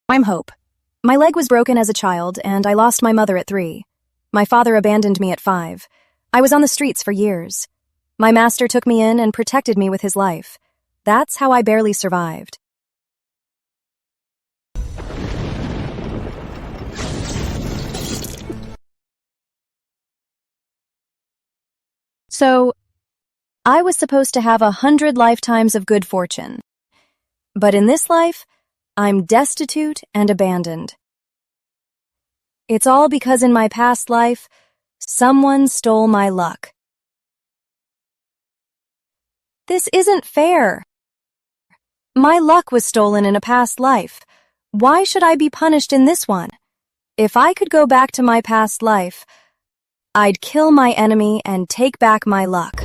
I'm Hope. My leg was broken as a child, and I lost my mother at 3. My father abandoned me at 5. I was on the streets for years. My master took me in and protected me with his life. That's how I barely survived. So, I was supposed to have 100 lifetimes of good fortune. But in this life, I'm destitute and abandoned. It's all because in my past life, someone stole my luck. This isn't fair. My luck was stolen in a past life. Why should I be punished in this one? If I could go back to my past life, I'd kill my enemy and take back my luck.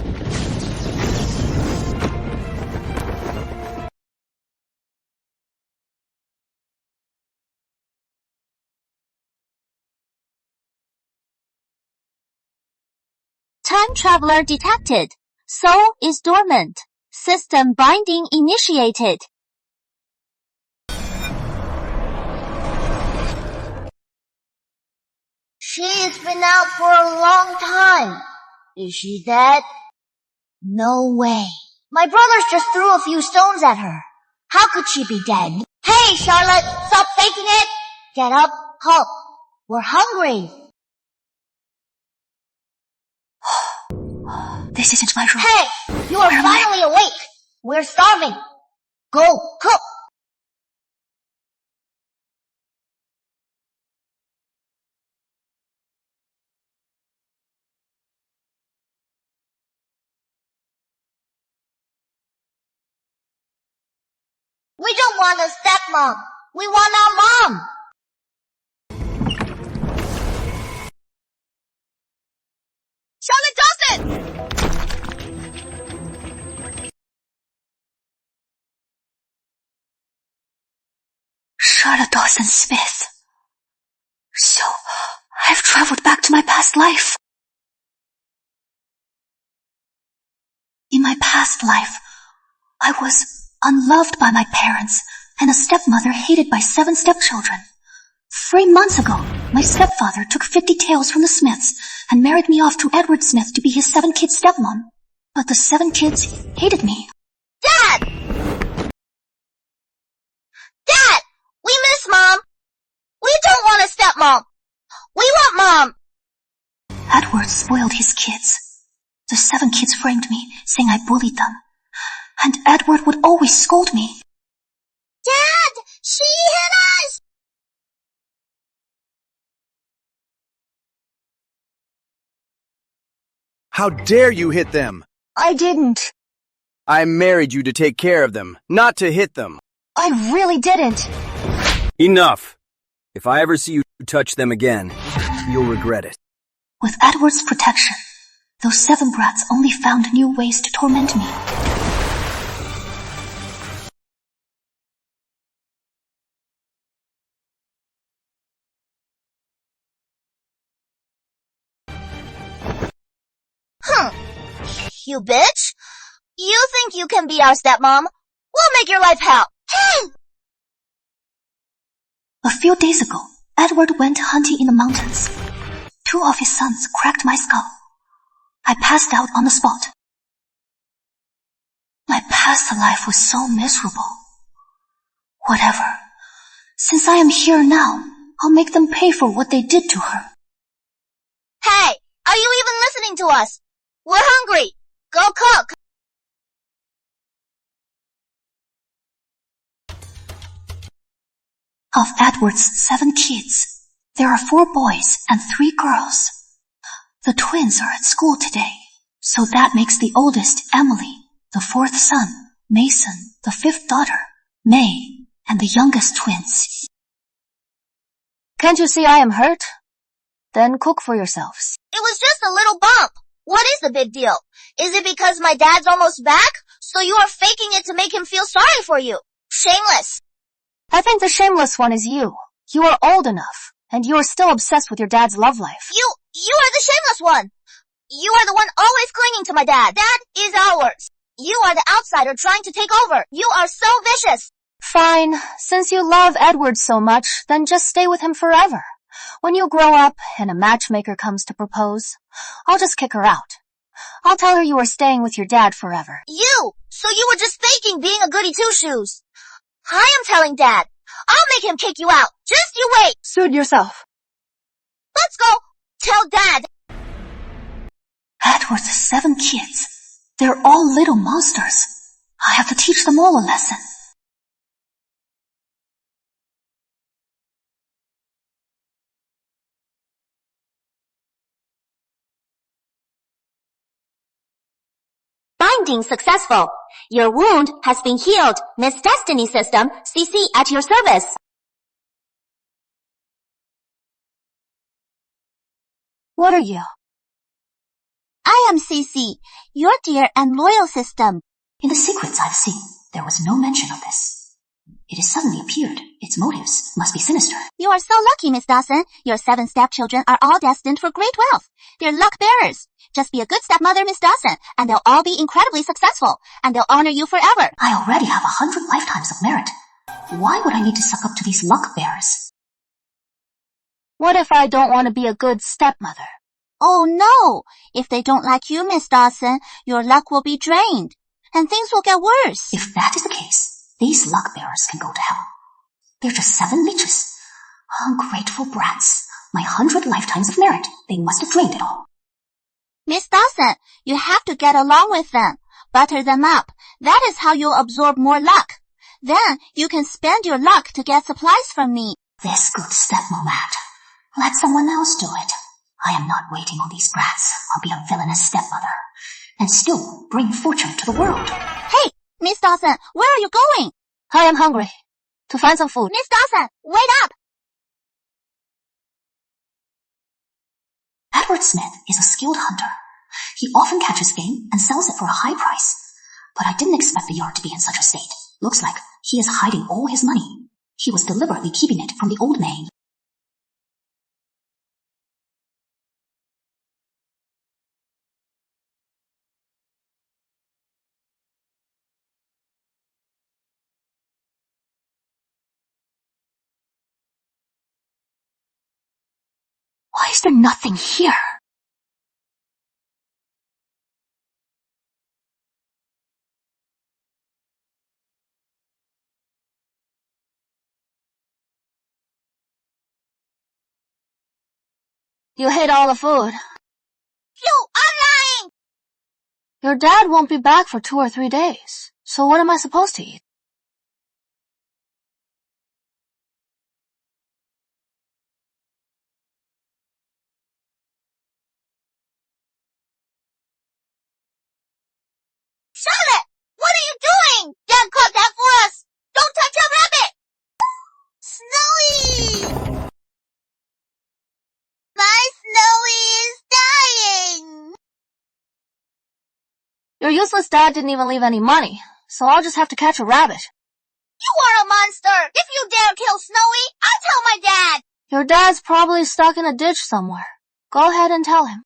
Time traveler detected. Soul is dormant. System binding initiated. She's been out for a long time. Is she dead? No way. My brothers just threw a few stones at her. How could she be dead? Hey, Charlotte, stop faking it. Get up, Hope. We're hungry. This isn't my room. Hey, you are finally awake. We're starving. Go, cook. We don't want a stepmom. We want our mom. Charlotte Dawson! Charlotte Dawson Smith. So, I've traveled back to my past life. In my past life, I was unloved by my parents and a stepmother hated by 7 stepchildren. 3 months ago, my stepfather took 50 taels from the Smiths and married me off to Edward Smith to be his 7-kid stepmom. But the 7 kids hated me. Dad! Dad! We miss Mom! We don't want a stepmom! We want Mom! Edward spoiled his kids. The 7 kids framed me, saying I bullied them. And Edward would always scold me. Dad! She hit us! How dare you hit them? I didn't. I married you to take care of them, not to hit them. I really didn't. Enough. If I ever see you touch them again, you'll regret it. With Edward's protection, those 7 brats only found new ways to torment me. You bitch! You think you can be our stepmom? We'll make your life hell! A few days ago, Edward went hunting in the mountains. 2 of his sons cracked my skull. I passed out on the spot. My past life was so miserable. Whatever. Since I am here now, I'll make them pay for what they did to her. Hey! Are you even listening to us? We're hungry! Go cook! Of Edward's 7 kids, there are 4 boys and 3 girls. The twins are at school today, so that makes the oldest Emily, the 4th son, Mason, the 5th daughter, May, and the youngest twins. Can't you see I am hurt? Then cook for yourselves. It was just a little bump. What is the big deal? Is it because my dad's almost back? So you are faking it to make him feel sorry for you. Shameless. I think the shameless one is you. You are old enough, and you are still obsessed with your dad's love life. You are the shameless one. You are the one always clinging to my dad. Dad is ours. You are the outsider trying to take over. You are so vicious. Fine. Since you love Edward so much, then just stay with him forever. When you grow up and a matchmaker comes to propose, I'll just kick her out. I'll tell her you are staying with your dad forever. So you were just faking being a goody two-shoes. I am telling Dad. I'll make him kick you out. Just you wait. Suit yourself. Let's go. Tell Dad. Edward's 7 kids. They're all little monsters. I have to teach them all a lesson. Binding successful. Your wound has been healed. Miss Destiny System, CC at your service. What are you? I am CC, your dear and loyal system. In the secrets I've seen, there was no mention of this. It has suddenly appeared. Its motives must be sinister. You are so lucky, Miss Dawson. Your 7 stepchildren are all destined for great wealth. They're luck bearers. Just be a good stepmother, Miss Dawson, and they'll all be incredibly successful, and they'll honor you forever. I already have 100 lifetimes of merit. Why would I need to suck up to these luck bearers? What if I don't want to be a good stepmother? Oh no! If they don't like you, Miss Dawson, your luck will be drained, and things will get worse. If that is the case, these luck bearers can go to hell. They're just 7 leeches. Ungrateful brats. My 100 lifetimes of merit. They must have drained it all. Miss Dawson, you have to get along with them. Butter them up. That is how you'll absorb more luck. Then you can spend your luck to get supplies from me. This good stepmomad. Let someone else do it. I am not waiting on these brats. I'll be a villainous stepmother. And still bring fortune to the world. Hey, Miss Dawson, where are you going? I am hungry. To find some food. Miss Dawson, wait up! Edward Smith is a skilled hunter. He often catches game and sells it for a high price. But I didn't expect the yard to be in such a state. Looks like he is hiding all his money. He was deliberately keeping it from the old maid. Why is there nothing here? You hate all the food. You are lying! Your dad won't be back for 2 or 3 days. So what am I supposed to eat? Charlotte! What are you doing? Dad caught that for us! Don't touch our rabbit! Snowy! My Snowy is dying! Your useless dad didn't even leave any money, so I'll just have to catch a rabbit. You are a monster! If you dare kill Snowy, I'll tell my dad! Your dad's probably stuck in a ditch somewhere. Go ahead and tell him.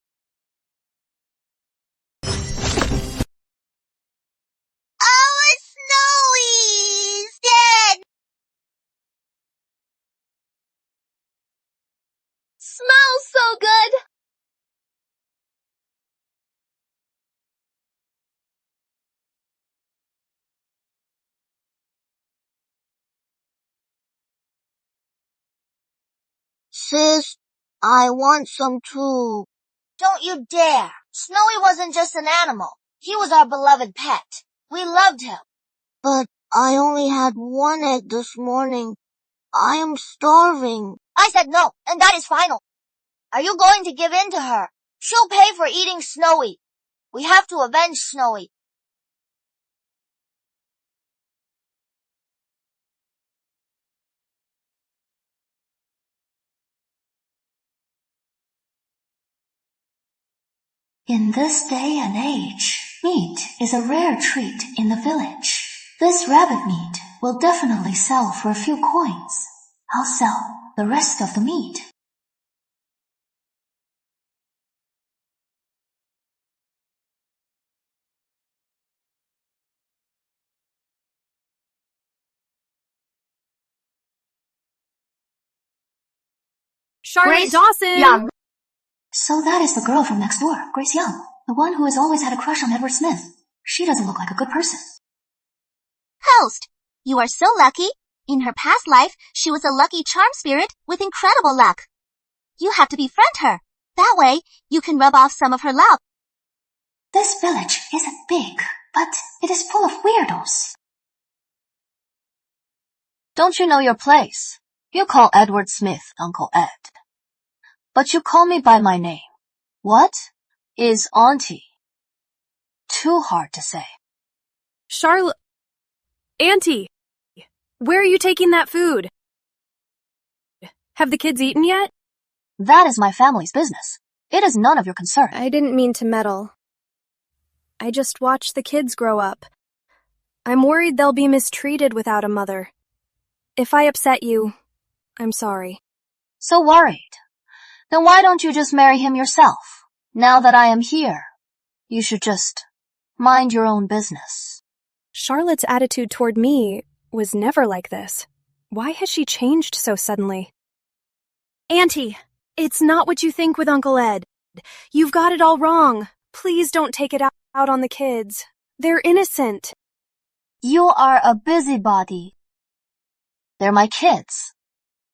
Our Snowy's dead! Smells so good! Sis, I want some too. Don't you dare. Snowy wasn't just an animal. He was our beloved pet. We loved him. But I only had 1 egg this morning. I am starving. I said no, and that is final. Are you going to give in to her? She'll pay for eating Snowy. We have to avenge Snowy. In this day and age, meat is a rare treat in the village. This rabbit meat will definitely sell for a few coins. I'll sell the rest of the meat. Charlotte Grace Dawson! Young. So that is the girl from next door, Grace Young, the one who has always had a crush on Edward Smith. She doesn't look like a good person. Host, you are so lucky. In her past life, she was a lucky charm spirit with incredible luck. You have to befriend her. That way, you can rub off some of her love. This village isn't big, but it is full of weirdos. Don't you know your place? You call Edward Smith Uncle Ed. But you call me by my name. What is Auntie? Too hard to say. Charlotte... Auntie! Where are you taking that food? Have the kids eaten yet? That is my family's business. It is none of your concern. I didn't mean to meddle. I just watched the kids grow up. I'm worried they'll be mistreated without a mother. If I upset you, I'm sorry. So worried. Then why don't you just marry him yourself? Now that I am here, you should just mind your own business. Charlotte's attitude toward me was never like this. Why has she changed so suddenly? Auntie, it's not what you think with Uncle Ed. You've got it all wrong. Please don't take it out on the kids. They're innocent. You are a busybody. They're my kids.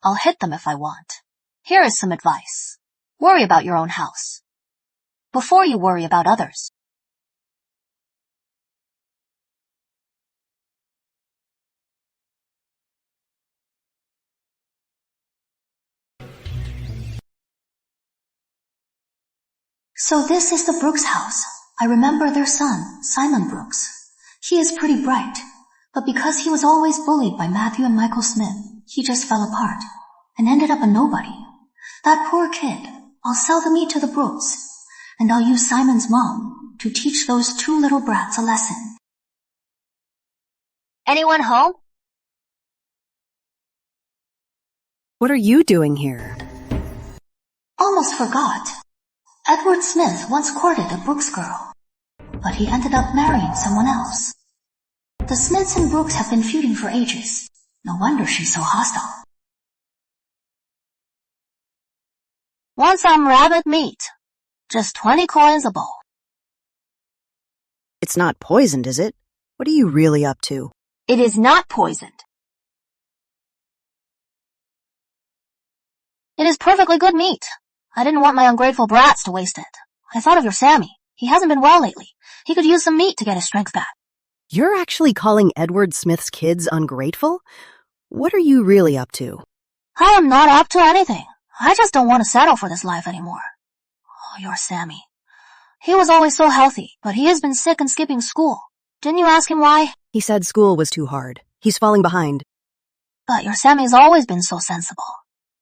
I'll hit them if I want. Here is some advice. Worry about your own house before you worry about others. So this is the Brooks house. I remember their son, Simon Brooks. He is pretty bright, but because he was always bullied by Matthew and Michael Smith, he just fell apart and ended up a nobody. That poor kid. I'll sell the meat to the Brooks, and I'll use Simon's mom to teach those two little brats a lesson. Anyone home? What are you doing here? Almost forgot. Edward Smith once courted a Brooks girl, but he ended up marrying someone else. The Smiths and Brooks have been feuding for ages. No wonder she's so hostile. Want some rabbit meat? Just 20 coins a bowl. It's not poisoned, is it? What are you really up to? It is not poisoned. It is perfectly good meat. I didn't want my ungrateful brats to waste it. I thought of your Sammy. He hasn't been well lately. He could use some meat to get his strength back. You're actually calling Edward Smith's kids ungrateful? What are you really up to? I am not up to anything. I just don't want to settle for this life anymore. Oh, your Sammy. He was always so healthy, but he has been sick and skipping school. Didn't you ask him why? He said school was too hard. He's falling behind. But your Sammy's always been so sensible.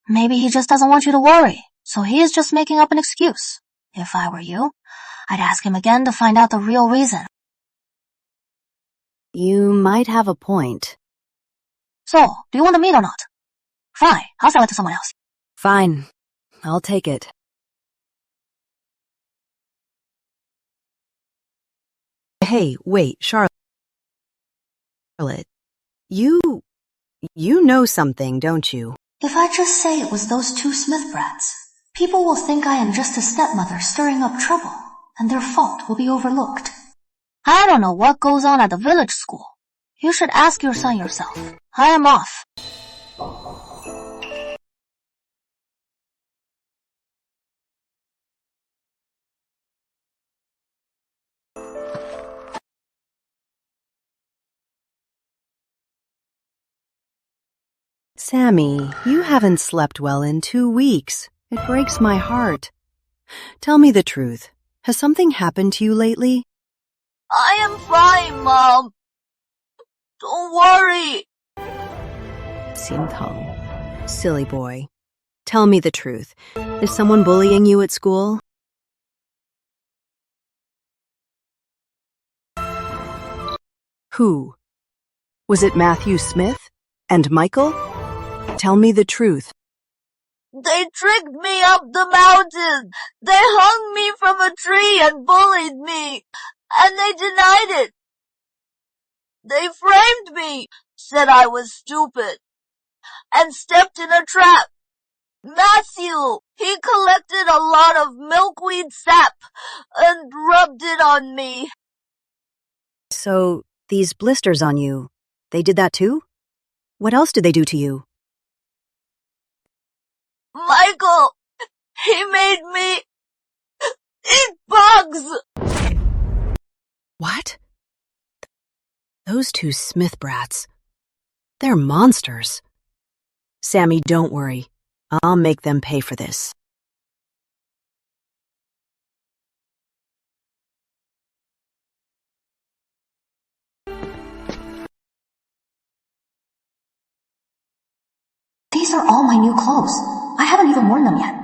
Maybe he just doesn't want you to worry, so he is just making up an excuse. If I were you, I'd ask him again to find out the real reason. You might have a point. So, do you want the meat or not? Fine, I'll sell it to someone else. Fine. I'll take it. Hey, wait, Charlotte. You know something, don't you? If I just say it was those two Smith brats, people will think I am just a stepmother stirring up trouble, and their fault will be overlooked. I don't know what goes on at the village school. You should ask your son yourself. I am off. Sammy, you haven't slept well in 2 weeks. It breaks my heart. Tell me the truth. Has something happened to you lately? I am fine, Mom. Don't worry. 心疼. Silly boy. Tell me the truth. Is someone bullying you at school? Who? Was it Matthew Smith? And Michael? Tell me the truth. They tricked me up the mountain. They hung me from a tree and bullied me. And they denied it. They framed me, said I was stupid, and stepped in a trap. Matthew, he collected a lot of milkweed sap and rubbed it on me. So, these blisters on you, they did that too? What else did they do to you? Michael, he made me eat bugs. What? Those two Smith brats. They're monsters. Sammy, don't worry. I'll make them pay for this. These are all my new clothes. I haven't even worn them yet.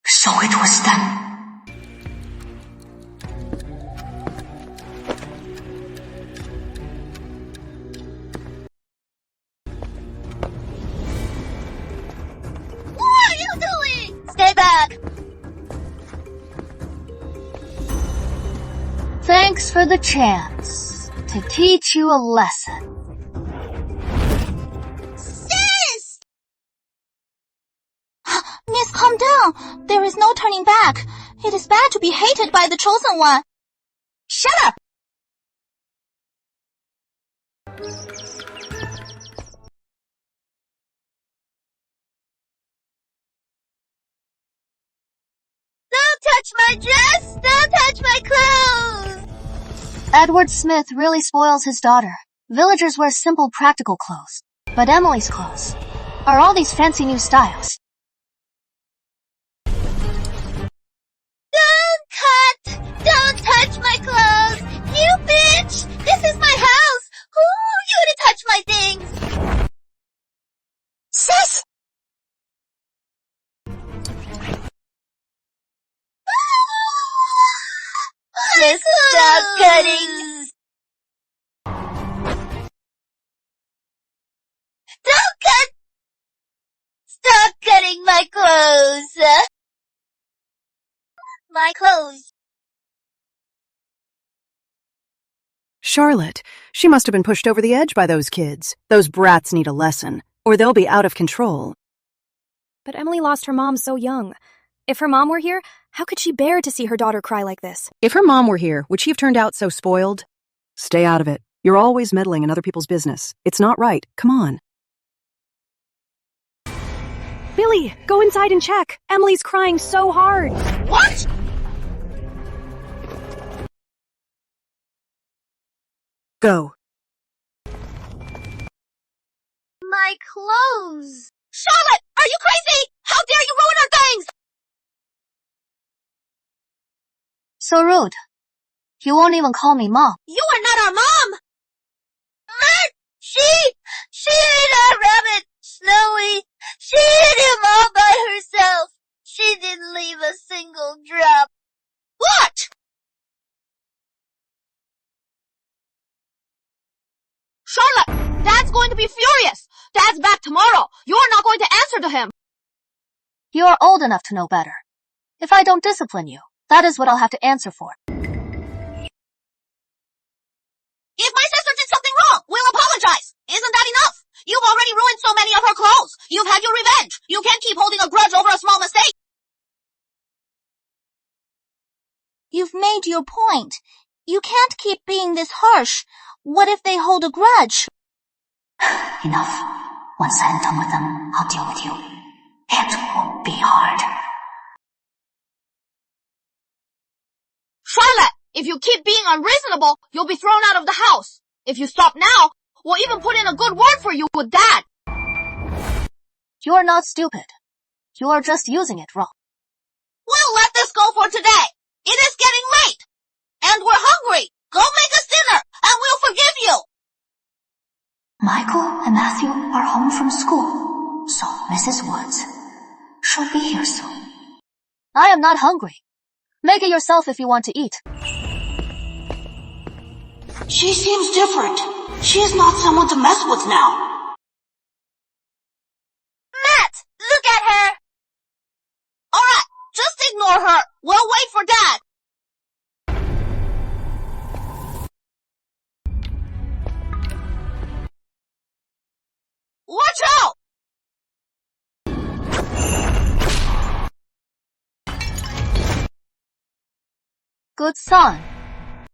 So it was done. What are you doing? Stay back. Thanks for the chance to teach you a lesson. Sis! Miss, calm down. There is no turning back. It is bad to be hated by the chosen one. Shut up! Don't touch my dress! Don't touch my clothes! Edward Smith really spoils his daughter. Villagers wear simple, practical clothes. But Emily's clothes are all these fancy new styles. Don't cut! Don't touch my clothes! You bitch! This is my house! Who are you to touch my things? Sis! Miss, stop cutting. Don't cut! Stop cutting my clothes! My clothes. Charlotte, she must have been pushed over the edge by those kids. Those brats need a lesson, or they'll be out of control. But Emily lost her mom so young. If her mom were here, how could she bear to see her daughter cry like this? If her mom were here, would she have turned out so spoiled? Stay out of it. You're always meddling in other people's business. It's not right. Come on. Billy, go inside and check. Emily's crying so hard. What? Go. My clothes. Charlotte, are you crazy? How dare you ruin our things? So rude. You won't even call me mom. You are not our mom. She ate our rabbit, Snowy. She ate him all by herself. She didn't leave a single drop. What? Charlotte, Dad's going to be furious. Dad's back tomorrow. You're not going to answer to him. You're old enough to know better. If I don't discipline you, that is what I'll have to answer for. If my sister did something wrong, we'll apologize. Isn't that enough? You've already ruined so many of her clothes. You've had your revenge. You can't keep holding a grudge over a small mistake. You've made your point. You can't keep being this harsh. What if they hold a grudge? Enough. Once I'm done with them, I'll deal with you. It won't be hard. Charlotte, if you keep being unreasonable, you'll be thrown out of the house. If you stop now, we'll even put in a good word for you with Dad. You're not stupid. You're just using it wrong. We'll let this go for today. It is getting late. And we're hungry. Go make us dinner, and we'll forgive you. Michael and Matthew are home from school, so Mrs. Woods She'll be here soon. I am not hungry. Make it yourself if you want to eat. She seems different. She is not someone to mess with now. Matt, look at her. Alright, just ignore her. We'll wait for Dad. Watch out! Good son.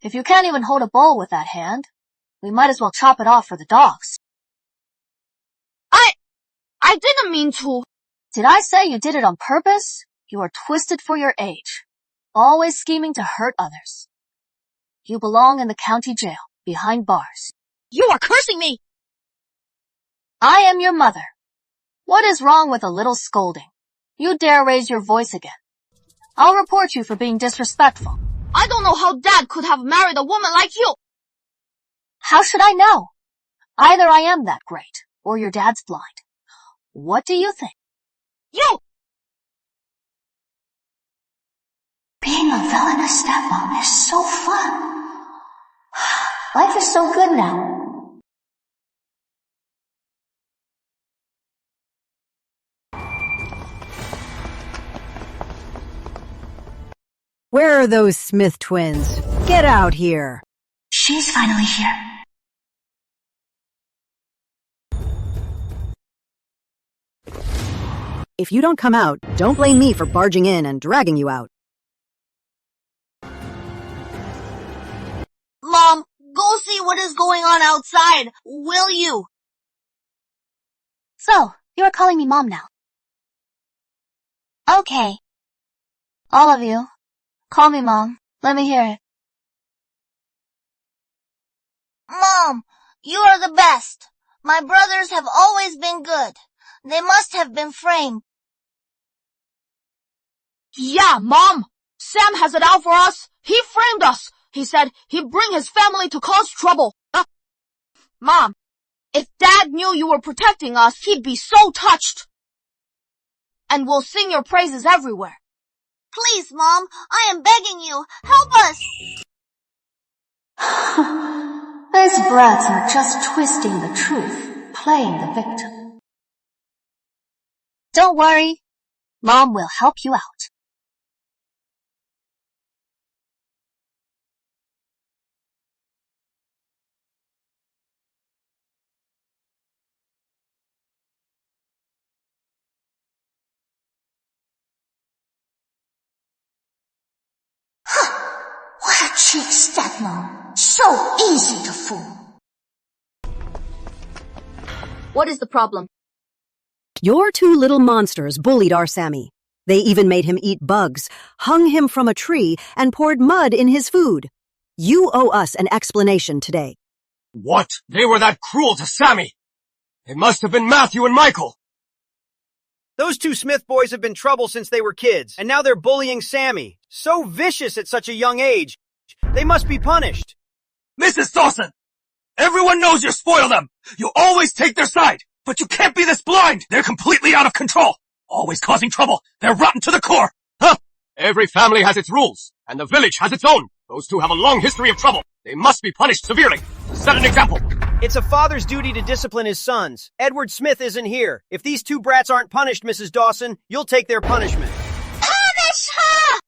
If you can't even hold a bowl with that hand, we might as well chop it off for the dogs. I didn't mean to. Did I say you did it on purpose? You are twisted for your age. Always scheming to hurt others. You belong in the county jail, behind bars. You are cursing me. I am your mother. What is wrong with a little scolding? You dare raise your voice again. I'll report you for being disrespectful. I don't know how Dad could have married a woman like you. How should I know? Either I am that great, or your dad's blind. What do you think? You! Being a villainous stepmom is so fun. Life is so good now. Where are those Smith twins? Get out here. She's finally here. If you don't come out, don't blame me for barging in and dragging you out. Mom, go see what is going on outside, will you? So, you are calling me Mom now. Okay. All of you. Call me Mom. Let me hear it. Mom, you are the best. My brothers have always been good. They must have been framed. Yeah, Mom. Sam has it out for us. He framed us. He said he'd bring his family to cause trouble. Mom, if Dad knew you were protecting us, he'd be so touched. And we'll sing your praises everywhere. Please, Mom, I am begging you. Help us. These brats are just twisting the truth, playing the victim. Don't worry. Mom will help you out. What a cheap stepmom. So easy to fool. What is the problem? Your two little monsters bullied our Sammy. They even made him eat bugs, hung him from a tree, and poured mud in his food. You owe us an explanation today. What? They were that cruel to Sammy? It must have been Matthew and Michael. Those two Smith boys have been trouble since they were kids, and now they're bullying Sammy. So vicious at such a young age. They must be punished. Mrs. Dawson! Everyone knows you spoil them! You always take their side! But you can't be this blind! They're completely out of control! Always causing trouble! They're rotten to the core! Huh? Every family has its rules, and the village has its own. Those two have a long history of trouble. They must be punished severely. To set an example. It's a father's duty to discipline his sons. Edward Smith isn't here. If these two brats aren't punished, Mrs. Dawson, you'll take their punishment. Punish her!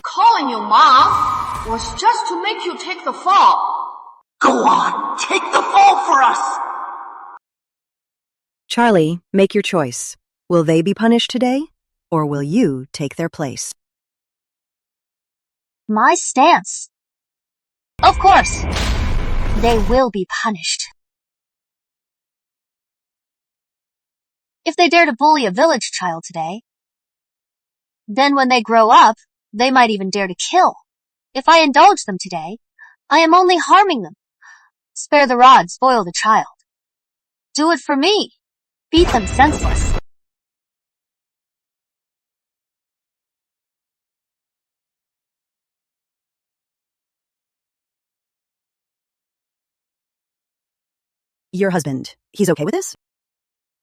Calling you Mom was just to make you take the fall. Go on, take the fall for us. Charlie, make your choice. Will they be punished today, or will you take their place? My stance. Of course. They will be punished. If they dare to bully a village child today, then when they grow up, they might even dare to kill. If I indulge them today, I am only harming them. Spare the rod, spoil the child. Do it for me. Beat them senseless. Your husband, he's okay with this?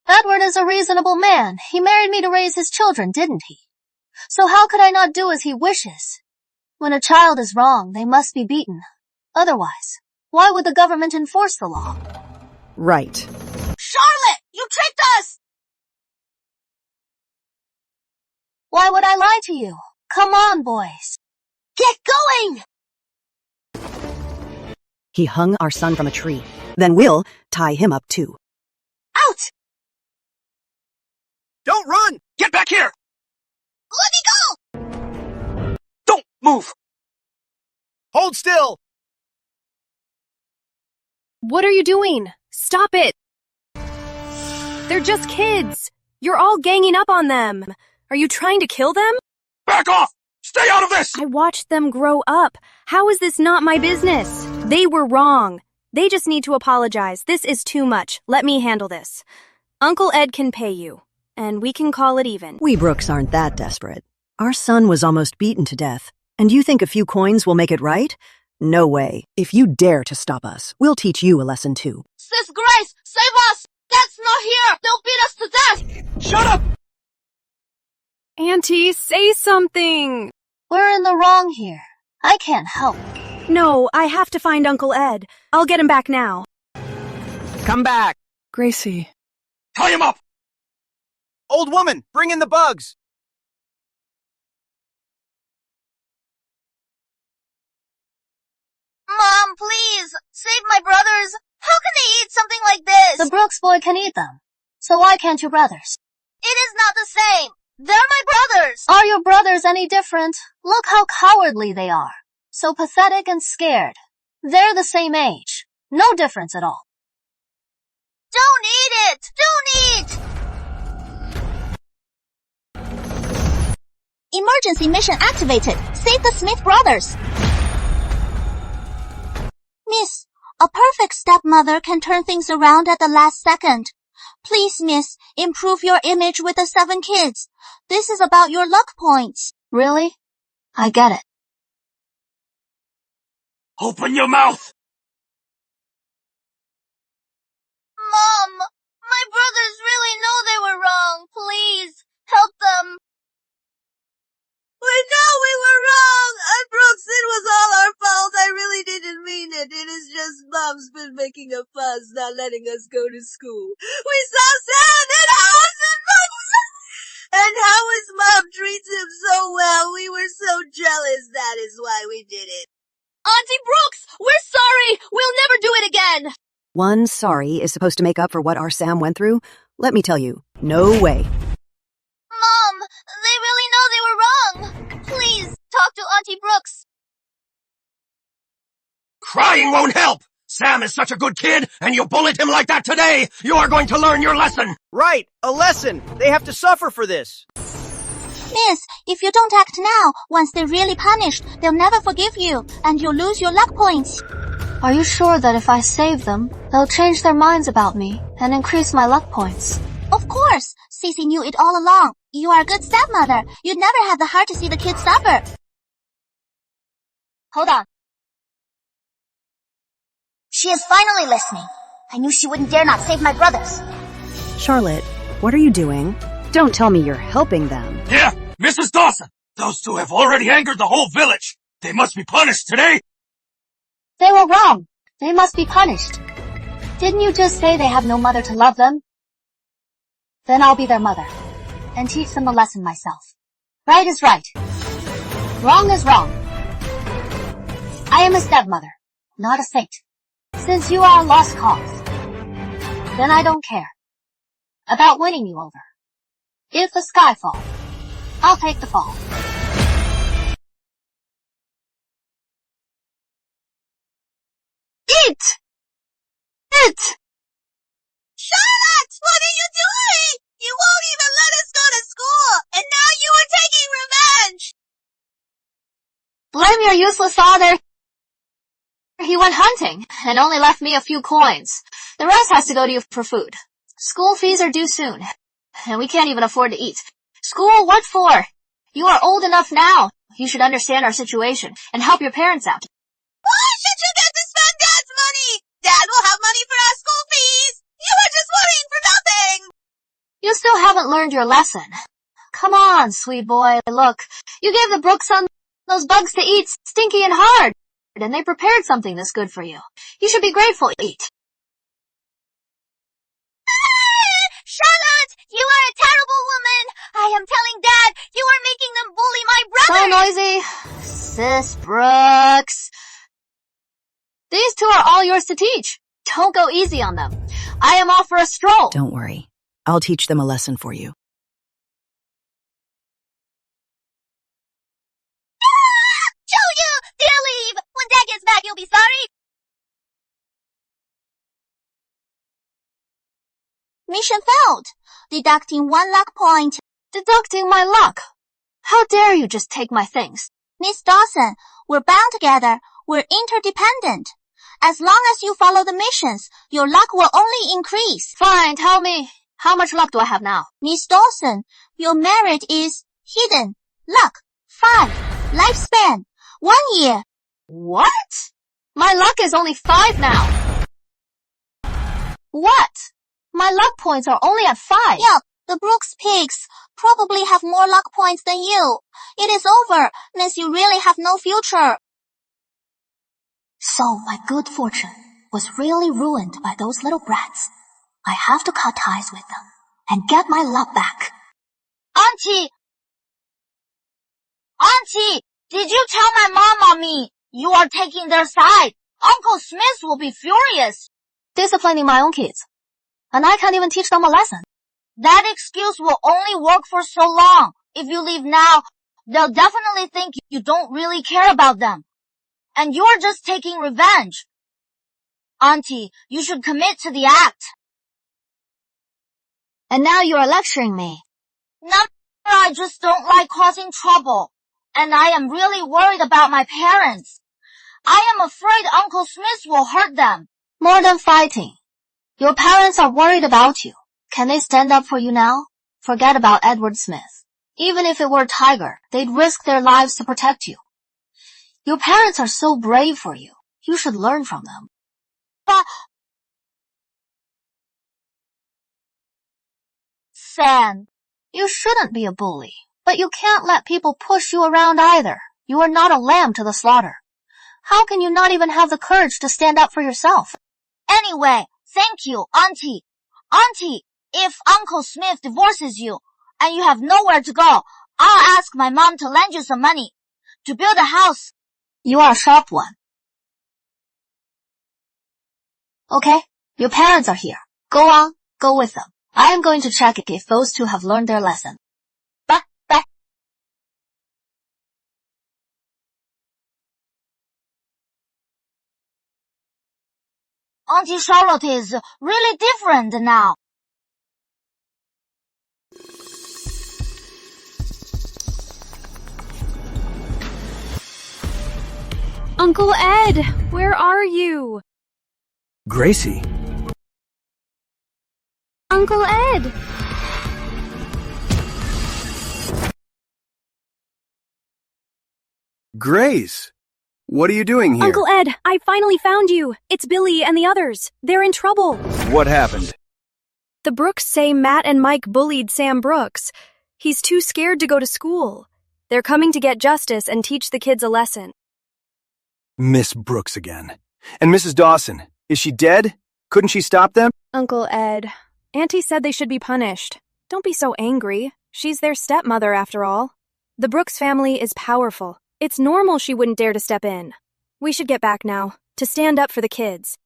Edward is a reasonable man. He married me to raise his children, didn't he? So how could I not do as he wishes? When a child is wrong, they must be beaten. Otherwise, why would the government enforce the law? Right. Charlotte, you tricked us! Why would I lie to you? Come on, boys. Get going! He hung our son from a tree. Then we'll tie him up too. Out! Don't run! Get back here! Let me go! Don't move! Hold still! What are you doing? Stop it! They're just kids. You're all ganging up on them. Are you trying to kill them? Back off! Stay out of this! I watched them grow up. How is this not my business? They were wrong. They just need to apologize. This is too much. Let me handle this. Uncle Ed can pay you, and we can call it even. We Brooks aren't that desperate. Our son was almost beaten to death. And you think a few coins will make it right? No way. If you dare to stop us, we'll teach you a lesson too. Sis Grace, save us! Dad's not here! They'll beat us to death! Shut up! Auntie, say something! We're in the wrong here. I can't help. No, I have to find Uncle Ed. I'll get him back now. Come back! Gracie. Tie him up! Old woman, bring in the bugs! Mom, please, save my brothers. How can they eat something like this? The Brooks boy can eat them. So why can't your brothers? It is not the same. They're my brothers. Are your brothers any different? Look how cowardly they are. So pathetic and scared. They're the same age. No difference at all. Don't eat it. Don't eat. Emergency mission activated. Save the Smith brothers. Miss, a perfect stepmother can turn things around at the last second. Please, miss, improve your image with the 7 kids. This is about your luck points. Really? I get it. Open your mouth! Mom, my brothers really know they were wrong. Please, help them. We know we were wrong! Brooks, it was all our fault. I really didn't mean it. It is just Mom's been making a fuss, not letting us go to school. We saw Sam in a house and how his mom treats him so well. We were so jealous. That is why we did it. Auntie Brooks, we're sorry. We'll never do it again. One sorry is supposed to make up for what our Sam went through? Let me tell you, no way. Mom, they really know they were wrong. Please, talk to Auntie Brooks. Crying won't help! Sam is such a good kid, and you bullied him like that today! You are going to learn your lesson! Right, a lesson! They have to suffer for this! Miss, if you don't act now, once they're really punished, they'll never forgive you, and you'll lose your luck points. Are you sure that if I save them, they'll change their minds about me and increase my luck points? Of course! Cece knew it all along. You are a good stepmother. You'd never have the heart to see the kids suffer. Hold on. She is finally listening. I knew she wouldn't dare not save my brothers. Charlotte, what are you doing? Don't tell me you're helping them. Yeah, Mrs. Dawson! Those two have already angered the whole village! They must be punished today! They were wrong. They must be punished. Didn't you just say they have no mother to love them? Then I'll be their mother, and teach them a lesson myself. Right is right. Wrong is wrong. I am a stepmother, not a saint. Since you are a lost cause, then I don't care about winning you over. If the sky falls, I'll take the fall. Eat! Charlotte! What are you doing? You won't even let us go to school, and now you are taking revenge! Blame your useless father. He went hunting and only left me a few coins. The rest has to go to you for food. School fees are due soon, and we can't even afford to eat. School, what for? You are old enough now. You should understand our situation and help your parents out. Why should you get to spend Dad's money? Dad will have money for our school fees! still haven't learned your lesson. Come on, sweet boy. Look, you gave the Brooks son those bugs to eat stinky and hard, and they prepared something that's good for you. You should be grateful. Eat. Charlotte, you are a terrible woman. I am telling Dad you are making them bully my brother. So noisy. Sis Brooks. These two are all yours to teach. Don't go easy on them. I am off for a stroll. Don't worry. I'll teach them a lesson for you. They'll leave. When Dad gets back, you'll be sorry. Mission failed. Deducting 1 luck point. Deducting my luck? How dare you just take my things? Miss Dawson, we're bound together. We're interdependent. As long as you follow the missions, your luck will only increase. Fine, tell me. How much luck do I have now? Miss Dawson, your merit is hidden. Luck, 5. Lifespan, 1 year. What? My luck is only 5 now. What? My luck points are only at 5. Yeah, the Brooks pigs probably have more luck points than you. It is over, means you really have no future. So my good fortune was really ruined by those little brats. I have to cut ties with them and get my luck back. Auntie, did you tell my mom on me? You are taking their side. Uncle Smith will be furious. Disciplining my own kids. And I can't even teach them a lesson. That excuse will only work for so long. If you leave now, they'll definitely think you don't really care about them. And you're just taking revenge. Auntie, you should commit to the act. And now you are lecturing me. No, I just don't like causing trouble. And I am really worried about my parents. I am afraid Uncle Smith will hurt them. More than fighting. Your parents are worried about you. Can they stand up for you now? Forget about Edward Smith. Even if it were Tiger, they'd risk their lives to protect you. Your parents are so brave for you. You should learn from them. But Sam, you shouldn't be a bully, but you can't let people push you around either. You are not a lamb to the slaughter. How can you not even have the courage to stand up for yourself? Anyway, thank you, Auntie. Auntie, if Uncle Smith divorces you and you have nowhere to go, I'll ask my mom to lend you some money to build a house. You are a sharp one. Okay, your parents are here. Go on, go with them. I am going to check if those two have learned their lesson. Bye. Auntie Charlotte is really different now. Uncle Ed, where are you? Gracie. Uncle Ed! Grace, what are you doing here? Uncle Ed, I finally found you. It's Billy and the others. They're in trouble. What happened? The Brooks say Matt and Mike bullied Sam Brooks. He's too scared to go to school. They're coming to get justice and teach the kids a lesson. Miss Brooks again. And Mrs. Dawson, is she dead? Couldn't she stop them? Uncle Ed, Auntie said they should be punished. Don't be so angry. She's their stepmother after all. The Brooks family is powerful. It's normal she wouldn't dare to step in. We should get back now, to stand up for the kids.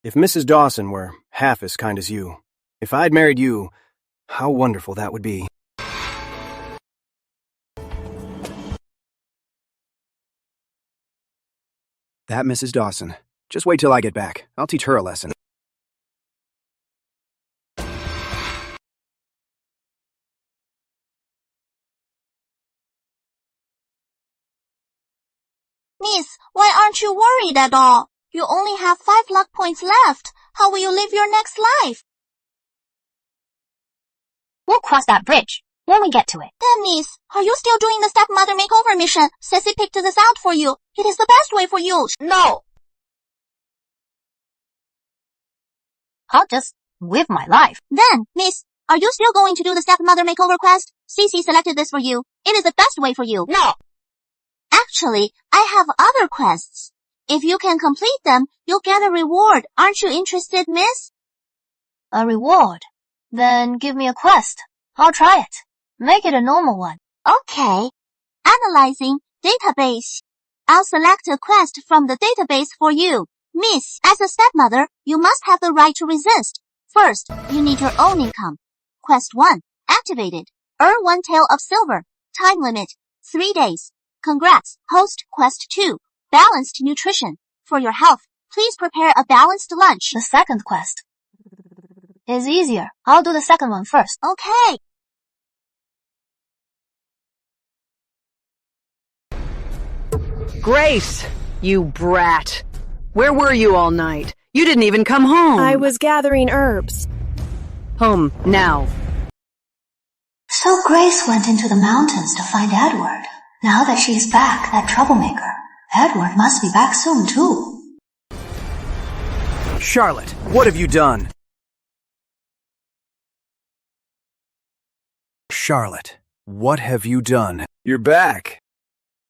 If Mrs. Dawson were half as kind as you, if I'd married you, how wonderful that would be. That Mrs. Dawson. Just wait till I get back. I'll teach her a lesson. Miss, why aren't you worried at all? You only have 5 luck points left. How will you live your next life? We'll cross that bridge when we get to it. Then, Miss, are you still doing the stepmother makeover mission? Ceci picked this out for you. It is the best way for you. No. I'll just live my life. Then, Miss, Are you still going to do the stepmother makeover quest? Cece selected this for you. It is the best way for you. No! Actually, I have other quests. If you can complete them, you'll get a reward. Aren't you interested, miss? A reward? Then give me a quest. I'll try it. Make it a normal one. Okay. Analyzing database. I'll select a quest from the database for you. Miss, as a stepmother, you must have the right to resist. First, you need your own income. Quest 1. Activated. Earn 1 tael of silver. Time limit. 3 days. Congrats. Host Quest 2. Balanced nutrition. For your health, please prepare a balanced lunch. The second quest is easier. I'll do the second one first. Okay. Grace, you brat. Where were you all night? You didn't even come home. I was gathering herbs. Home, now. So Grace went into the mountains to find Edward. Now that she's back, that troublemaker, Edward must be back soon too. Charlotte, what have you done? Charlotte, what have you done? You're back.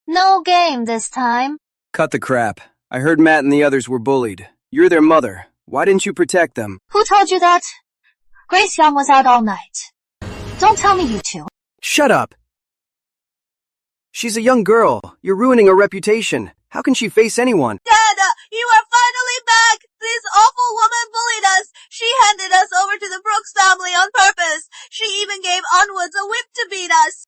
No game this time. Cut the crap. I heard Matt and the others were bullied. You're their mother. Why didn't you protect them? Who told you that? Grace Young was out all night. Don't tell me you two. Shut up. She's a young girl. You're ruining her reputation. How can she face anyone? Dad, you are finally back! This awful woman bullied us. She handed us over to the Brooks family on purpose. She even gave Onwoods a whip to beat us.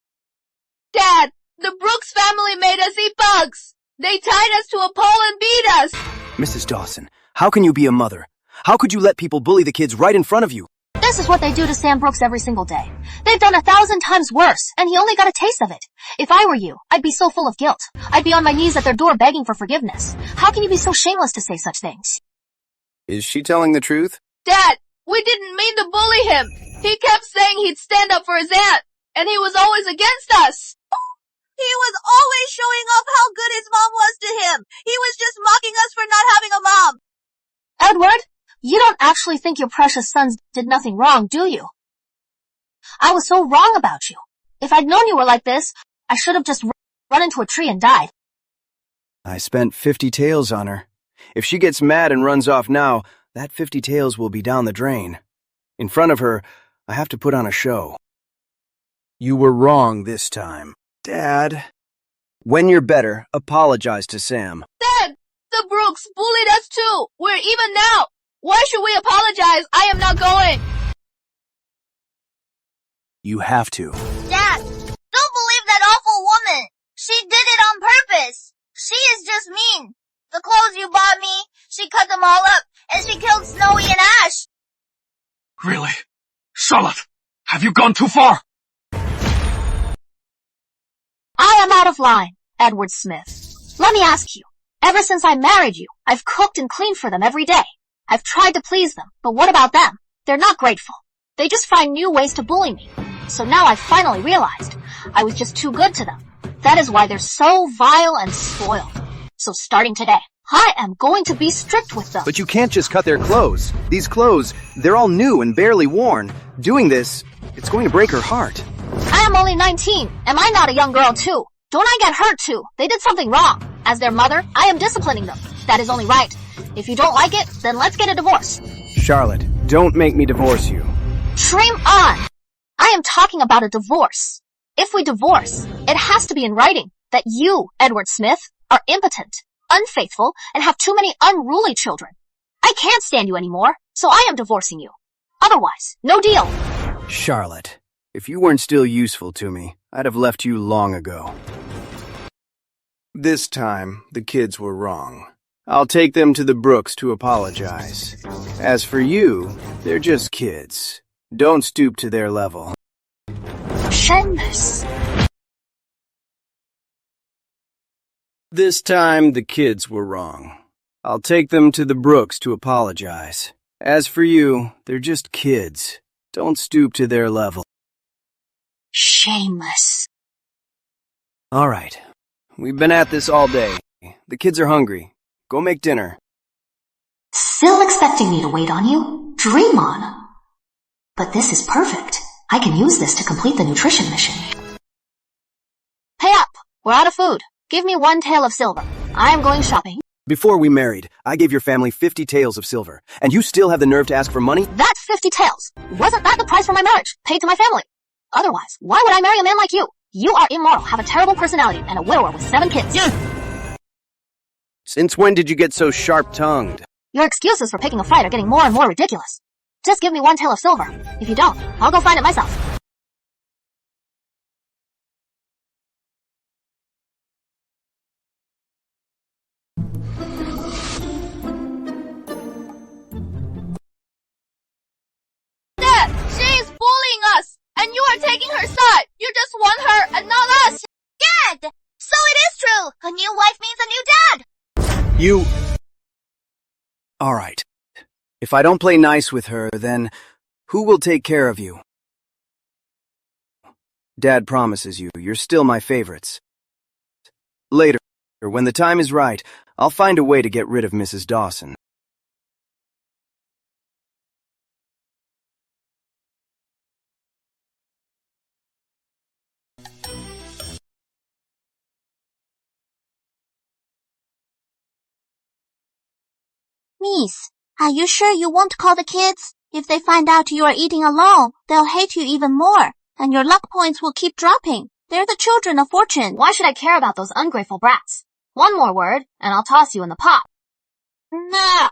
Dad, the Brooks family made us eat bugs. They tied us to a pole and beat us. Mrs. Dawson, how can you be a mother? How could you let people bully the kids right in front of you? This is what they do to Sam Brooks every single day. They've done 1,000 times worse, and he only got a taste of it. If I were you, I'd be so full of guilt. I'd be on my knees at their door begging for forgiveness. How can you be so shameless to say such things? Is she telling the truth? Dad, we didn't mean to bully him. He kept saying he'd stand up for his aunt, and he was always against us. He was always showing off how good his mom was to him. He was just mocking us for not having a mom. Edward, you don't actually think your precious sons did nothing wrong, do you? I was so wrong about you. If I'd known you were like this, I should have just run into a tree and died. I spent 50 taels on her. If she gets mad and runs off now, that 50 taels will be down the drain. In front of her, I have to put on a show. You were wrong this time. Dad. When you're better, apologize to Sam. Dad, the Brooks bullied us too. We're even now. Why should we apologize? I am not going. You have to. Dad, don't believe that awful woman. She did it on purpose. She is just mean. The clothes you bought me, she cut them all up, and she killed Snowy and Ash. Really? Charlotte, have you gone too far? I am out of line, Edward Smith. Let me ask you, ever since I married you, I've cooked and cleaned for them every day. I've tried to please them, but what about them? They're not grateful. They just find new ways to bully me. So now I finally realized I was just too good to them. That is why they're so vile and spoiled. So starting today, I am going to be strict with them. But you can't just cut their clothes. These clothes, they're all new and barely worn. Doing this, it's going to break her heart. I am only 19. Am I not a young girl too? Don't I get hurt too? They did something wrong. As their mother, I am disciplining them. That is only right. If you don't like it, then let's get a divorce. Charlotte, don't make me divorce you. Dream on! I am talking about a divorce. If we divorce, it has to be in writing that you, Edward Smith, are impotent, unfaithful, and have too many unruly children. I can't stand you anymore, so I am divorcing you. Otherwise, no deal. Charlotte, if you weren't still useful to me, I'd have left you long ago. This time, the kids were wrong. I'll take them to the Brooks to apologize. As for you, they're just kids. Don't stoop to their level. Shameless. This time, the kids were wrong. I'll take them to the Brooks to apologize. As for you, they're just kids. Don't stoop to their level. Shameless. All right. We've been at this all day. The kids are hungry. Go make dinner. Still expecting me to wait on you? Dream on. But this is perfect. I can use this to complete the nutrition mission. Pay up! We're out of food. Give me 1 tael of silver. I am going shopping. Before we married, I gave your family 50 taels of silver, and you still have the nerve to ask for money? That's 50 taels. Wasn't that the price for my marriage, paid to my family? Otherwise, why would I marry a man like you? You are immoral, have a terrible personality, and a widower with 7 kids. Since when did you get so sharp-tongued? Your excuses for picking a fight are getting more and more ridiculous. Just give me 1 tael of silver. If you don't, I'll go find it myself. Dad, she is bullying us, and you are taking her side. You just want her and not us. Dad! So it is true! A new wife means a new dad! You... Alright. If I don't play nice with her, then who will take care of you? Dad promises you, you're still my favorites. Later, when the time is right, I'll find a way to get rid of Mrs. Dawson. Niece, are you sure you won't call the kids? If they find out you are eating alone, they'll hate you even more, and your luck points will keep dropping. They're the children of fortune. Why should I care about those ungrateful brats? 1 more word, and I'll toss you in the pot. Nah.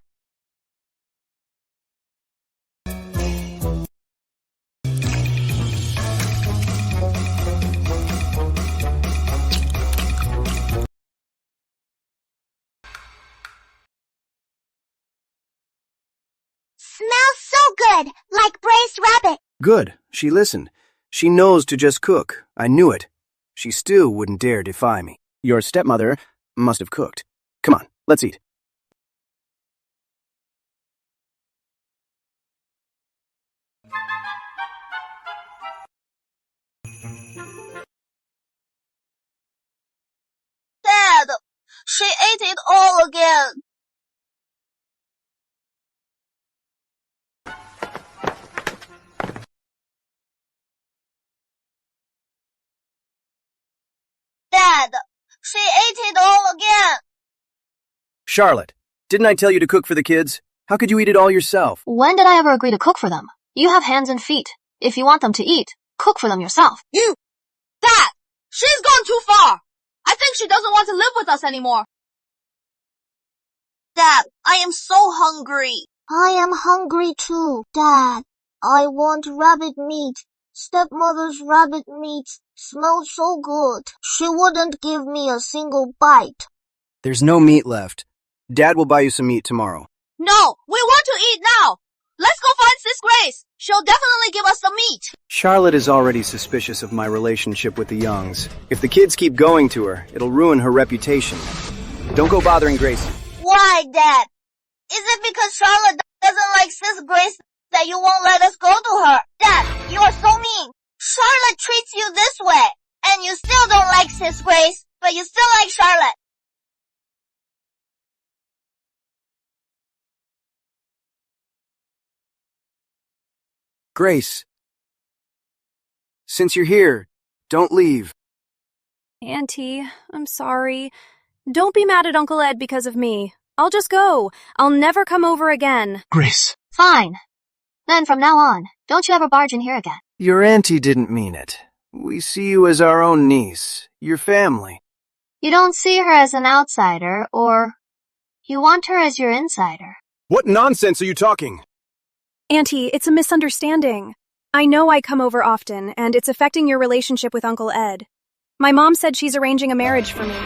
Smells so good, like braised rabbit. Good. She listened. She knows to just cook. I knew it. She still wouldn't dare defy me. Your stepmother must have cooked. Come on, let's eat. Dad, she ate it all again. Dad, she ate it all again. Charlotte, didn't I tell you to cook for the kids? How could you eat it all yourself? When did I ever agree to cook for them? You have hands and feet. If you want them to eat, cook for them yourself. You! Dad! She's gone too far! I think she doesn't want to live with us anymore. Dad, I am so hungry. I am hungry too, Dad. I want rabbit meat. Stepmother's rabbit meat smells so good. She wouldn't give me a single bite. There's no meat left. Dad will buy you some meat tomorrow. No, we want to eat now! Let's go find Sis Grace! She'll definitely give us some meat! Charlotte is already suspicious of my relationship with the Youngs. If the kids keep going to her, it'll ruin her reputation. Don't go bothering Grace. Why, Dad? Is it because Charlotte doesn't like Sis Grace that you won't let us go to her? Dad, you are so mean. Charlotte treats you this way, and you still don't like Sis Grace, but you still like Charlotte. Grace, since you're here, don't leave. Auntie, I'm sorry. Don't be mad at Uncle Ed because of me. I'll just go. I'll never come over again. Grace. Fine. Then from now on, don't you ever barge in here again. Your auntie didn't mean it. We see you as our own niece, your family. You don't see her as an outsider, or you want her as your insider. What nonsense are you talking? Auntie, it's a misunderstanding. I know I come over often, and it's affecting your relationship with Uncle Ed. My mom said she's arranging a marriage for me.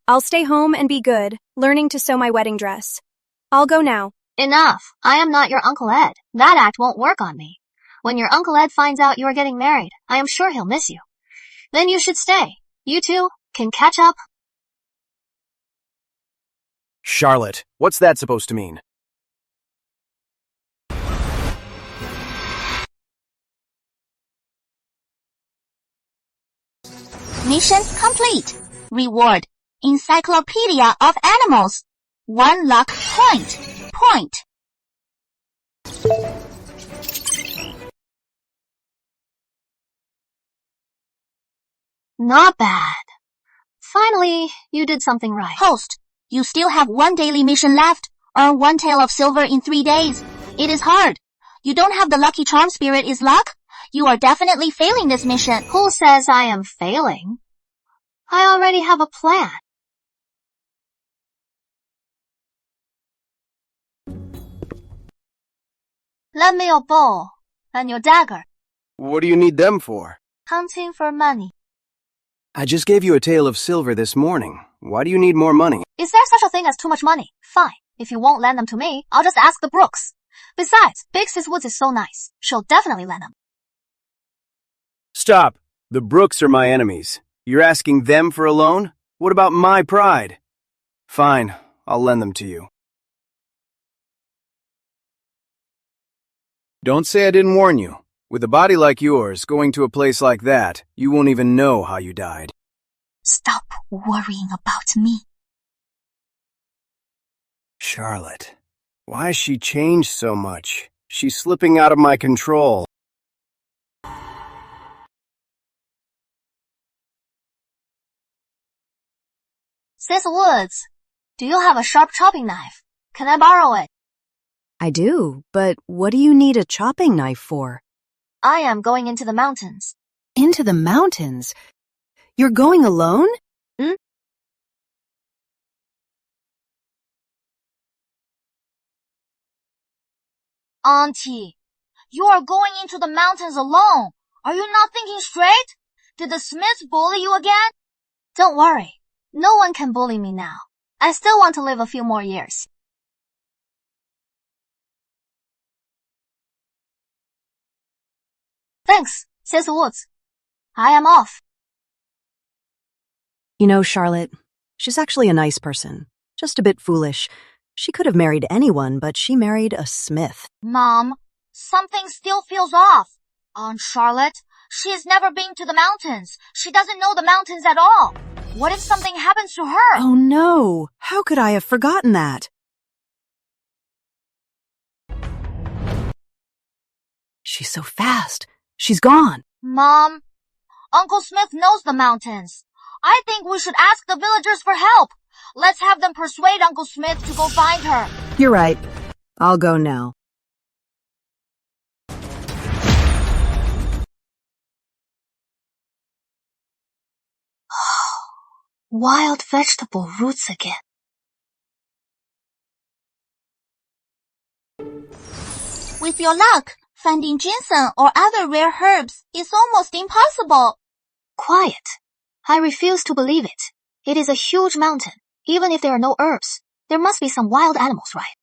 I'll stay home and be good, learning to sew my wedding dress. I'll go now. Enough. I am not your Uncle Ed. That act won't work on me. When your Uncle Ed finds out you are getting married, I am sure he'll miss you. Then you should stay. You two can catch up. Charlotte, what's that supposed to mean? Mission complete. Reward: Encyclopedia of Animals. 1 luck point. Not bad. Finally, you did something right. Host, you still have one daily mission left. Earn 1 tail of silver in 3 days. It is hard. You don't have the lucky charm spirit is luck? You are definitely failing this mission. Who says I am failing? I already have a plan. Lend me your bow and your dagger. What do you need them for? Hunting for money. I just gave you a tael of silver this morning. Why do you need more money? Is there such a thing as too much money? Fine. If you won't lend them to me, I'll just ask the Brooks. Besides, Big Sis Woods is so nice. She'll definitely lend them. Stop. The Brooks are my enemies. You're asking them for a loan? What about my pride? Fine, I'll lend them to you. Don't say I didn't warn you. With a body like yours, going to a place like that, you won't even know how you died. Stop worrying about me. Charlotte, why has she changed so much? She's slipping out of my control. Sis Woods, do you have a sharp chopping knife? Can I borrow it? I do, but what do you need a chopping knife for? I am going into the mountains. Into the mountains? You're going alone? Auntie, you are going into the mountains alone. Are you not thinking straight? Did the Smiths bully you again? Don't worry. No one can bully me now. I still want to live a few more years. Thanks, Sis Woods. I am off. You know, Charlotte, she's actually a nice person. Just a bit foolish. She could have married anyone, but she married a Smith. Mom, something still feels off. Aunt Charlotte, she has never been to the mountains. She doesn't know the mountains at all. What if something happens to her? Oh no! How could I have forgotten that? She's so fast. She's gone. Mom, Uncle Smith knows the mountains. I think we should ask the villagers for help. Let's have them persuade Uncle Smith to go find her. You're right. I'll go now. Wild vegetable roots again. With your luck, finding ginseng or other rare herbs is almost impossible. Quiet. I refuse to believe it. It is a huge mountain. Even if there are no herbs, there must be some wild animals, right?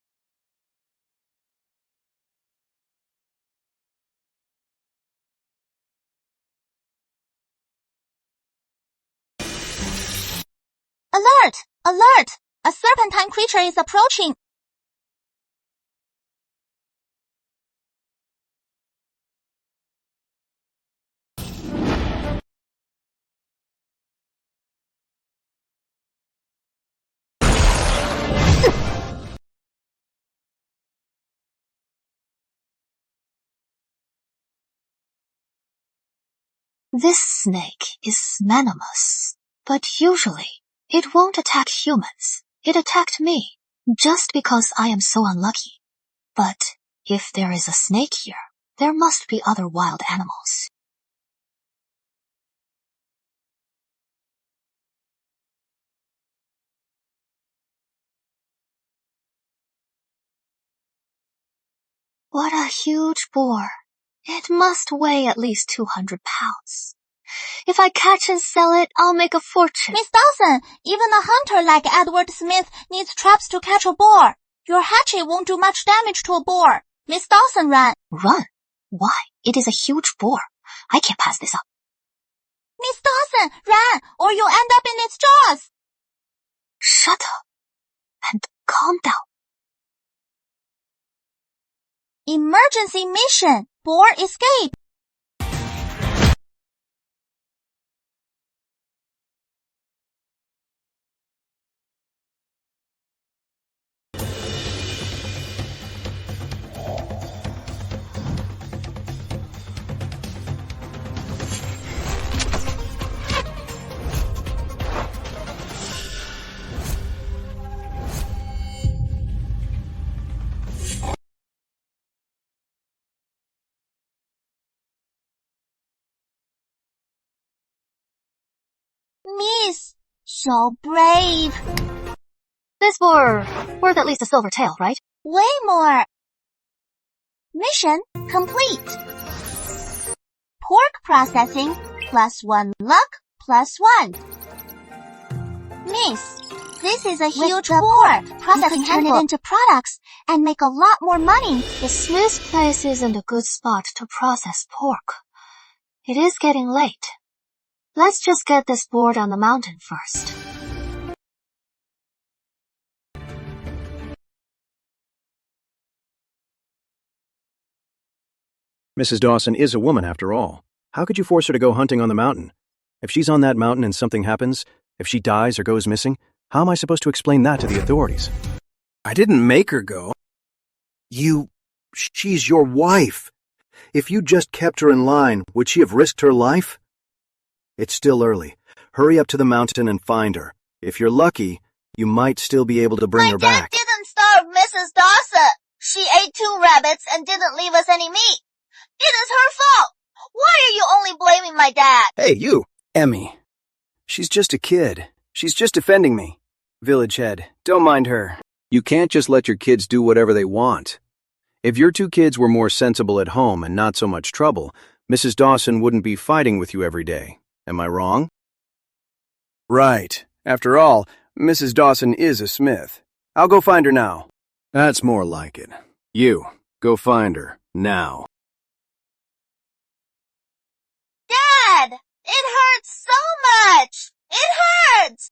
Alert! Alert! A serpentine creature is approaching. This snake is venomous, but usually it won't attack humans. It attacked me, just because I am so unlucky. But if there is a snake here, there must be other wild animals. What a huge boar. It must weigh at least 200 pounds. If I catch and sell it, I'll make a fortune. Miss Dawson, even a hunter like Edward Smith needs traps to catch a boar. Your hatchet won't do much damage to a boar. Miss Dawson, run. Run? Why? It is a huge boar. I can't pass this up. Miss Dawson, run, or you'll end up in its jaws. Shut up and calm down. Emergency mission. Boar escape. Miss, so brave. This worth at least a silver tael, right? Way more. Mission complete. Pork processing +1 luck +1. Miss, this is a huge pork. Processing turn it into products and make a lot more money. The Smith's place isn't a good spot to process pork. It is getting late. Let's just get this board on the mountain first. Mrs. Dawson is a woman after all. How could you force her to go hunting on the mountain? If she's on that mountain and something happens, if she dies or goes missing, how am I supposed to explain that to the authorities? I didn't make her go. She's your wife. If you just kept her in line, would she have risked her life? It's still early. Hurry up to the mountain and find her. If you're lucky, you might still be able to bring her back. My dad didn't starve Mrs. Dawson. She ate 2 rabbits and didn't leave us any meat. It is her fault. Why are you only blaming my dad? Hey, you! Emmy. She's just a kid. She's just defending me. Village head, don't mind her. You can't just let your kids do whatever they want. If your 2 kids were more sensible at home and not so much trouble, Mrs. Dawson wouldn't be fighting with you every day. Am I wrong? Right. After all, Mrs. Dawson is a Smith. I'll go find her now. That's more like it. You, go find her, now. Dad, it hurts so much. It hurts.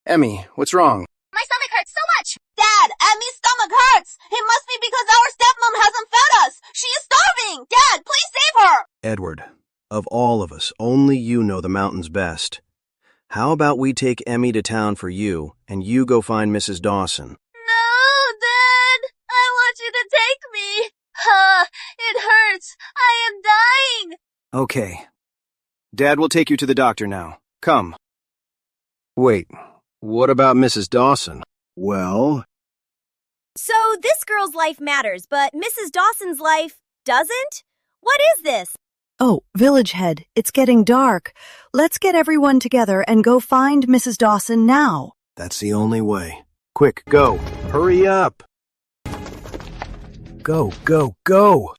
Emmy, what's wrong? My stomach hurts so much. Dad, Emmy's stomach hurts. It must be because our stepmom hasn't fed us. She is starving. Dad, please save her. Edward, of all of us, only you know the mountains best. How about we take Emmy to town for you, and you go find Mrs. Dawson? No, Dad. I want you to take me. It hurts. I am dying. Okay. Dad will take you to the doctor now. Come. Wait, what about Mrs. Dawson? Well... So this girl's life matters, but Mrs. Dawson's life doesn't? What is this? Oh, village head, it's getting dark. Let's get everyone together and go find Mrs. Dawson now. That's the only way. Quick, go. Hurry up. Go, go, go.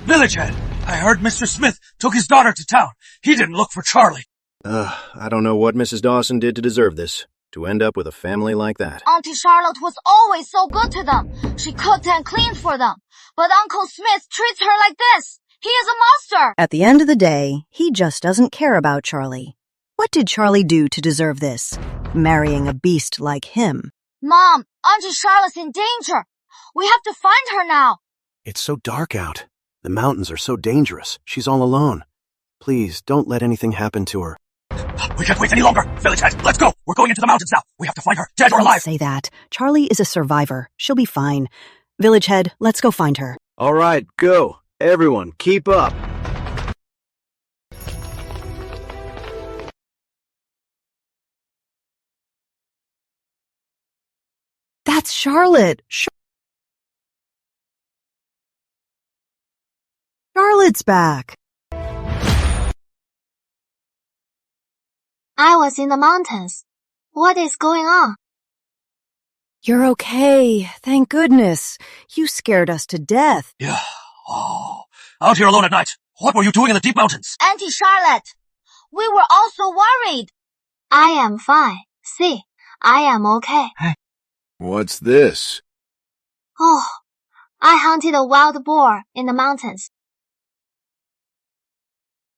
Village head, I heard Mr. Smith took his daughter to town. He didn't look for Charlie. I don't know what Mrs. Dawson did to deserve this. To end up with a family like that. Auntie Charlotte was always so good to them. She cooked and cleaned for them. But Uncle Smith treats her like this. He is a monster. At the end of the day, he just doesn't care about Charlie. What did Charlie do to deserve this? Marrying a beast like him. Mom, Auntie Charlotte's in danger. We have to find her now. It's so dark out. The mountains are so dangerous. She's all alone. Please, don't let anything happen to her. We can't wait any longer. Village head, let's go. We're going into the mountains now. We have to find her, dead or alive. Don't say that. Charlie is a survivor. She'll be fine. Village head, let's go find her. All right, go. Everyone, keep up. That's Charlotte. Charlotte's back. I was in the mountains. What is going on? You're okay. Thank goodness. You scared us to death. Yeah. Oh. Out here alone at night. What were you doing in the deep mountains? Auntie Charlotte, we were all so worried. I am fine. See, I am okay. What's this? Oh, I hunted a wild boar in the mountains.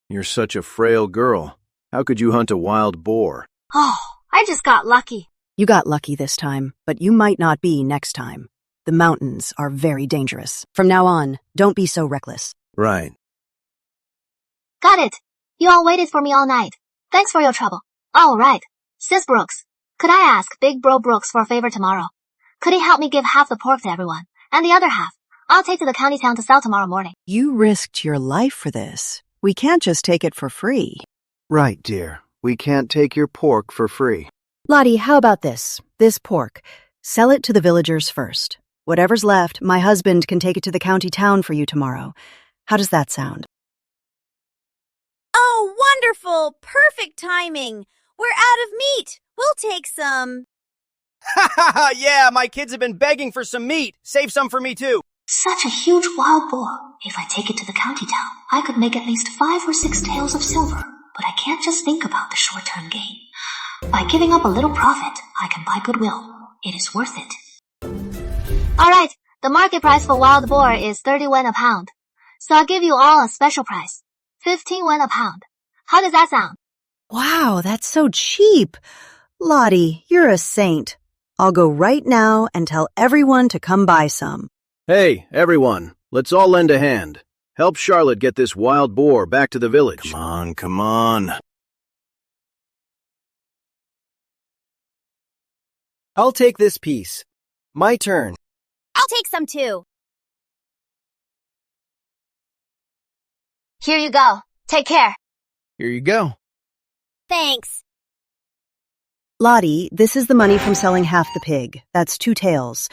You're such a frail girl. How could you hunt a wild boar? Oh, I just got lucky. You got lucky this time, but you might not be next time. The mountains are very dangerous. From now on, don't be so reckless. Right. Got it. You all waited for me all night. Thanks for your trouble. All right. Sis Brooks, could I ask Big Bro Brooks for a favor tomorrow? Could he help me give half the pork to everyone, and the other half I'll take to the county town to sell tomorrow morning? You risked your life for this. We can't just take it for free. Right, dear. We can't take your pork for free. Lottie, how about this? This pork. Sell it to the villagers first. Whatever's left, my husband can take it to the county town for you tomorrow. How does that sound? Oh, wonderful! Perfect timing! We're out of meat! We'll take some. Ha ha ha! Yeah, my kids have been begging for some meat. Save some for me too. Such a huge wild boar. If I take it to the county town, I could make at least 5 or 6 taels of silver. But I can't just think about the short-term gain. By giving up a little profit, I can buy goodwill. It is worth it. Alright, the market price for wild boar is 30 wen a pound. So I'll give you all a special price. 15 wen a pound. How does that sound? Wow, that's so cheap. Lottie, you're a saint. I'll go right now and tell everyone to come buy some. Hey, everyone, let's all lend a hand. Help Charlotte get this wild boar back to the village. Come on, come on. I'll take this piece. My turn. I'll take some too. Here you go. Take care. Here you go. Thanks. Lottie, this is the money from selling half the pig. That's 2 taels.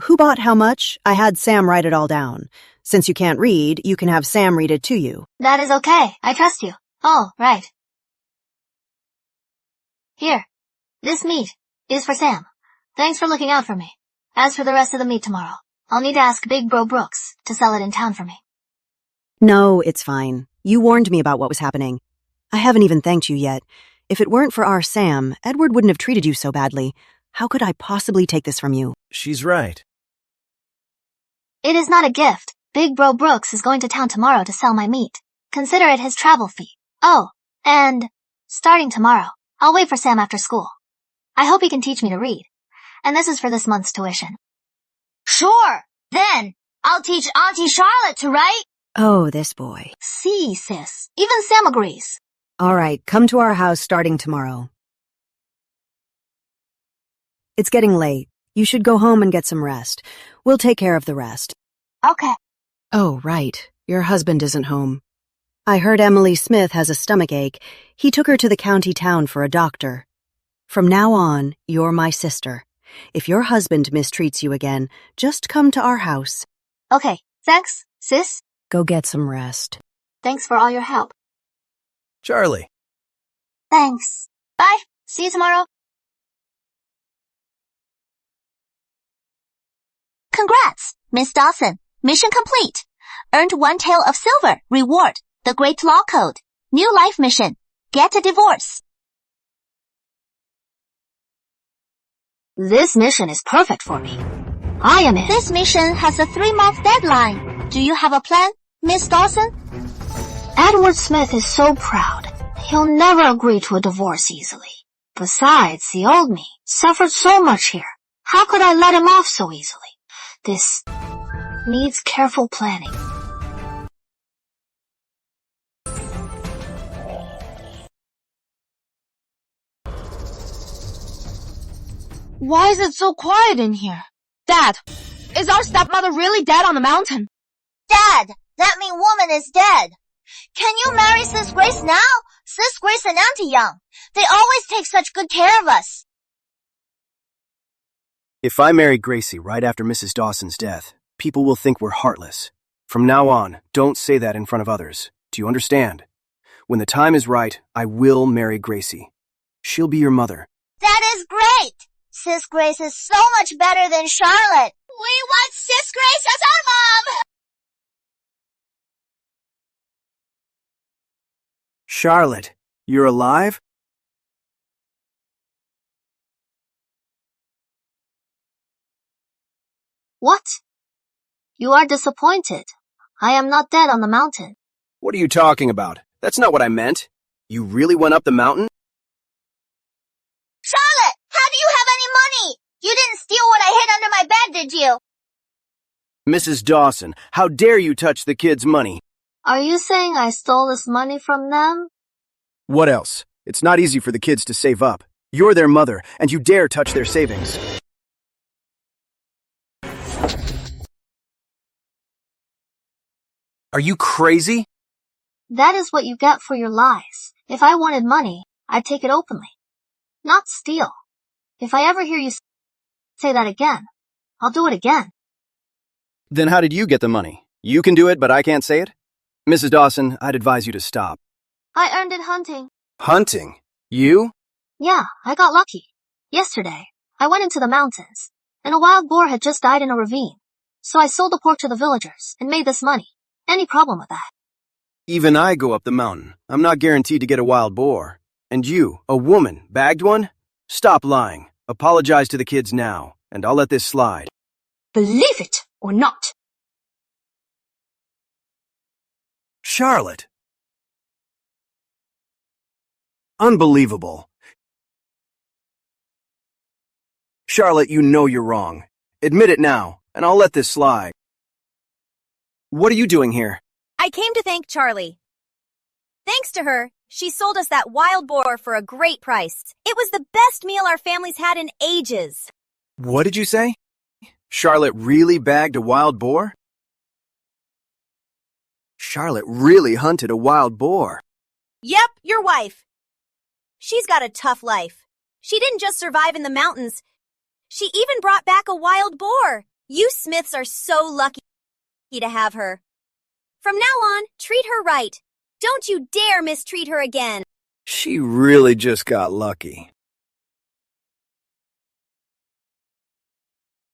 Who bought how much? I had Sam write it all down. Since you can't read, you can have Sam read it to you. That is okay. I trust you. Oh, right. Here. This meat is for Sam. Thanks for looking out for me. As for the rest of the meat tomorrow, I'll need to ask Big Bro Brooks to sell it in town for me. No, it's fine. You warned me about what was happening. I haven't even thanked you yet. If it weren't for our Sam, Edward wouldn't have treated you so badly. How could I possibly take this from you? She's right. It is not a gift. Big Bro Brooks is going to town tomorrow to sell my meat. Consider it his travel fee. Oh, and starting tomorrow, I'll wait for Sam after school. I hope he can teach me to read. And this is for this month's tuition. Sure. Then, I'll teach Auntie Charlotte to write. Oh, this boy. See, sis. Even Sam agrees. All right, come to our house starting tomorrow. It's getting late. You should go home and get some rest. We'll take care of the rest. Okay. Oh, right. Your husband isn't home. I heard Emily Smith has a stomachache. He took her to the county town for a doctor. From now on, you're my sister. If your husband mistreats you again, just come to our house. Okay. Thanks, sis. Go get some rest. Thanks for all your help. Charlie. Thanks. Bye. See you tomorrow. Congrats, Miss Dawson. Mission complete. Earned 1 tael of silver. Reward. The Great Law Code. New life mission. Get a divorce. This mission is perfect for me. I am in. This mission has a 3-month deadline. Do you have a plan, Miss Dawson? Edward Smith is so proud. He'll never agree to a divorce easily. Besides, the old me suffered so much here. How could I let him off so easily? This needs careful planning. Why is it so quiet in here? Dad, is our stepmother really dead on the mountain? Dad, that mean woman is dead. Can you marry Sis Grace now? Sis Grace and Auntie Young. They always take such good care of us. If I marry Gracie right after Mrs. Dawson's death, people will think we're heartless. From now on, don't say that in front of others. Do you understand? When the time is right, I will marry Gracie. She'll be your mother. That is great. Sis Grace is so much better than Charlotte. We want Sis Grace as our mom. Charlotte, you're alive? What? You are disappointed. I am not dead on the mountain. What are you talking about? That's not what I meant. You really went up the mountain? Charlotte, how do you have any money? You didn't steal what I hid under my bed, did you? Mrs. Dawson, how dare you touch the kids' money? Are you saying I stole this money from them? What else? It's not easy for the kids to save up. You're their mother, and you dare touch their savings. Are you crazy? That is what you get for your lies. If I wanted money, I'd take it openly. Not steal. If I ever hear you say that again, I'll do it again. Then how did you get the money? You can do it, but I can't say it? Mrs. Dawson, I'd advise you to stop. I earned it hunting. Hunting? You? Yeah, I got lucky. Yesterday, I went into the mountains, and a wild boar had just died in a ravine. So I sold the pork to the villagers and made this money. Any problem with that? Even I go up the mountain. I'm not guaranteed to get a wild boar. And you, a woman, bagged one? Stop lying. Apologize to the kids now, and I'll let this slide. Believe it or not. Charlotte! Unbelievable. Charlotte, you know you're wrong. Admit it now, and I'll let this slide. What are you doing here? I came to thank Charlie. Thanks to her, she sold us that wild boar for a great price. It was the best meal our family's had in ages. What did you say? Charlotte really bagged a wild boar? Charlotte really hunted a wild boar. Yep, your wife. She's got a tough life. She didn't just survive in the mountains. She even brought back a wild boar. You Smiths are so lucky to have her. From now on, treat her right. Don't you dare mistreat her again. She really just got lucky.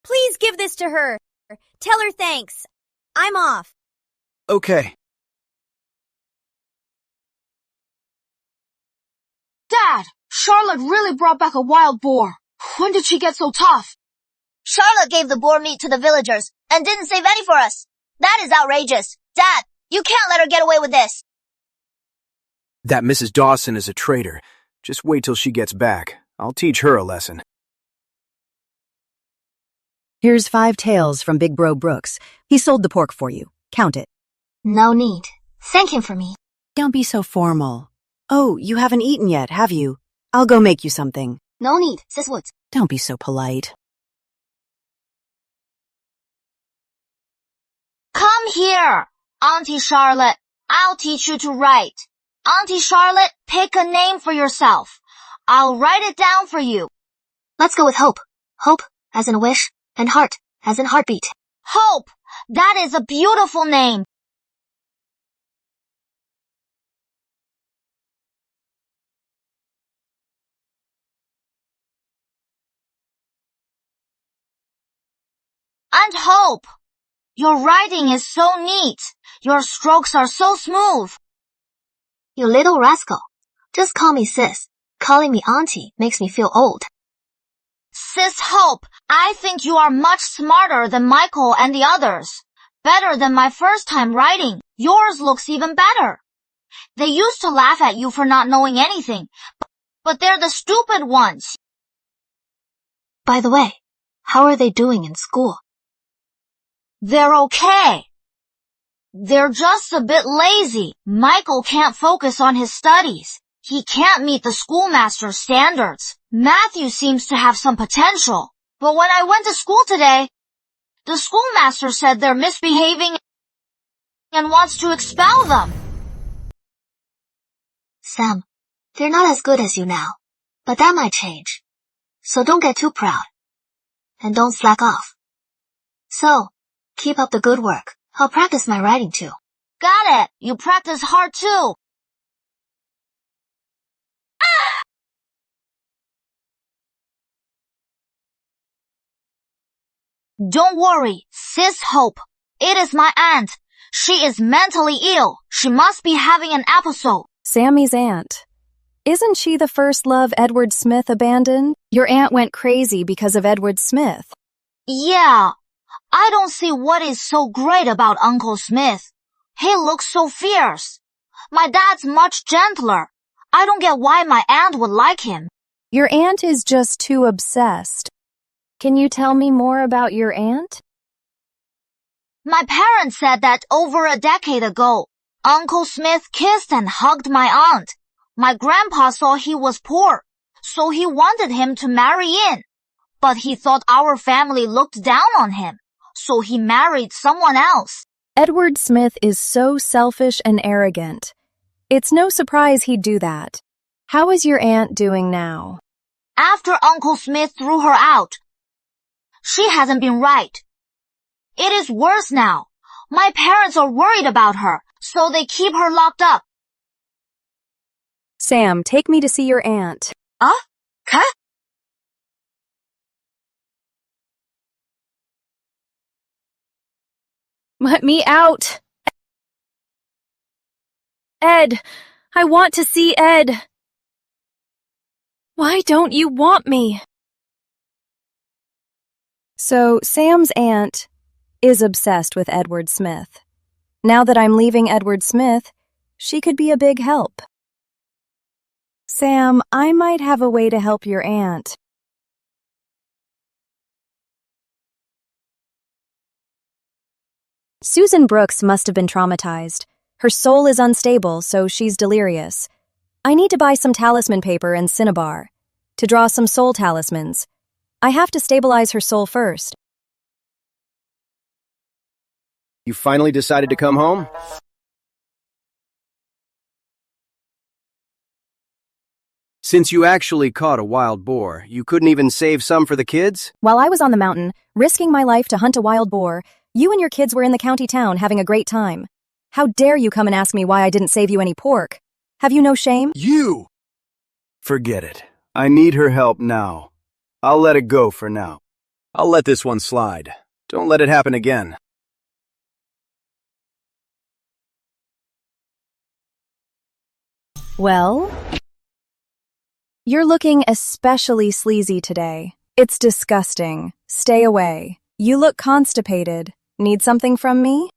Please give this to her. Tell her thanks. I'm off. Okay. Dad, Charlotte really brought back a wild boar. When did she get so tough? Charlotte gave the boar meat to the villagers and didn't save any for us. That is outrageous. Dad, you can't let her get away with this. That Mrs. Dawson is a traitor. Just wait till she gets back. I'll teach her a lesson. Here's 5 tails from Big Bro Brooks. He sold the pork for you. Count it. No need. Thank him for me. Don't be so formal. Oh, you haven't eaten yet, have you? I'll go make you something. No need, Sis Woods. Don't be so polite. Come here, Auntie Charlotte. I'll teach you to write. Auntie Charlotte, pick a name for yourself. I'll write it down for you. Let's go with Hope. Hope, as in a wish, and Heart, as in heartbeat. Hope! That is a beautiful name. And Hope! Your writing is so neat. Your strokes are so smooth. You little rascal. Just call me Sis. Calling me Auntie makes me feel old. Sis Hope, I think you are much smarter than Michael and the others. Better than my first time writing. Yours looks even better. They used to laugh at you for not knowing anything, but they're the stupid ones. By the way, how are they doing in school? They're okay. They're just a bit lazy. Michael can't focus on his studies. He can't meet the schoolmaster's standards. Matthew seems to have some potential. But when I went to school today, the schoolmaster said they're misbehaving and wants to expel them. Sam, they're not as good as you now, but that might change. So don't get too proud. And don't slack off. So, keep up the good work. I'll practice my writing too. Got it. You practice hard too. Don't worry, Sis Hope. It is my aunt. She is mentally ill. She must be having an episode. Sammy's aunt. Isn't she the first love Edward Smith abandoned? Your aunt went crazy because of Edward Smith. Yeah. I don't see what is so great about Uncle Smith. He looks so fierce. My dad's much gentler. I don't get why my aunt would like him. Your aunt is just too obsessed. Can you tell me more about your aunt? My parents said that over a decade ago, Uncle Smith kissed and hugged my aunt. My grandpa saw he was poor, so he wanted him to marry in. But he thought our family looked down on him, so he married someone else. Edward Smith is so selfish and arrogant. It's no surprise he'd do that. How is your aunt doing now? After Uncle Smith threw her out, she hasn't been right. It is worse now. My parents are worried about her, so they keep her locked up. Sam, take me to see your aunt. Huh? Let me out! Ed! I want to see Ed! Why don't you want me? So, Sam's aunt is obsessed with Edward Smith. Now that I'm leaving Edward Smith, she could be a big help. Sam, I might have a way to help your aunt. Susan Brooks must have been traumatized. Her soul is unstable, so she's delirious. I need to buy some talisman paper and cinnabar to draw some soul talismans. I have to stabilize her soul first. You finally decided to come home? Since you actually caught a wild boar, you couldn't even save some for the kids? While I was on the mountain, risking my life to hunt a wild boar, you and your kids were in the county town having a great time. How dare you come and ask me why I didn't save you any pork? Have you no shame? You! Forget it. I need her help now. I'll let it go for now. I'll let this one slide. Don't let it happen again. Well? You're looking especially sleazy today. It's disgusting. Stay away. You look constipated. Need something from me?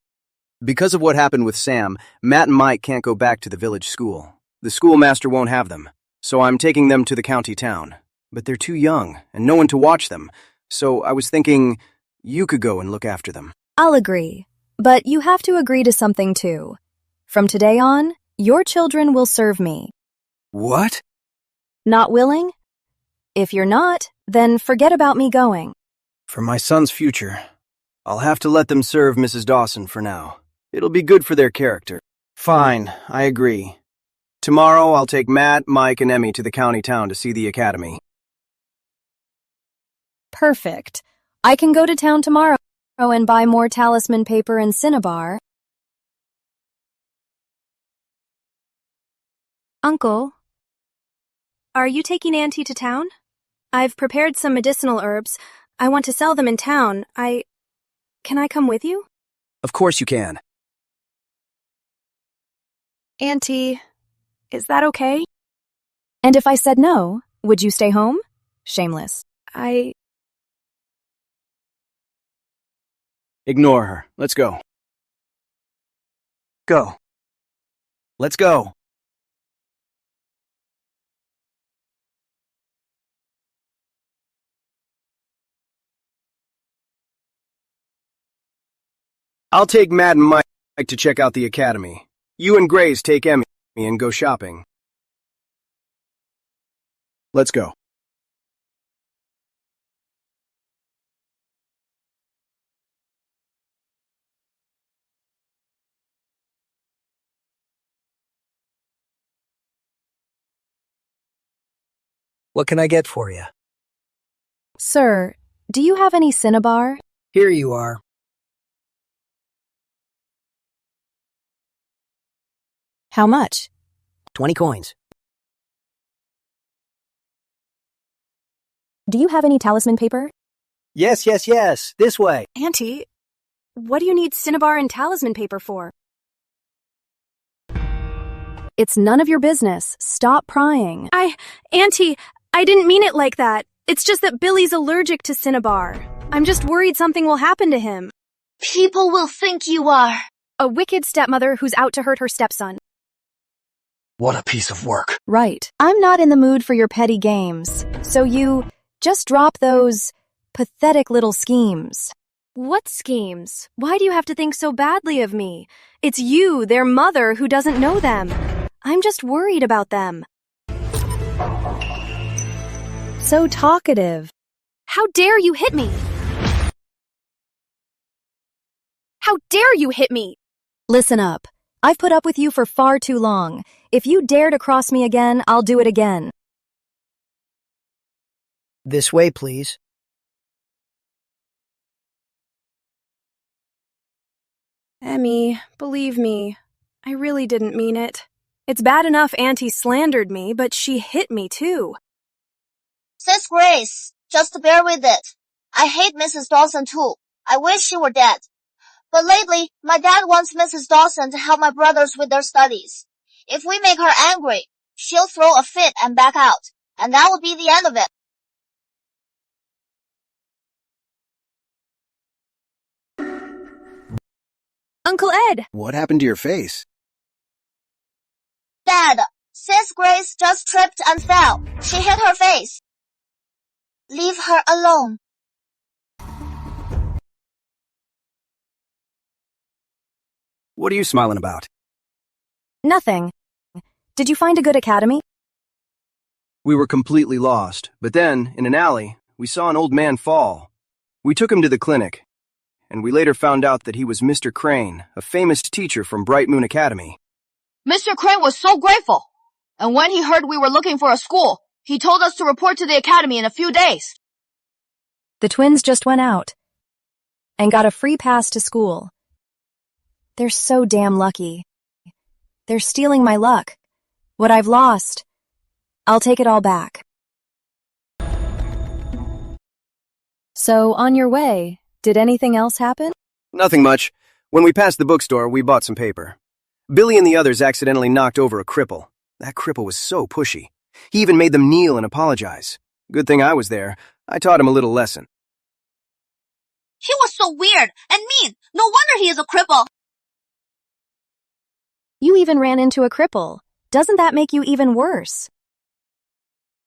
Because of what happened with Sam, Matt and Mike can't go back to the village school. The schoolmaster won't have them, so I'm taking them to the county town. But they're too young, and no one to watch them, so I was thinking you could go and look after them. I'll agree, but you have to agree to something too. From today on, your children will serve me. What? Not willing? If you're not, then forget about me going. For my son's future, I'll have to let them serve Mrs. Dawson for now. It'll be good for their character. Fine, I agree. Tomorrow I'll take Matt, Mike, and Emmy to the county town to see the academy. Perfect. I can go to town tomorrow and buy more talisman paper and cinnabar. Uncle, are you taking Auntie to town? I've prepared some medicinal herbs. I want to sell them in town. Can I come with you? Of course you can. Auntie, is that okay? And if I said no, would you stay home? Shameless. Ignore her. Let's go. Go. Let's go. I'll take Matt and Mike to check out the academy. You and Grace take Emmy and go shopping. Let's go. What can I get for you? Sir, do you have any cinnabar? Here you are. How much? 20 coins. Do you have any talisman paper? Yes. This way. Auntie, what do you need cinnabar and talisman paper for? It's none of your business. Stop prying. Auntie, I didn't mean it like that. It's just that Billy's allergic to cinnabar. I'm just worried something will happen to him. People will think you are. A wicked stepmother who's out to hurt her stepson. What a piece of work. Right. I'm not in the mood for your petty games, so you just drop those pathetic little schemes. What schemes? Why do you have to think so badly of me? It's you, their mother, who doesn't know them. I'm just worried about them. So talkative. How dare you hit me? How dare you hit me? Listen up. I've put up with you for far too long. If you dare to cross me again, I'll do it again. This way, please. Emmy, believe me, I really didn't mean it. It's bad enough Auntie slandered me, but she hit me too. Sis Grace, just bear with it. I hate Mrs. Dawson too. I wish she were dead. But lately, my dad wants Mrs. Dawson to help my brothers with their studies. If we make her angry, she'll throw a fit and back out, and that would be the end of it. Uncle Ed! What happened to your face? Dad, Sis Grace just tripped and fell. She hit her face. Leave her alone. What are you smiling about? Nothing. Did you find a good academy? We were completely lost, but then, in an alley, we saw an old man fall. We took him to the clinic, and we later found out that he was Mr. Crane, a famous teacher from Bright Moon Academy. Mr. Crane was so grateful. And when he heard we were looking for a school, he told us to report to the academy in a few days. The twins just went out and got a free pass to school. They're so damn lucky. They're stealing my luck. What I've lost, I'll take it all back. So, on your way, did anything else happen? Nothing much. When we passed the bookstore, we bought some paper. Billy and the others accidentally knocked over a cripple. That cripple was so pushy. He even made them kneel and apologize. Good thing I was there. I taught him a little lesson. He was so weird and mean. No wonder he is a cripple. You even ran into a cripple. Doesn't that make you even worse?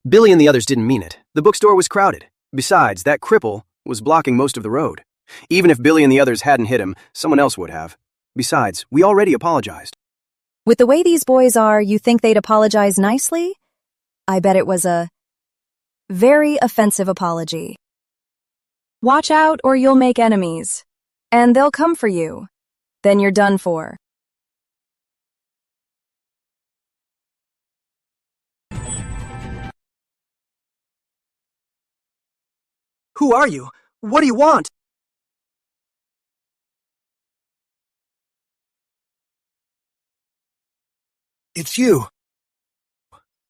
Billy and the others didn't mean it. The bookstore was crowded. Besides, that cripple was blocking most of the road. Even if Billy and the others hadn't hit him, someone else would have. Besides, we already apologized. With the way these boys are, you think they'd apologize nicely? I bet it was a very offensive apology. Watch out or you'll make enemies. And they'll come for you. Then you're done for. Who are you? What do you want? It's you.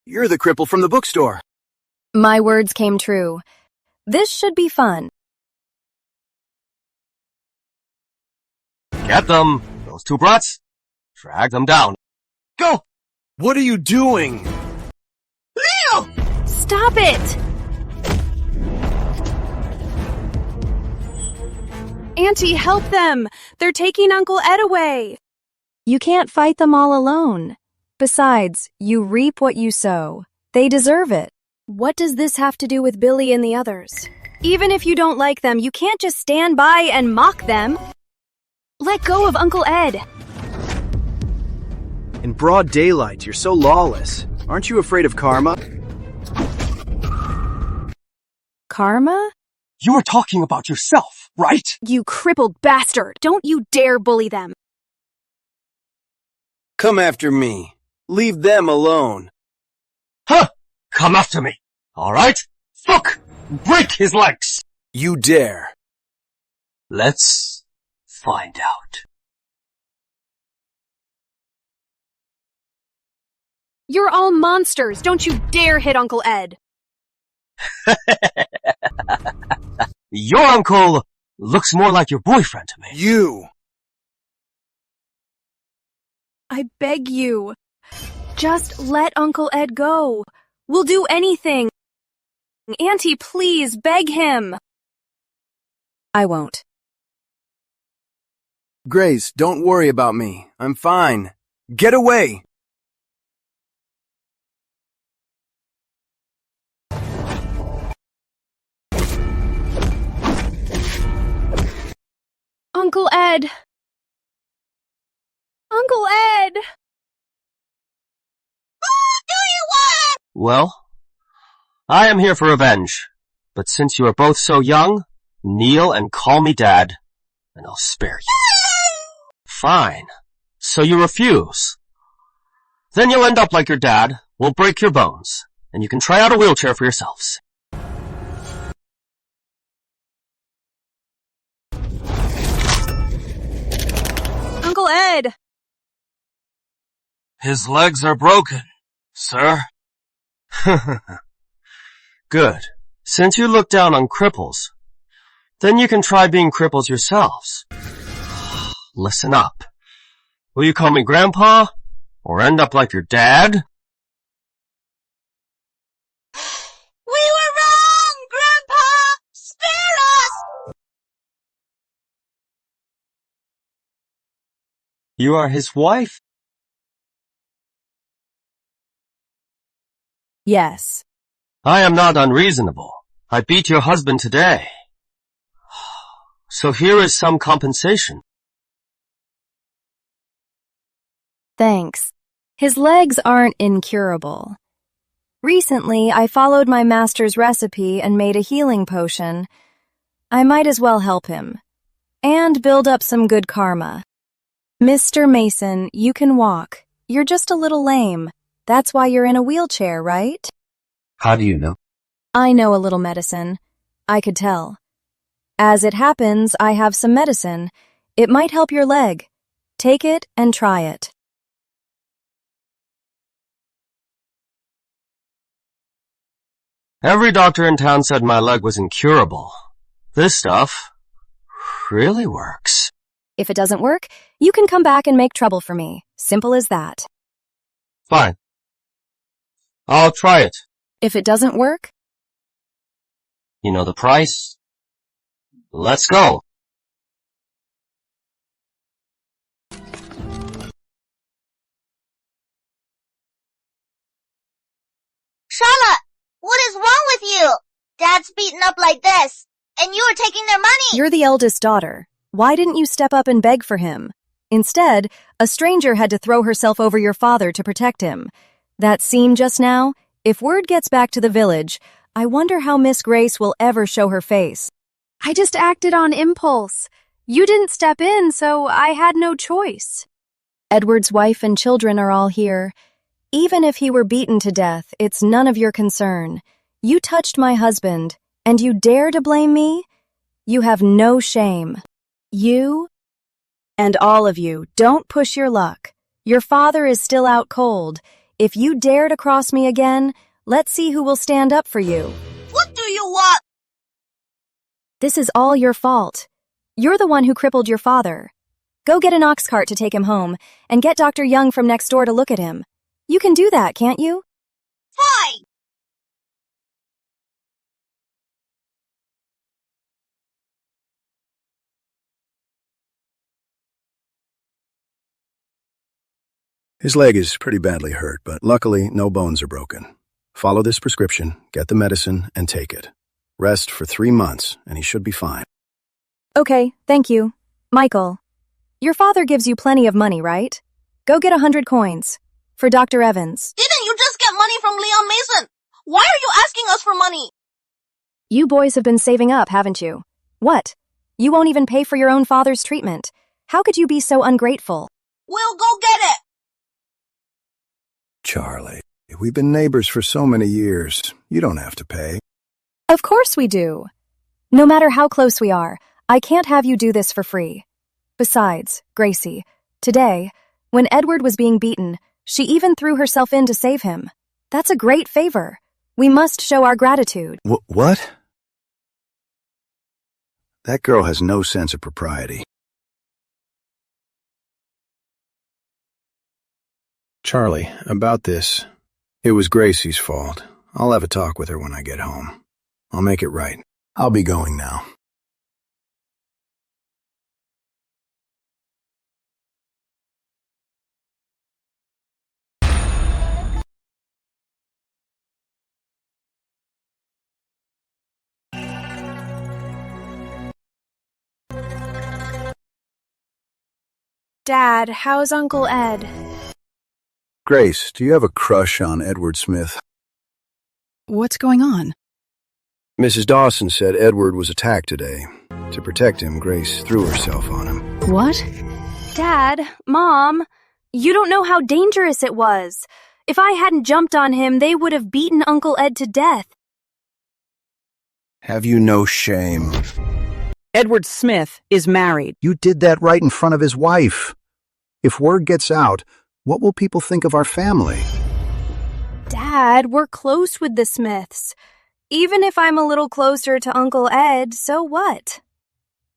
You're the cripple from the bookstore. My words came true. This should be fun. Get them! Those two brats! Drag them down. Go! What are you doing? Leo! Stop it! Auntie, help them! They're taking Uncle Ed away! You can't fight them all alone. Besides, you reap what you sow. They deserve it. What does this have to do with Billy and the others? Even if you don't like them, you can't just stand by and mock them. Let go of Uncle Ed. In broad daylight, you're so lawless. Aren't you afraid of karma? Karma? You were talking about yourself, right? You crippled bastard! Don't you dare bully them! Come after me. Leave them alone. Huh! Come after me. Alright? Fuck! Break his legs! You dare. Let's find out. You're all monsters! Don't you dare hit Uncle Ed! Your uncle looks more like your boyfriend to me. You! I beg you. Just let Uncle Ed go. We'll do anything. Auntie, please, beg him. I won't. Grace, don't worry about me. I'm fine. Get away! Uncle Ed! Uncle Ed! What do you want? Well, I am here for revenge. But since you are both so young, kneel and call me Dad, and I'll spare you. Fine. So you refuse. Then you'll end up like your dad, we'll break your bones, and you can try out a wheelchair for yourselves. Uncle Ed! His legs are broken, sir. Good. Since you look down on cripples, then you can try being cripples yourselves. Listen up. Will you call me Grandpa? Or end up like your dad? We were wrong, Grandpa! Spare us! You are his wife? Yes. I am not unreasonable. I beat your husband today. So here is some compensation. Thanks. His legs aren't incurable. Recently, I followed my master's recipe and made a healing potion. I might as well help him. And build up some good karma. Mr. Mason, you can walk. You're just a little lame. That's why you're in a wheelchair, right? How do you know? I know a little medicine. I could tell. As it happens, I have some medicine. It might help your leg. Take it and try it. Every doctor in town said my leg was incurable. This stuff really works. If it doesn't work, you can come back and make trouble for me. Simple as that. Fine. I'll try it. If it doesn't work, You know the price? Let's go. Charlotte, what is wrong with you? Dad's beaten up like this, and you are taking their money. you're the eldest daughter. Why didn't you step up and beg for him? Instead, a stranger had to throw herself over your father to protect him. That scene just now, if word gets back to the village, I wonder how Miss Grace will ever show her face. I just acted on impulse. You didn't step in, so I had no choice. Edward's wife and children are all here. Even if he were beaten to death, it's none of your concern. You touched my husband, and you dare to blame me? You have no shame. You and all of you, don't push your luck. Your father is still out cold. If you dare to cross me again, let's see who will stand up for you. What do you want? This is all your fault. You're the one who crippled your father. Go get an ox cart to take him home, and get Dr. Young from next door to look at him. You can do that, can't you? Fine! His leg is pretty badly hurt, but luckily no bones are broken. Follow this prescription, get the medicine, and take it. Rest for 3 months, and he should be fine. Okay, thank you. Michael, your father gives you plenty of money, right? Go get 100 coins. For Dr. Evans. Didn't you just get money from Leon Mason? Why are you asking us for money? You boys have been saving up, haven't you? What? You won't even pay for your own father's treatment. How could you be so ungrateful? We'll go get it. Charlie, we've been neighbors for so many years. You don't have to pay. Of course we do. No matter how close we are, I can't have you do this for free. Besides, Gracie, today, when Edward was being beaten, she even threw herself in to save him. That's a great favor. We must show our gratitude. What? That girl has no sense of propriety. Charlie, about this, it was Gracie's fault. I'll have a talk with her when I get home. I'll make it right. I'll be going now. Dad, how's Uncle Ed? Grace, do you have a crush on Edward Smith? What's going on? Mrs. Dawson said Edward was attacked today. To protect him, Grace threw herself on him. What? Dad, Mom, you don't know how dangerous it was. If I hadn't jumped on him, they would have beaten Uncle Ed to death. Have you no shame? Edward Smith is married. You did that right in front of his wife. If word gets out, What will people think of our family? Dad, we're close with the Smiths. Even if I'm a little closer to Uncle Ed, so what?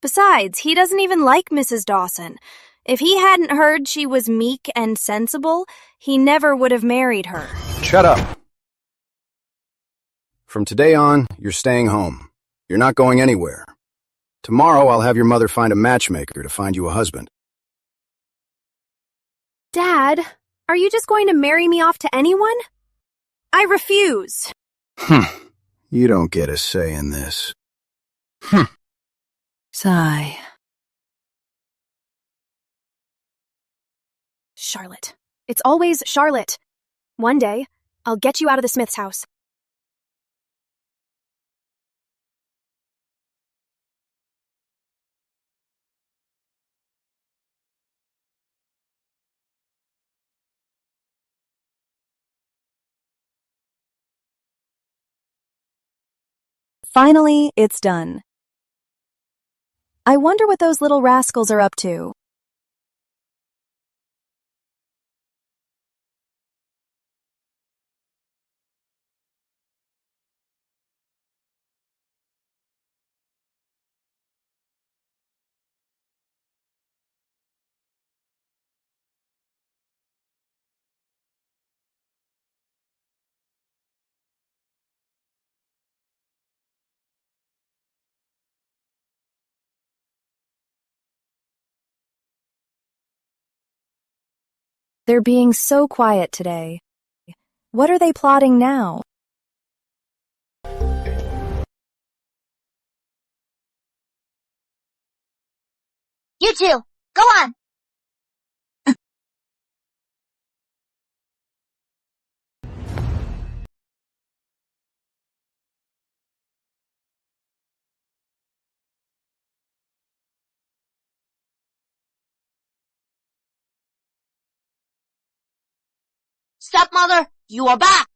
Besides, he doesn't even like Mrs. Dawson. If he hadn't heard she was meek and sensible, he never would have married her. Shut up. From today on, you're staying home. You're not going anywhere. Tomorrow, I'll have your mother find a matchmaker to find you a husband. Dad, are you just going to marry me off to anyone? I refuse. You don't get a say in this. Sigh. Charlotte. It's always Charlotte. One day, I'll get you out of the Smith's house. Finally, it's done. I wonder what those little rascals are up to. They're being so quiet today. What are they plotting now? You two, go on. Stepmother, you are back!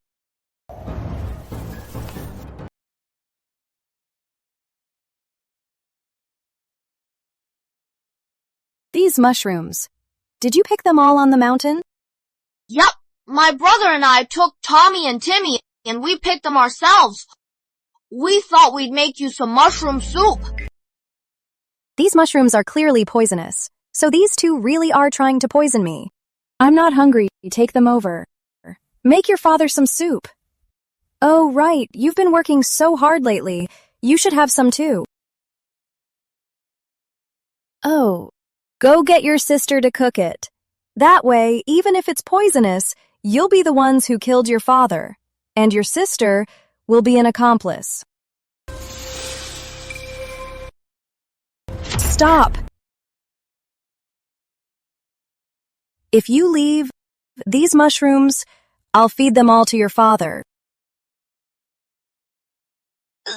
These mushrooms. Did you pick them all on the mountain? Yep, my brother and I took Tommy and Timmy and we picked them ourselves. We thought we'd make you some mushroom soup. These mushrooms are clearly poisonous, so these two really are trying to poison me. I'm not hungry. Take them over. Make your father some soup. Oh, right. You've been working so hard lately. You should have some too. Oh, go get your sister to cook it. That way, even if it's poisonous, you'll be the ones who killed your father, and your sister will be an accomplice. Stop! If you leave these mushrooms, I'll feed them all to your father.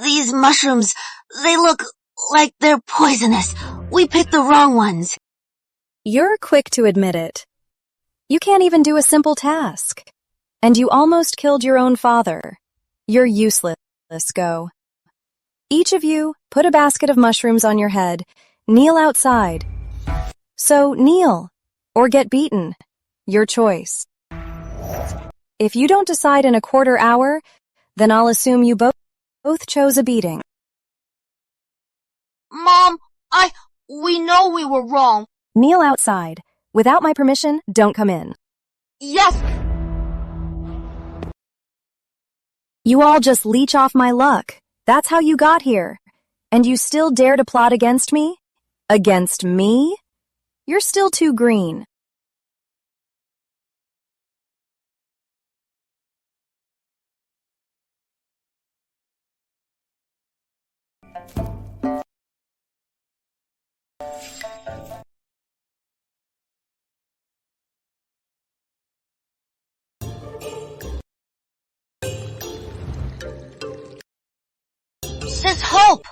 These mushrooms, they look like they're poisonous. We picked the wrong ones. You're quick to admit it. You can't even do a simple task. And you almost killed your own father. You're useless, go. Each of you, put a basket of mushrooms on your head. Kneel outside. So, kneel, or get beaten. Your choice. If you don't decide in a quarter hour, then I'll assume you both chose a beating. Mom, we know we were wrong. Kneel outside. Without my permission, don't come in. Yes! You all just leech off my luck. That's how you got here. And you still dare to plot against me? Against me? You're still too green. Sis Hope,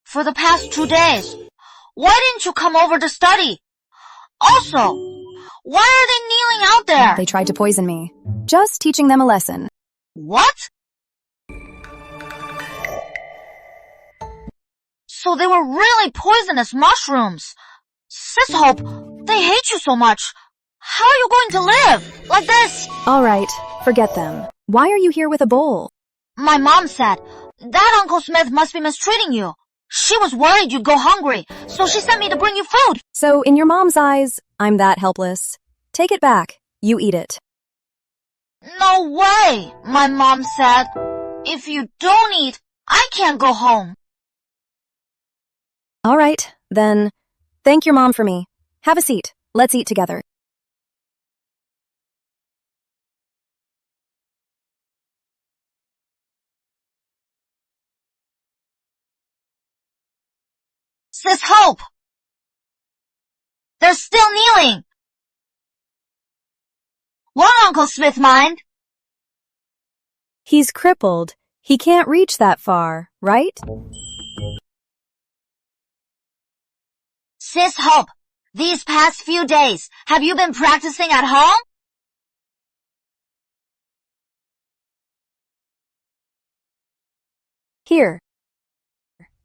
for the past 2 days, why didn't you come over to study? Also, why are they kneeling out there? They tried to poison me. Just teaching them a lesson. What? So they were really poisonous mushrooms. Sis Hope, they hate you so much. How are you going to live? Like this? All right, forget them. Why are you here with a bowl? My mom said, that Uncle Smith must be mistreating you. She was worried you'd go hungry, so she sent me to bring you food. So, in your mom's eyes, I'm that helpless. Take it back. You eat it. No way, my mom said. If you don't eat, I can't go home. All right, then. Thank your mom for me. Have a seat. Let's eat together. Sis Hope! They're still kneeling. Won't Uncle Smith mind? He's crippled. He can't reach that far, right? Sis Hope, these past few days, have you been practicing at home? Here.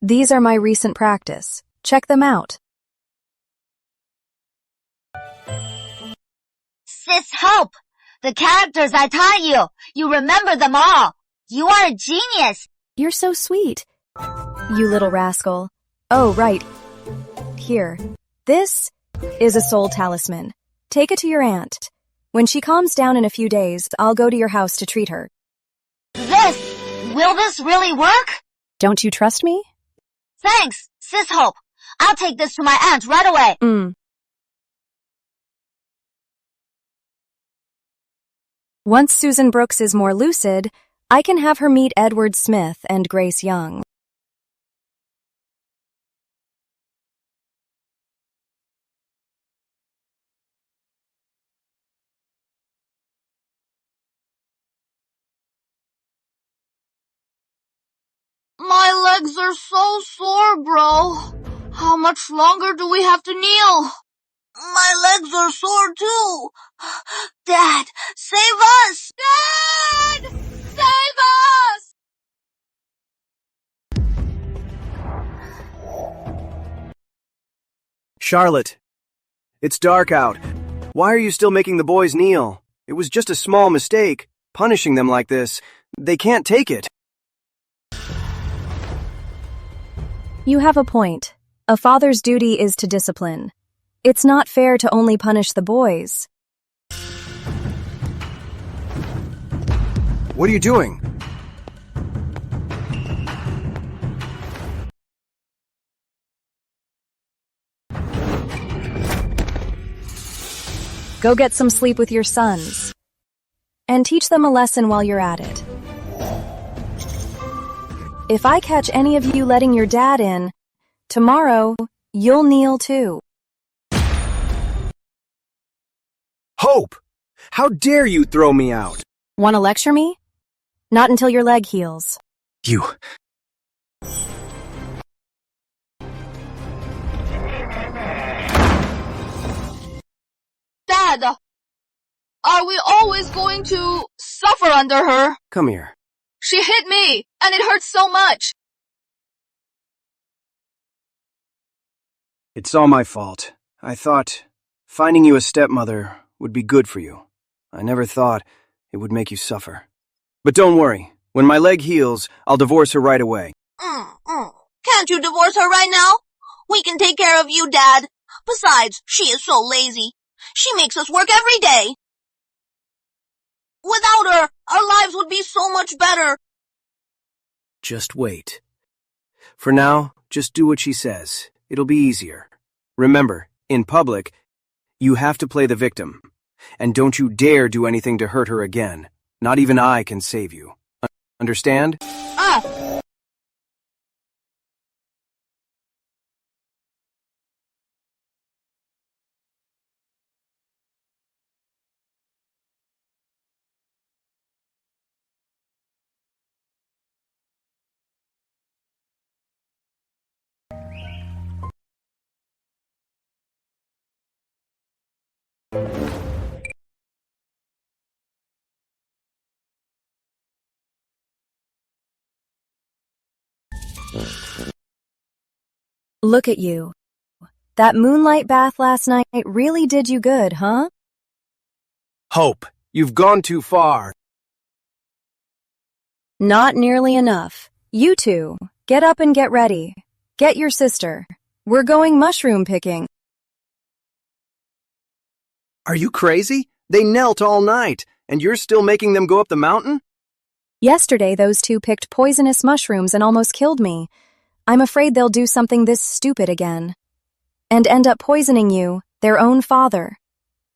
These are my recent practice. Check them out. Sis Hope, the characters I taught you remember them all. You are a genius. You're so sweet. You little rascal. Oh, right. Here. This is a soul talisman. Take it to your aunt. When she calms down in a few days, I'll go to your house to treat her. Will this really work? Don't you trust me? Thanks, Sis Hope. I'll take this to my aunt right away. Once Susan Brooks is more lucid, I can have her meet Edward Smith and Grace Young. My legs are so sore, bro. How much longer do we have to kneel? My legs are sore too. Dad, save us! Dad! Save us! Charlotte, it's dark out. Why are you still making the boys kneel? It was just a small mistake. Punishing them like this, they can't take it. You have a point. A father's duty is to discipline. It's not fair to only punish the boys. What are you doing? Go get some sleep with your sons. And teach them a lesson while you're at it. If I catch any of you letting your dad in, tomorrow, you'll kneel too. Hope! How dare you throw me out? Want to lecture me? Not until your leg heals. You... Dad, are we always going to suffer under her? Come here. She hit me, and it hurts so much. It's all my fault. I thought finding you a stepmother would be good for you. I never thought it would make you suffer. But don't worry. When my leg heals, I'll divorce her right away. Can't you divorce her right now? We can take care of you, Dad. Besides, she is so lazy. She makes us work every day. Without her, our lives would be so much better. Just wait. For now, just do what she says. It'll be easier. Remember, in public, you have to play the victim. And don't you dare do anything to hurt her again. Not even I can save you. Understand? Look at you. That moonlight bath last night really did you good, huh? Hope, you've gone too far. Not nearly enough. You two, get up and get ready. Get your sister. We're going mushroom picking. Are you crazy? They knelt all night, and you're still making them go up the mountain? Yesterday, those two picked poisonous mushrooms and almost killed me. I'm afraid they'll do something this stupid again. And end up poisoning you, their own father.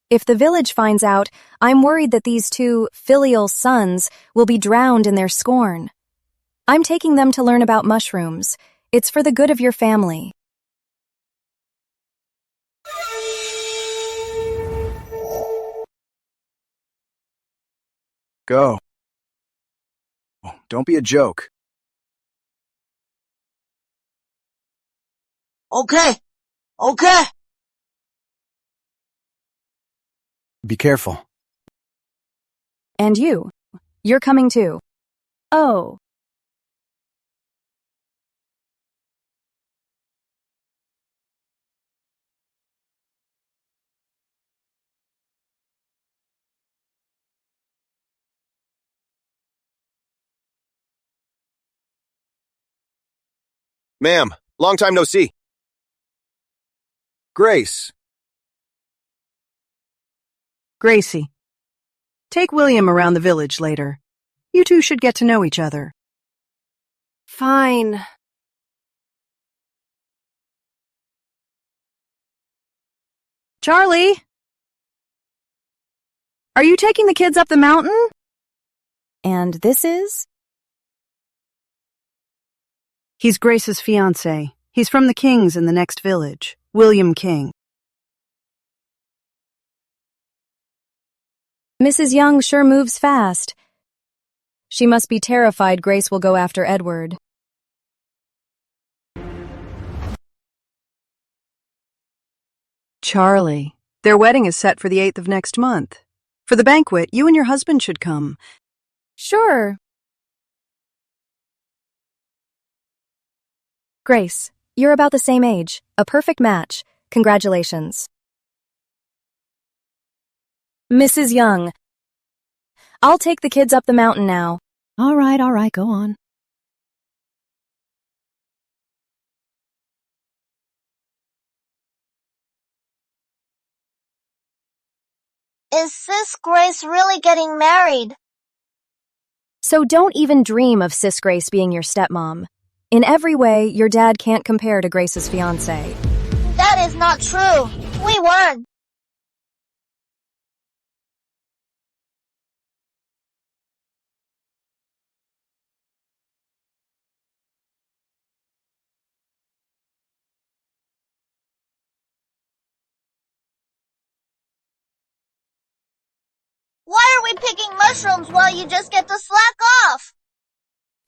If the village finds out, I'm worried that these two filial sons will be drowned in their scorn. I'm taking them to learn about mushrooms. It's for the good of your family. Go. Don't be a joke. Okay. Okay. Be careful. And you're coming too. Oh. Ma'am, long time no see. Grace. Gracie. Take William around the village later. You two should get to know each other. Fine. Charlie? Are you taking the kids up the mountain? And this is? He's Grace's fiancé. He's from the Kings in the next village, William King. Mrs. Young sure moves fast. She must be terrified Grace will go after Edward. Charlie, their wedding is set for the 8th of next month. For the banquet, you and your husband should come. Sure. Grace, you're about the same age. A perfect match. Congratulations. Mrs. Young, I'll take the kids up the mountain now. All right, go on. Is Sis Grace really getting married? So don't even dream of Sis Grace being your stepmom. In every way, your dad can't compare to Grace's fiancé. That is not true. We weren't. Why are we picking mushrooms while you just get to slack off?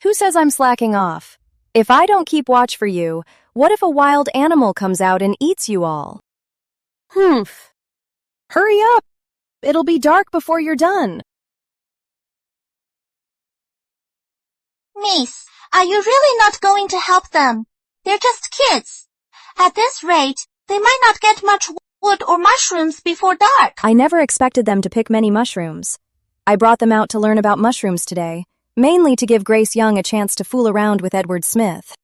Who says I'm slacking off? If I don't keep watch for you, what if a wild animal comes out and eats you all? Humph. Hurry up. It'll be dark before you're done. Niece, are you really not going to help them? They're just kids. At this rate, they might not get much wood or mushrooms before dark. I never expected them to pick many mushrooms. I brought them out to learn about mushrooms today, mainly to give Grace Young a chance to fool around with Edward Smith.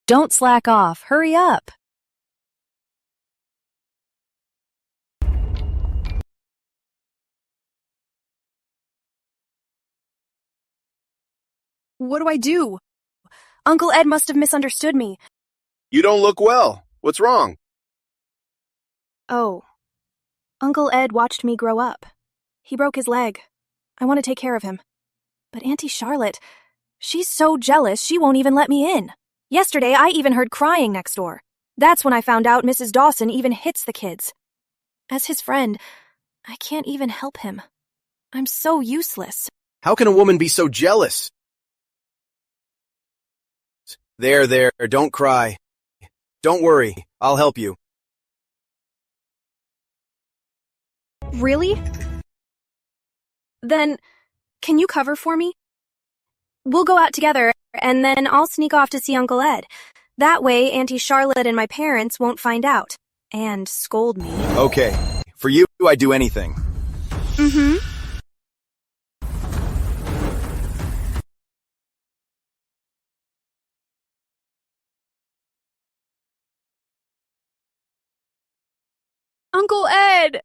Don't slack off. Hurry up. What do I do? Uncle Ed must have misunderstood me. You don't look well. What's wrong? Oh. Uncle Ed watched me grow up. He broke his leg. I want to take care of him. But Auntie Charlotte, she's so jealous she won't even let me in. Yesterday, I even heard crying next door. That's when I found out Mrs. Dawson even hits the kids. As his friend, I can't even help him. I'm so useless. How can a woman be so jealous? There, don't cry. Don't worry, I'll help you. Really? Then, can you cover for me? We'll go out together, and then I'll sneak off to see Uncle Ed. That way, Auntie Charlotte and my parents won't find out and scold me. Okay, for you, I'd do anything. Mm-hmm. Uncle Ed!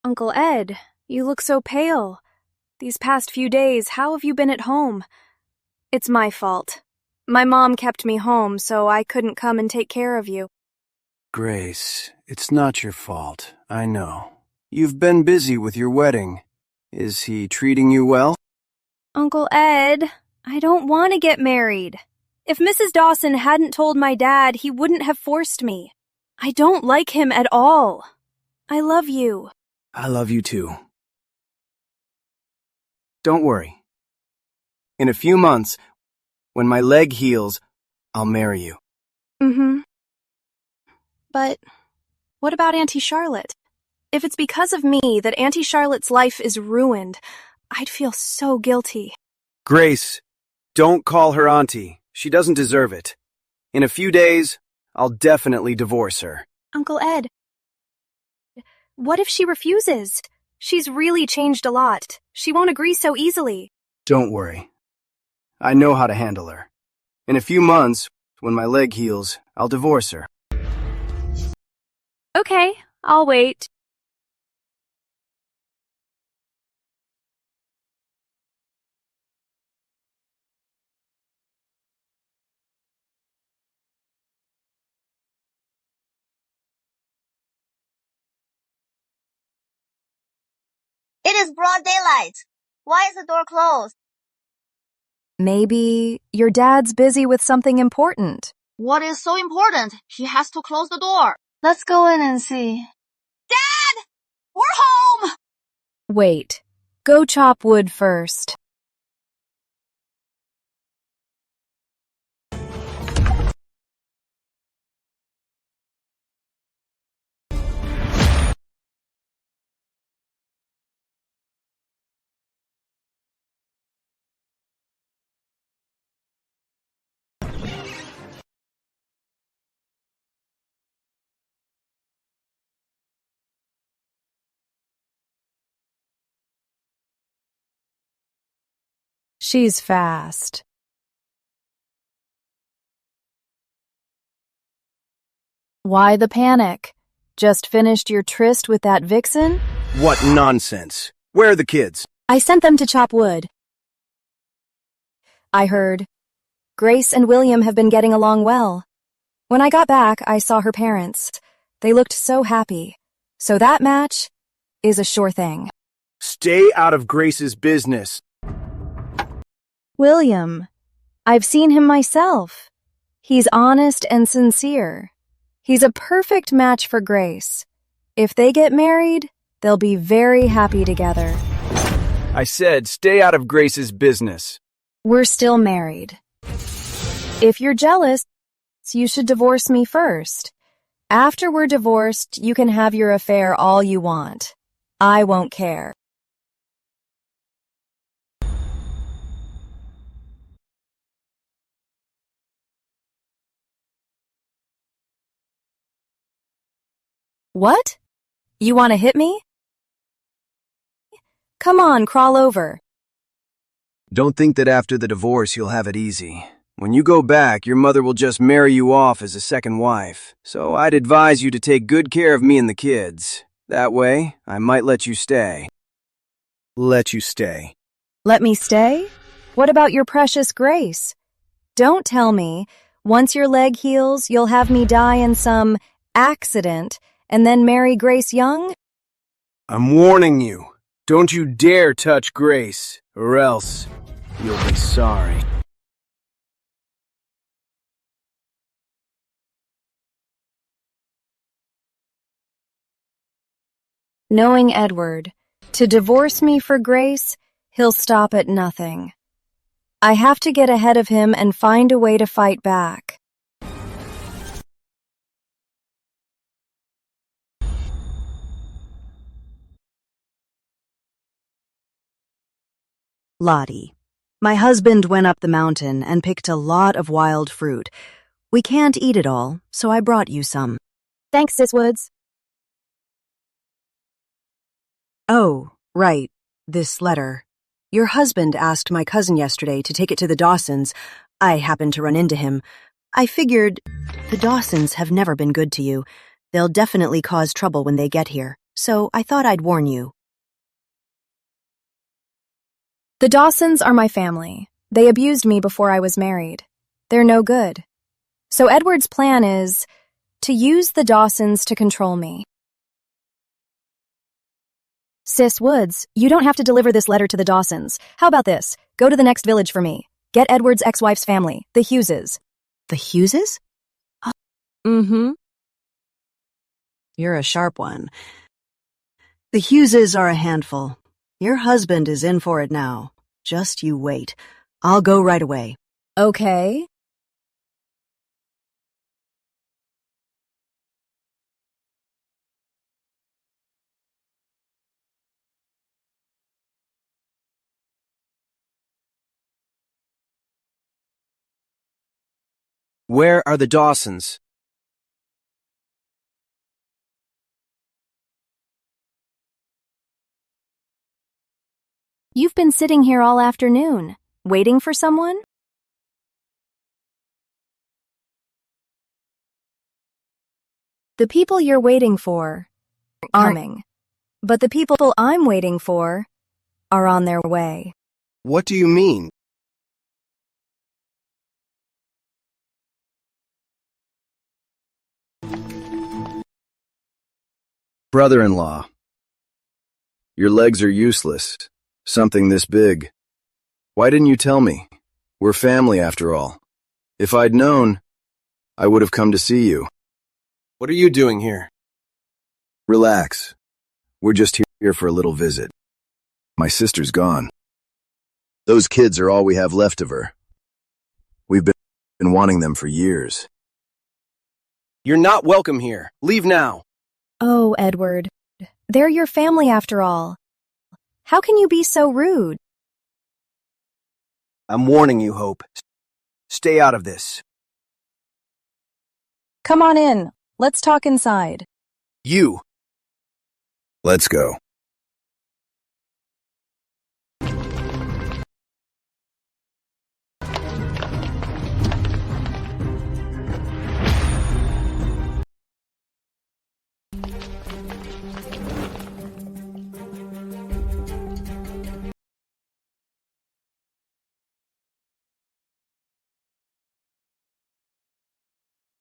Uncle Ed, you look so pale. These past few days, how have you been at home? It's my fault. My mom kept me home, so I couldn't come and take care of you. Grace, it's not your fault, I know. You've been busy with your wedding. Is he treating you well? Uncle Ed, I don't want to get married. If Mrs. Dawson hadn't told my dad, he wouldn't have forced me. I don't like him at all. I love you. I love you too. Don't worry. In a few months, when my leg heals, I'll marry you. Mm-hmm. But what about Auntie Charlotte? If it's because of me that Auntie Charlotte's life is ruined, I'd feel so guilty. Grace, don't call her auntie. She doesn't deserve it. In a few days, I'll definitely divorce her. Uncle Ed, what if she refuses? She's really changed a lot. She won't agree so easily. Don't worry. I know how to handle her. In a few months, when my leg heals, I'll divorce her. Okay, I'll wait. It is broad daylight. Why is the door closed? Maybe your dad's busy with something important. What is so important? He has to close the door. Let's go in and see. Dad! We're home! Wait, go chop wood first. She's fast. Why the panic? Just finished your tryst with that vixen? What nonsense. Where are the kids? I sent them to chop wood. I heard. Grace and William have been getting along well. When I got back, I saw her parents. They looked so happy. So that match is a sure thing. Stay out of Grace's business. William. I've seen him myself. He's honest and sincere. He's a perfect match for Grace. If they get married, they'll be very happy together. I said stay out of Grace's business. We're still married. If you're jealous, you should divorce me first. After we're divorced, you can have your affair all you want. I won't care. What? You want to hit me? Come on, crawl over. Don't think that after the divorce you'll have it easy. When you go back, your mother will just marry you off as a second wife. So I'd advise you to take good care of me and the kids. That way, I might let you stay. Let you stay. Let me stay? What about your precious Grace? Don't tell me, once your leg heals, you'll have me die in some accident and then marry Grace Young? I'm warning you. Don't you dare touch Grace, or else you'll be sorry. Knowing Edward, to divorce me for Grace, he'll stop at nothing. I have to get ahead of him and find a way to fight back. Lottie, my husband went up the mountain and picked a lot of wild fruit. We can't eat it all, so I brought you some. Thanks, Sis Woods. Oh, right, this letter. Your husband asked my cousin yesterday to take it to the Dawsons. I happened to run into him. I figured the Dawsons have never been good to you. They'll definitely cause trouble when they get here, so I thought I'd warn you. The Dawsons are my family. They abused me before I was married. They're no good. So Edward's plan is to use the Dawsons to control me. Sis Woods, you don't have to deliver this letter to the Dawsons. How about this? Go to the next village for me. Get Edward's ex-wife's family, the Hugheses. The Hugheses? Mm-hmm. You're a sharp one. The Hugheses are a handful. Your husband is in for it now. Just you wait. I'll go right away. Okay. Where are the Dawsons? You've been sitting here all afternoon, waiting for someone? The people you're waiting for aren't coming, but the people I'm waiting for are on their way. What do you mean? Brother-in-law. Your legs are useless. Something this big. Why didn't you tell me? We're family after all. If I'd known, I would have come to see you. What are you doing here? Relax. We're just here for a little visit. My sister's gone. Those kids are all we have left of her. We've been wanting them for years. You're not welcome here. Leave now. Oh, Edward. They're your family after all. How can you be so rude? I'm warning you, Hope. Stay out of this. Come on in. Let's talk inside. You. Let's go.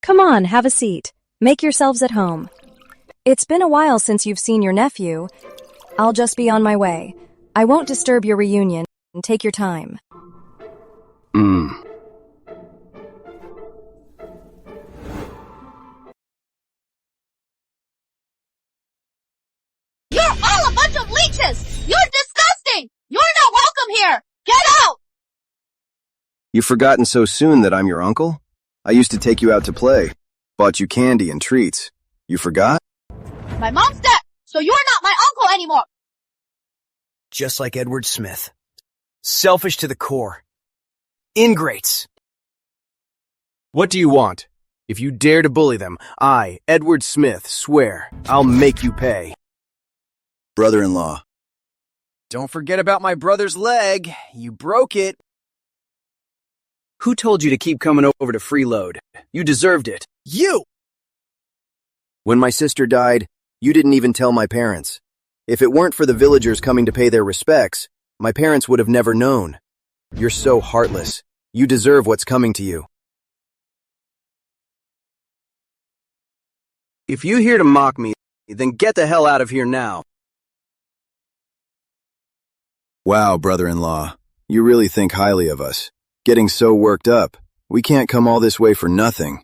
Come on, have a seat. Make yourselves at home. It's been a while since you've seen your nephew. I'll just be on my way. I won't disturb your reunion. Take your time. You're all a bunch of leeches! You're disgusting! You're not welcome here! Get out! You've forgotten so soon that I'm your uncle? I used to take you out to play. Bought you candy and treats. You forgot? My mom's dead, so you're not my uncle anymore! Just like Edward Smith. Selfish to the core. Ingrates. What do you want? If you dare to bully them, I, Edward Smith, swear I'll make you pay. Brother-in-law. Don't forget about my brother's leg. You broke it. Who told you to keep coming over to Freeload? You deserved it. You! When my sister died, you didn't even tell my parents. If it weren't for the villagers coming to pay their respects, my parents would have never known. You're so heartless. You deserve what's coming to you. If you're here to mock me, then get the hell out of here now. Wow, brother-in-law. You really think highly of us. Getting so worked up. We can't come all this way for nothing.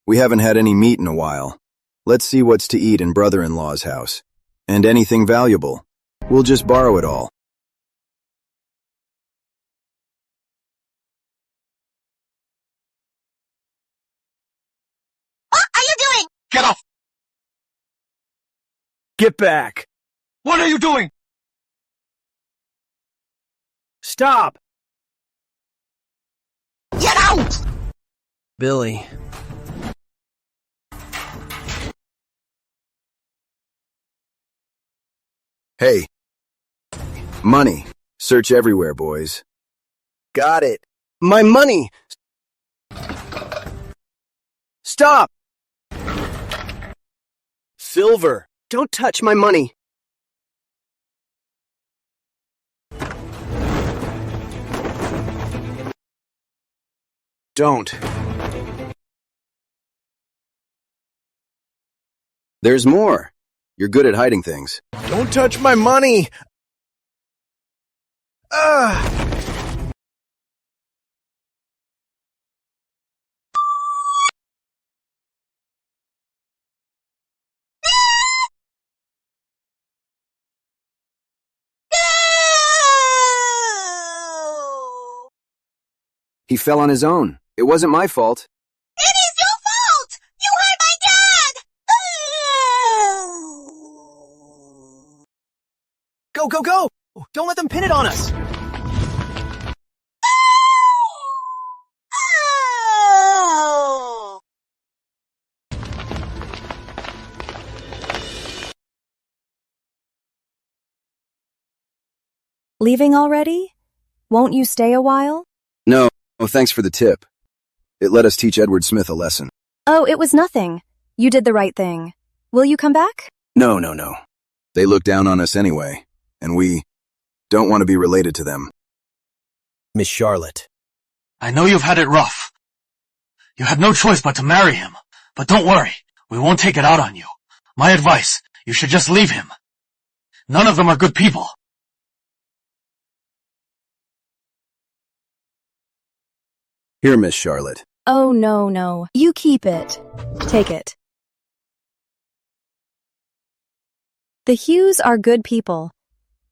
We haven't had any meat in a while. Let's see what's to eat in brother-in-law's house. And anything valuable. We'll just borrow it all. What are you doing? Get off! Get back! What are you doing? Stop! Get out! Billy. Hey. Money. Search everywhere, boys. Got it. My money! Stop! Silver. Don't touch my money. Don't. There's more. You're good at hiding things. Don't touch my money! He fell on his own. It wasn't my fault. It is your fault! You hurt my dad! Go, go, go! Don't let them pin it on us! Leaving already? Won't you stay a while? No, thanks for the tip. It let us teach Edward Smith a lesson. Oh, it was nothing. You did the right thing. Will you come back? No. They look down on us anyway, and we don't want to be related to them. Miss Charlotte. I know you've had it rough. You had no choice but to marry him. But don't worry, we won't take it out on you. My advice, you should just leave him. None of them are good people. Here, Miss Charlotte. Oh, no. You keep it. Take it. The Hughes are good people.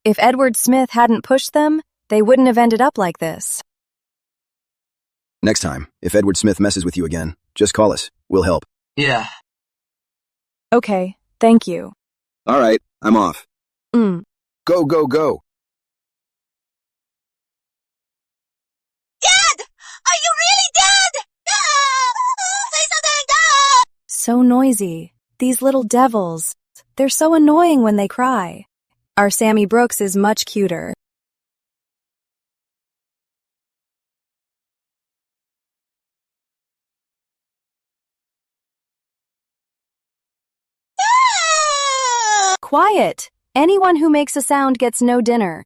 If Edward Smith hadn't pushed them, they wouldn't have ended up like this. Next time, if Edward Smith messes with you again, just call us. We'll help. Yeah. Okay, thank you. All right, I'm off. Go. Dad! Are you really dead? Say something! So noisy. These little devils. They're so annoying when they cry. Our Sammy Brooks is much cuter. Quiet! Anyone who makes a sound gets no dinner.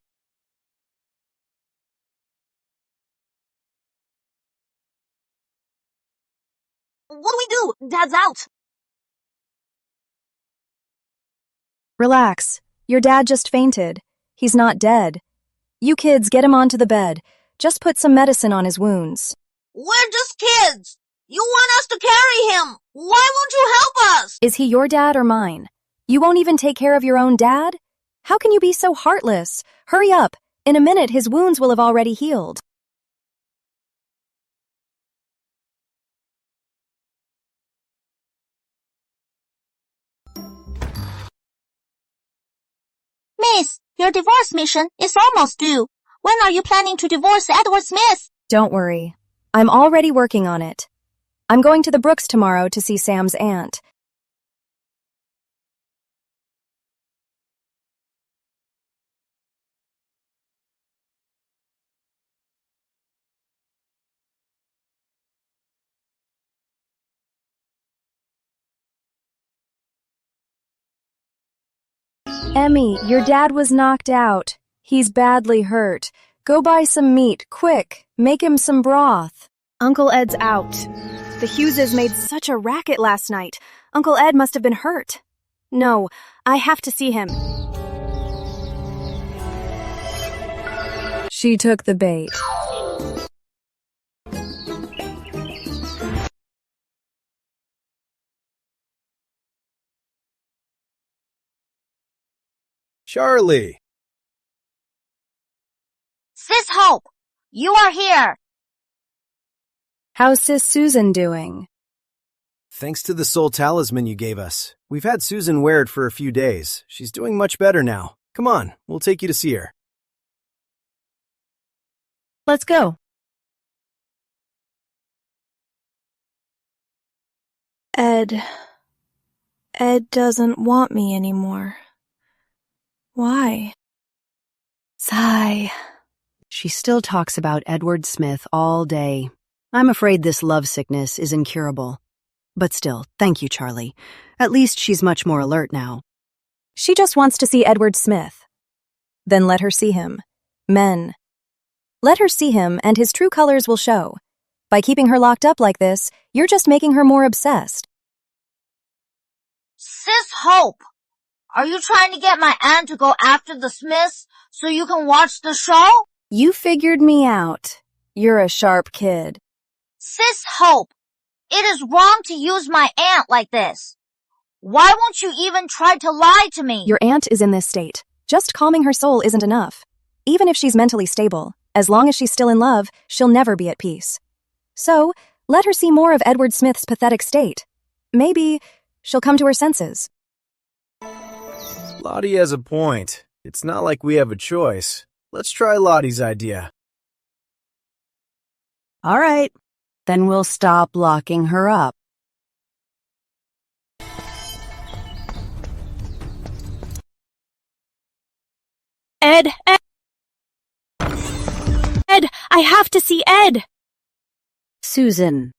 What do we do? Dad's out. Relax. Your dad just fainted. He's not dead. You kids get him onto the bed. Just put some medicine on his wounds. We're just kids. You want us to carry him. Why won't you help us? Is he your dad or mine? You won't even take care of your own dad? How can you be so heartless? Hurry up. In a minute, his wounds will have already healed. Miss, your divorce mission is almost due. When are you planning to divorce Edward Smith? Don't worry. I'm already working on it. I'm going to the Brooks tomorrow to see Sam's aunt. Emmy, your dad was knocked out. He's badly hurt. Go buy some meat, quick. Make him some broth. Uncle Ed's out. The Hugheses made such a racket last night. Uncle Ed must have been hurt. No, I have to see him. She took the bait. Charlie! Sis Hope, you are here. How's Sis Susan doing? Thanks to the soul talisman you gave us. We've had Susan wear it for a few days. She's doing much better now. Come on, we'll take you to see her. Let's go. Ed doesn't want me anymore. Why? Sigh. She still talks about Edward Smith all day. I'm afraid this love sickness is incurable. But still, thank you, Charlie. At least she's much more alert now. She just wants to see Edward Smith. Then let her see him. Men. Let her see him, and his true colors will show. By keeping her locked up like this, you're just making her more obsessed. Sis Hope, are you trying to get my aunt to go after the Smiths so you can watch the show? You figured me out. You're a sharp kid. Sis Hope, it is wrong to use my aunt like this. Why won't you even try to lie to me? Your aunt is in this state. Just calming her soul isn't enough. Even if she's mentally stable, as long as she's still in love, she'll never be at peace. So, let her see more of Edward Smith's pathetic state. Maybe she'll come to her senses. Lottie has a point. It's not like we have a choice. Let's try Lottie's idea. All right. Then we'll stop locking her up. Ed, I have to see Ed. Susan.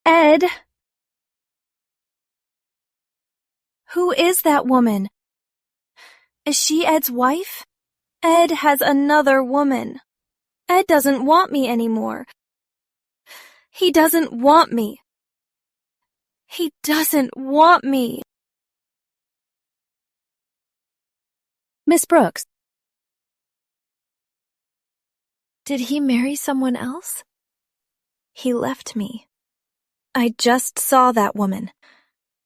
Ed? Who is that woman? Is she Ed's wife? Ed has another woman. Ed doesn't want me anymore. He doesn't want me. He doesn't want me. Miss Brooks. Did he marry someone else? He left me. I just saw that woman.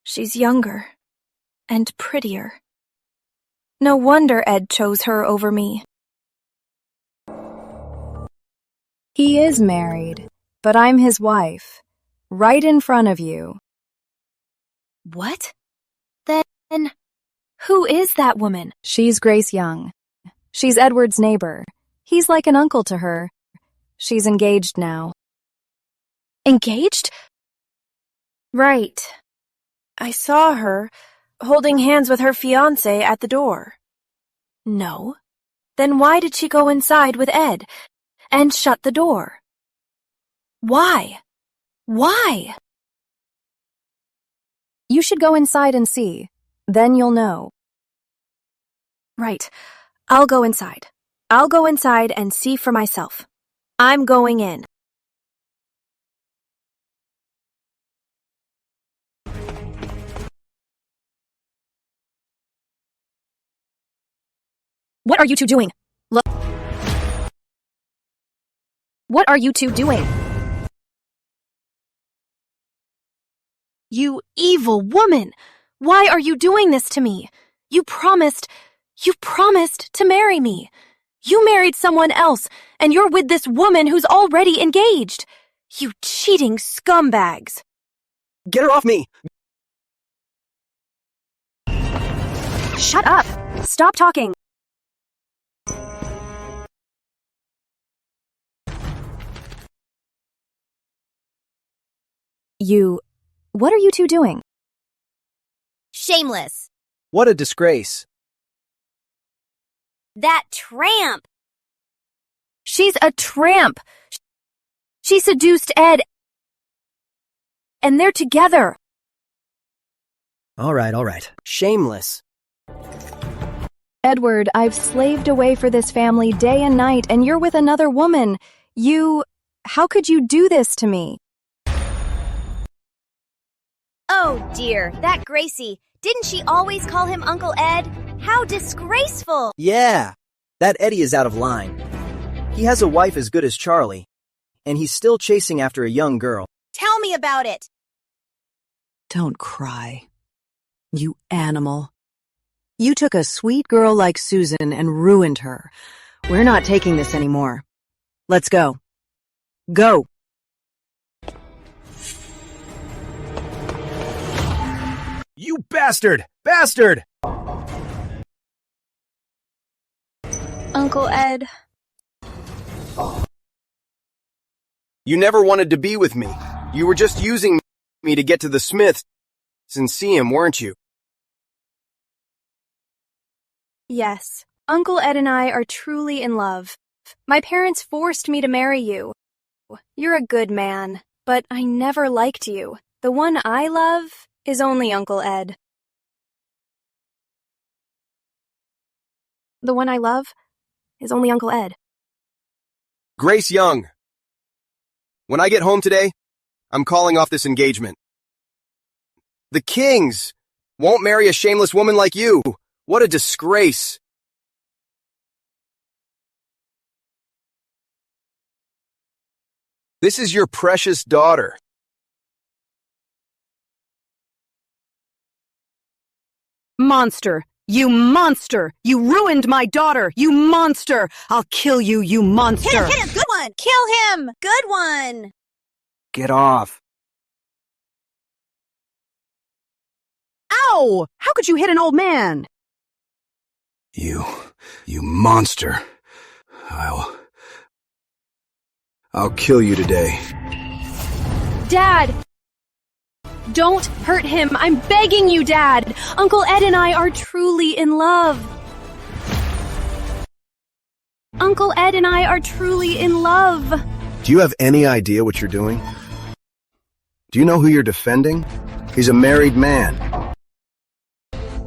She's younger and prettier. No wonder Ed chose her over me. He is married, but I'm his wife. Right in front of you. What? Then, who is that woman? She's Grace Young. She's Edward's neighbor. He's like an uncle to her. She's engaged now. Engaged? Right. I saw her holding hands with her fiancé at the door. No. Then why did she go inside with Ed and shut the door? Why? Why? You should go inside and see. Then you'll know. Right. I'll go inside. I'll go inside and see for myself. I'm going in. What are you two doing? Look. What are you two doing? You evil woman! Why are you doing this to me? You promised to marry me. You married someone else, and you're with this woman who's already engaged. You cheating scumbags. Get her off me! Shut up! Stop talking! What are you two doing? Shameless. What a disgrace. That tramp. She's a tramp. She seduced Ed. And they're together. All right. Shameless. Edward, I've slaved away for this family day and night, and you're with another woman. How could you do this to me? Oh dear, that Gracie. Didn't she always call him Uncle Ed? How disgraceful! Yeah, that Eddie is out of line. He has a wife as good as Charlie, and he's still chasing after a young girl. Tell me about it. Don't cry. You animal. You took a sweet girl like Susan and ruined her. We're not taking this anymore. Let's go. Go! You bastard! Bastard! Uncle Ed. You never wanted to be with me. You were just using me to get to the Smiths and see him, weren't you? Yes, Uncle Ed and I are truly in love. My parents forced me to marry you. You're a good man, but I never liked you. The one I love is only Uncle Ed. The one I love is only Uncle Ed. Grace Young. When I get home today, I'm calling off this engagement. The Kings won't marry a shameless woman like you. What a disgrace. This is your precious daughter. Monster! You monster! You ruined my daughter! You monster! I'll kill you, you monster! Hit him! Good one! Kill him! Good one! Get off. Ow! How could you hit an old man? You monster. I'll kill you today. Dad! Don't hurt him. I'm begging you, Dad. Uncle Ed and I are truly in love. Uncle Ed and I are truly in love. Do you have any idea what you're doing? Do you know who you're defending? He's a married man.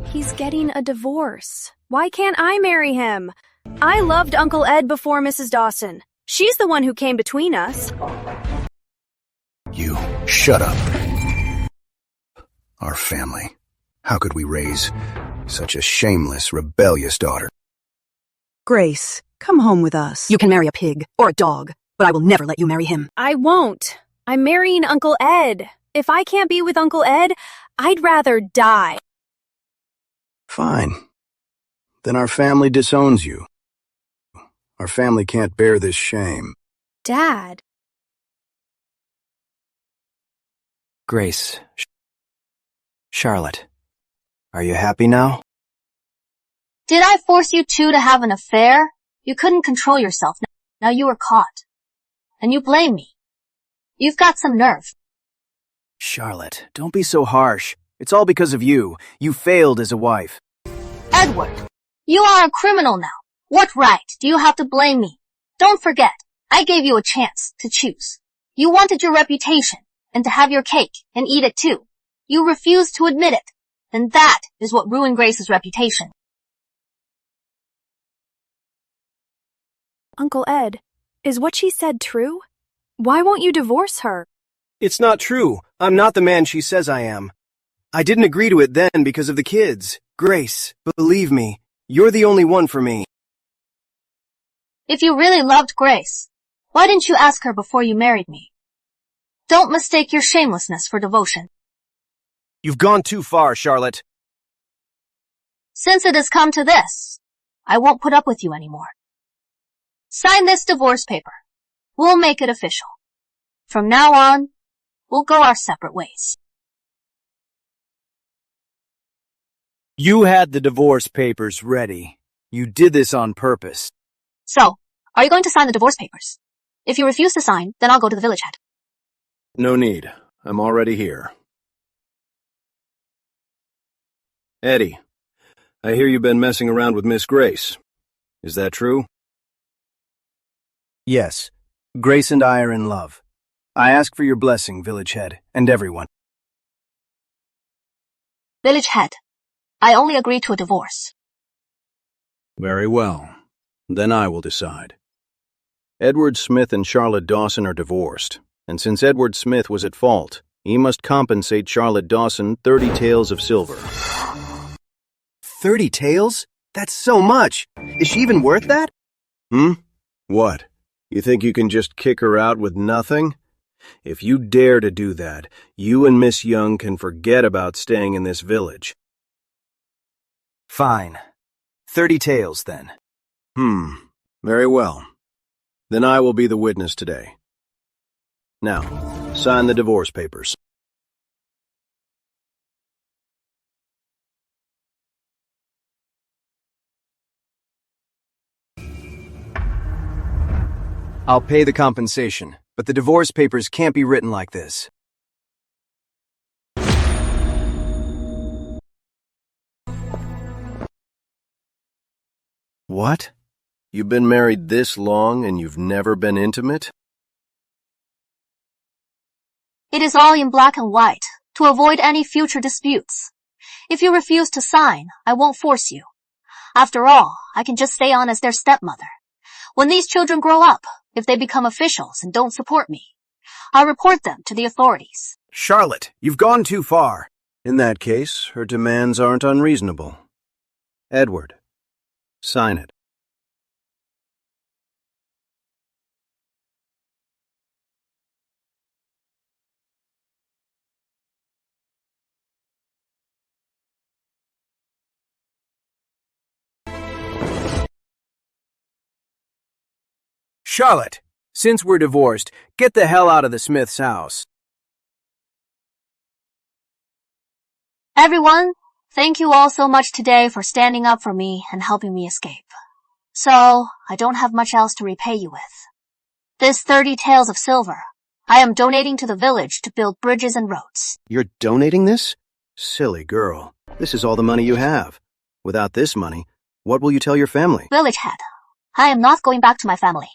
He's getting a divorce. Why can't I marry him? I loved Uncle Ed before Mrs. Dawson. She's the one who came between us. You shut up. Our family. How could we raise such a shameless, rebellious daughter? Grace, come home with us. You can marry a pig or a dog, but I will never let you marry him. I won't. I'm marrying Uncle Ed. If I can't be with Uncle Ed, I'd rather die. Fine. Then our family disowns you. Our family can't bear this shame. Dad. Grace. Charlotte. Are you happy now? Did I force you two to have an affair? You couldn't control yourself. Now you were caught. And you blame me. You've got some nerve. Charlotte, don't be so harsh. It's all because of you. You failed as a wife. Edward, you are a criminal now. What right do you have to blame me? Don't forget, I gave you a chance to choose. You wanted your reputation and to have your cake and eat it too. You refused to admit it, and that is what ruined Grace's reputation. Uncle Ed, is what she said true? Why won't you divorce her? It's not true. I'm not the man she says I am. I didn't agree to it then because of the kids. Grace, believe me, you're the only one for me. If you really loved Grace, why didn't you ask her before you married me? Don't mistake your shamelessness for devotion. You've gone too far, Charlotte. Since it has come to this, I won't put up with you anymore. Sign this divorce paper. We'll make it official. From now on, we'll go our separate ways. You had the divorce papers ready. You did this on purpose. So, are you going to sign the divorce papers? If you refuse to sign, then I'll go to the village head. No need. I'm already here. Eddie, I hear you've been messing around with Miss Grace. Is that true? Yes. Grace and I are in love. I ask for your blessing, village head, and everyone. Village head, I only agree to a divorce. Very well. Then I will decide. Edward Smith and Charlotte Dawson are divorced, and since Edward Smith was at fault, he must compensate Charlotte Dawson 30 taels of silver. 30 taels? That's so much! Is she even worth that? What? You think you can just kick her out with nothing? If you dare to do that, you and Miss Young can forget about staying in this village. Fine. 30 taels, then. Very well. Then I will be the witness today. Now, sign the divorce papers. I'll pay the compensation, but the divorce papers can't be written like this. What? You've been married this long and you've never been intimate? It is all in black and white, to avoid any future disputes. If you refuse to sign, I won't force you. After all, I can just stay on as their stepmother. When these children grow up, if they become officials and don't support me, I'll report them to the authorities. Charlotte, you've gone too far. In that case, her demands aren't unreasonable. Edward, sign it. Charlotte, since we're divorced, get the hell out of the Smith's house. Everyone, thank you all so much today for standing up for me and helping me escape. So, I don't have much else to repay you with. This 30 taels of silver, I am donating to the village to build bridges and roads. You're donating this? Silly girl. This is all the money you have. Without this money, what will you tell your family? Village head, I am not going back to my family.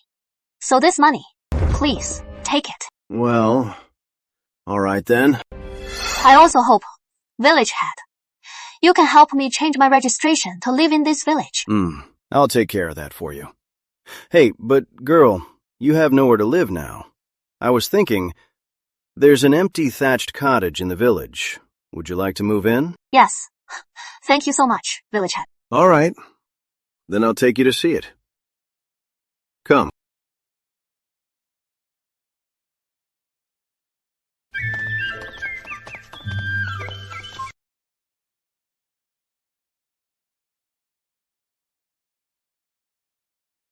So this money, please, take it. Well, all right then. I also hope, village head, you can help me change my registration to live in this village. I'll take care of that for you. Hey, but girl, you have nowhere to live now. I was thinking, there's an empty thatched cottage in the village. Would you like to move in? Yes. Thank you so much, village head. All right. Then I'll take you to see it. Come.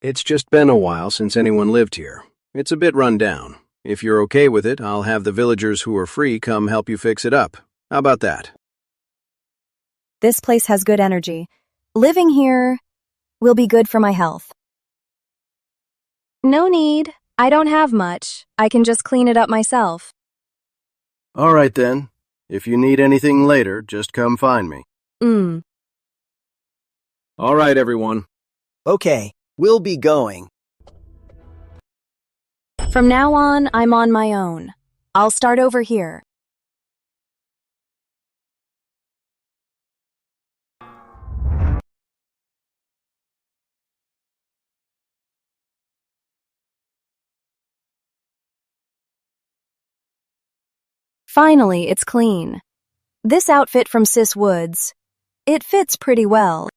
It's just been a while since anyone lived here. It's a bit run down. If you're okay with it, I'll have the villagers who are free come help you fix it up. How about that? This place has good energy. Living here will be good for my health. No need. I don't have much. I can just clean it up myself. All right then. If you need anything later, just come find me. All right, everyone. Okay, we'll be going. From now on, I'm on my own. I'll start over here. Finally, it's clean. This outfit from Sis Woods, it fits pretty well.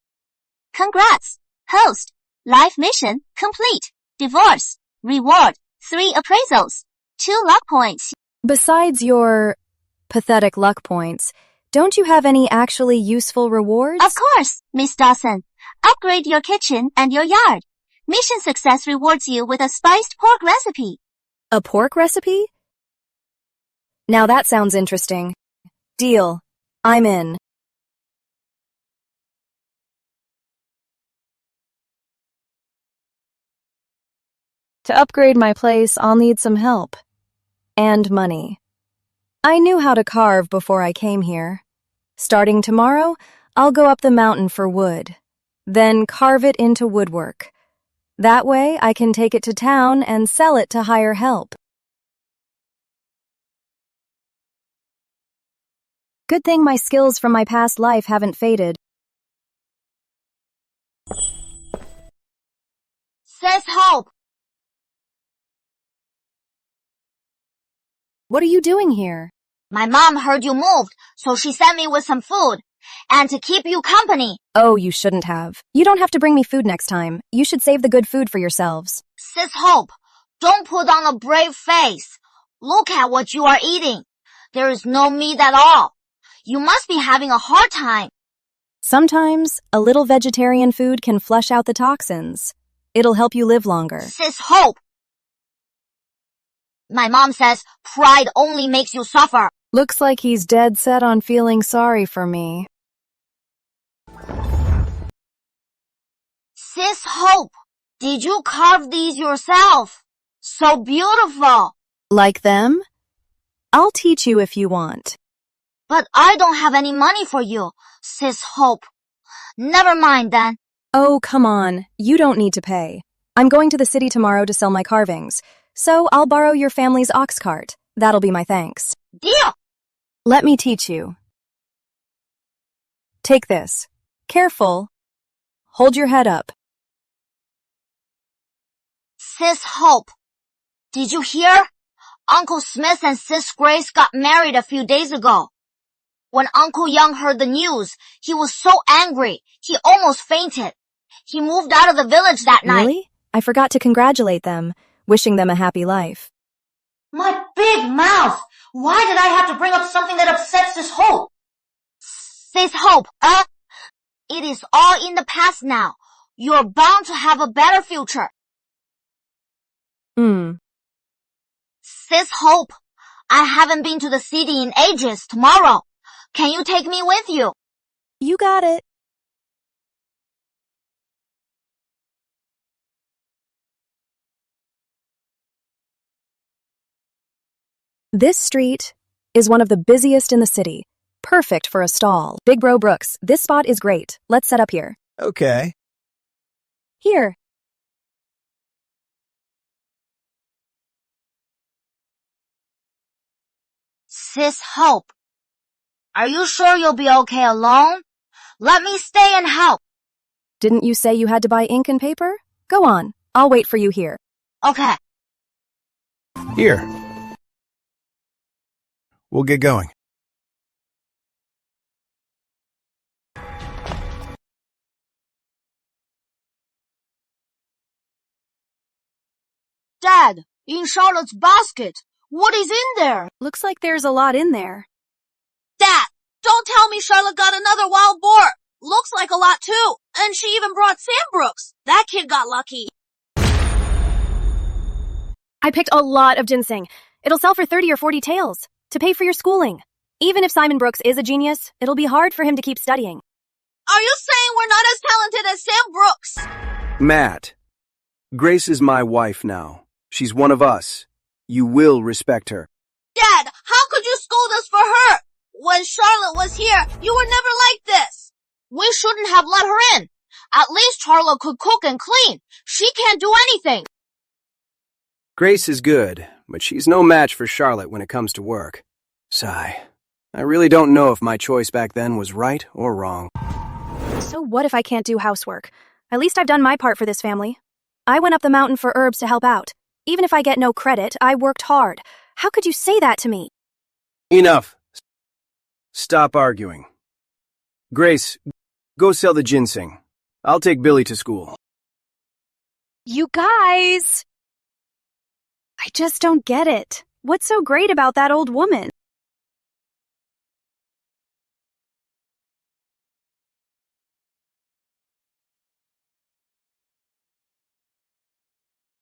Congrats! Host, life mission complete. Divorce, reward, 3 appraisals, 2 luck points. Besides your pathetic luck points, don't you have any actually useful rewards? Of course, Miss Dawson. Upgrade your kitchen and your yard. Mission success rewards you with a spiced pork recipe. A pork recipe? Now that sounds interesting. Deal. I'm in. To upgrade my place, I'll need some help. And money. I knew how to carve before I came here. Starting tomorrow, I'll go up the mountain for wood. Then carve it into woodwork. That way, I can take it to town and sell it to hire help. Good thing my skills from my past life haven't faded. Says Hope. What are you doing here? My mom heard you moved, so she sent me with some food. And to keep you company. Oh, you shouldn't have. You don't have to bring me food next time. You should save the good food for yourselves. Sis Hope, don't put on a brave face. Look at what you are eating. There is no meat at all. You must be having a hard time. Sometimes, a little vegetarian food can flush out the toxins. It'll help you live longer. Sis Hope. My mom says pride only makes you suffer. Looks like he's dead set on feeling sorry for me. Sis Hope, did you carve these yourself? So beautiful. Like them? I'll teach you if you want. But I don't have any money for you, Sis Hope. Never mind then. Oh, come on. You don't need to pay. I'm going to the city tomorrow to sell my carvings, so I'll borrow your family's ox cart. That'll be my thanks. Deal! Let me teach you. Take this. Careful. Hold your head up. Sis Hope, did you hear? Uncle Smith and Sis Grace got married a few days ago. When Uncle Young heard the news, he was so angry, he almost fainted. He moved out of the village that night. Really? I forgot to congratulate them, wishing them a happy life. My big mouth! Why did I have to bring up something that upsets Sis Hope? Sis Hope, it is all in the past now. You're bound to have a better future. Sis Hope, I haven't been to the city in ages. Tomorrow, can you take me with you? You got it. This street is one of the busiest in the city. Perfect for a stall. Big Bro Brooks, this spot is great. Let's set up here. Okay. Here. Sis Hope, are you sure you'll be okay alone? Let me stay and help. Didn't you say you had to buy ink and paper? Go on. I'll wait for you here. Okay. Here. We'll get going. Dad, in Charlotte's basket, what is in there? Looks like there's a lot in there. Dad, don't tell me Charlotte got another wild boar. Looks like a lot too. And she even brought Sam Brooks. That kid got lucky. I picked a lot of ginseng. It'll sell for 30 or 40 taels to pay for your schooling. Even if Simon Brooks is a genius, it'll be hard for him to keep studying. Are you saying we're not as talented as Sam Brooks? Matt, Grace is my wife now. She's one of us. You will respect her. Dad, how could you scold us for her? When Charlotte was here, you were never like this. We shouldn't have let her in. At least Charlotte could cook and clean. She can't do anything. Grace is good, but she's no match for Charlotte when it comes to work. Sigh. I really don't know if my choice back then was right or wrong. So what if I can't do housework? At least I've done my part for this family. I went up the mountain for herbs to help out. Even if I get no credit, I worked hard. How could you say that to me? Enough. Stop arguing. Grace, go sell the ginseng. I'll take Billy to school. You guys! I just don't get it. What's so great about that old woman?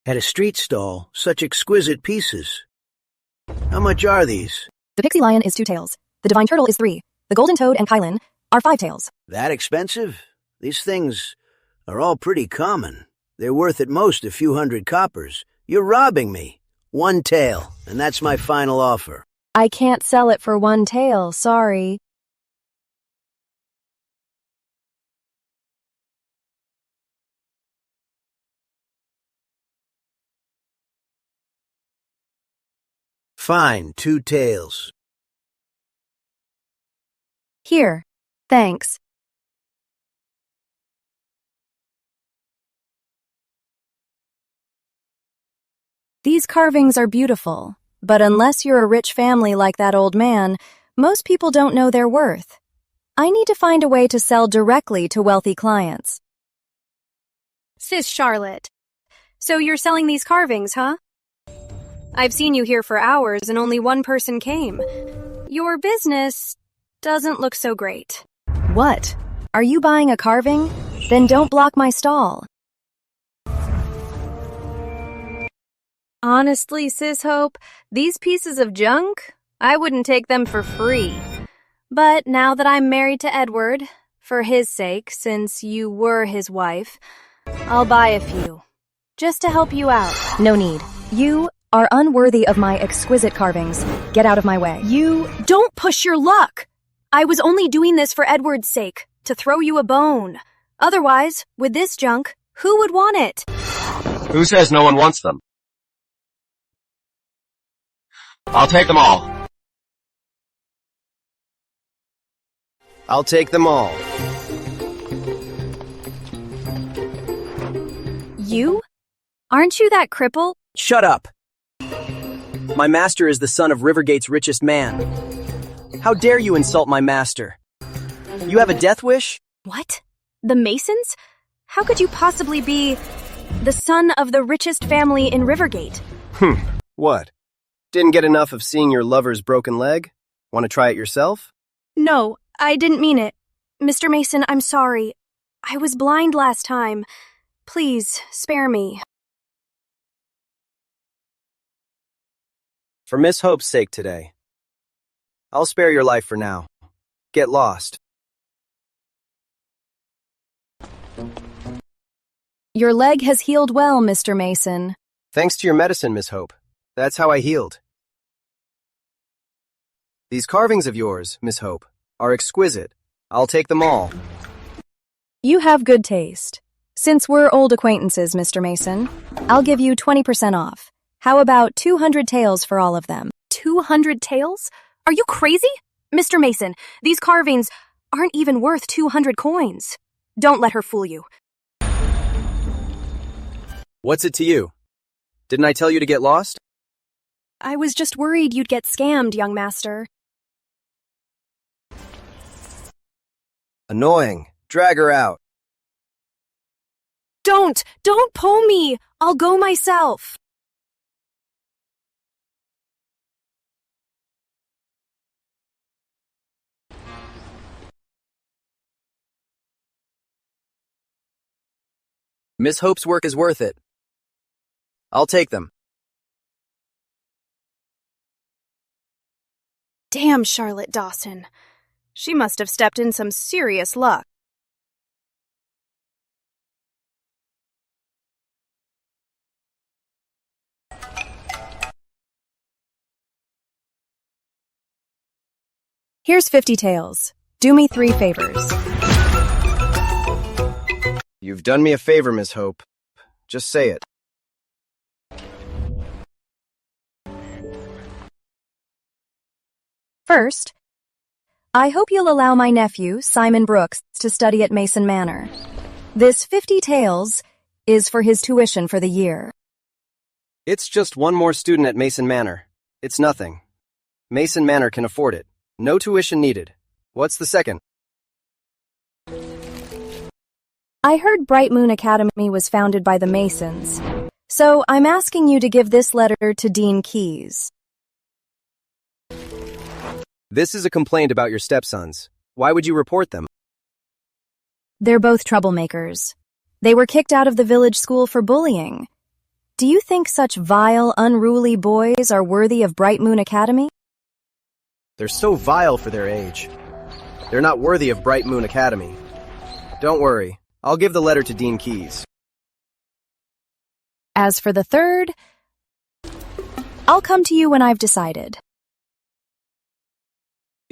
At a street stall, such exquisite pieces. How much are these? The pixie lion is 2 taels. The divine turtle is 3. The golden toad and Kylan are 5 taels. That expensive? These things are all pretty common. They're worth at most a few hundred coppers. You're robbing me. 1 tael, and that's my final offer. I can't sell it for 1 tael, sorry. Fine, 2 taels. Here. Thanks. These carvings are beautiful, but unless you're a rich family like that old man, most people don't know their worth. I need to find a way to sell directly to wealthy clients. Sis Charlotte. So you're selling these carvings, huh? I've seen you here for hours and only 1 person came. Your business doesn't look so great. What? Are you buying a carving? Then don't block my stall. Honestly, Sis Hope, these pieces of junk, I wouldn't take them for free. But now that I'm married to Edward, for his sake, since you were his wife, I'll buy a few. Just to help you out. No need. You are unworthy of my exquisite carvings. Get out of my way. You don't push your luck. I was only doing this for Edward's sake, to throw you a bone. Otherwise, with this junk, who would want it? Who says no one wants them? I'll take them all. I'll take them all. You? Aren't you that cripple? Shut up. My master is the son of Rivergate's richest man. How dare you insult my master? You have a death wish? What? The Masons? How could you possibly be the son of the richest family in Rivergate? What? Didn't get enough of seeing your lover's broken leg? Want to try it yourself? No, I didn't mean it. Mr. Mason, I'm sorry. I was blind last time. Please, spare me. For Miss Hope's sake today. I'll spare your life for now. Get lost. Your leg has healed well, Mr. Mason. Thanks to your medicine, Miss Hope. That's how I healed. These carvings of yours, Miss Hope, are exquisite. I'll take them all. You have good taste. Since we're old acquaintances, Mr. Mason, I'll give you 20% off. How about 200 taels for all of them? 200 taels? Are you crazy? Mr. Mason, these carvings aren't even worth 200 coins. Don't let her fool you. What's it to you? Didn't I tell you to get lost? I was just worried you'd get scammed, young master. Annoying. Drag her out. Don't pull me. I'll go myself. Miss Hope's work is worth it. I'll take them. Damn Charlotte Dawson. She must have stepped in some serious luck. Here's 50 taels. Do me 3 favors. You've done me a favor, Miss Hope. Just say it. First, I hope you'll allow my nephew, Simon Brooks, to study at Mason Manor. This 50 taels is for his tuition for the year. It's just one more student at Mason Manor. It's nothing. Mason Manor can afford it. No tuition needed. What's the second? I heard Bright Moon Academy was founded by the Masons, so I'm asking you to give this letter to Dean Keyes. This is a complaint about your stepsons. Why would you report them? They're both troublemakers. They were kicked out of the village school for bullying. Do you think such vile, unruly boys are worthy of Bright Moon Academy? They're so vile for their age. They're not worthy of Bright Moon Academy. Don't worry. I'll give the letter to Dean Keyes. As for the third, I'll come to you when I've decided.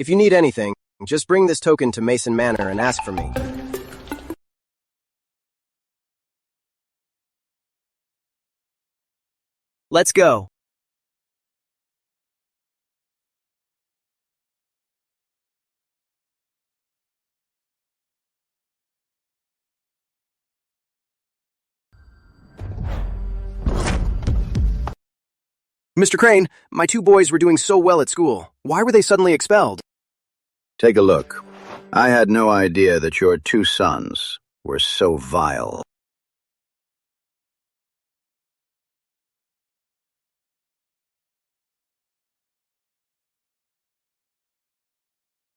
If you need anything, just bring this token to Mason Manor and ask for me. Let's go. Mr. Crane, my 2 boys were doing so well at school. Why were they suddenly expelled? Take a look. I had no idea that your 2 sons were so vile.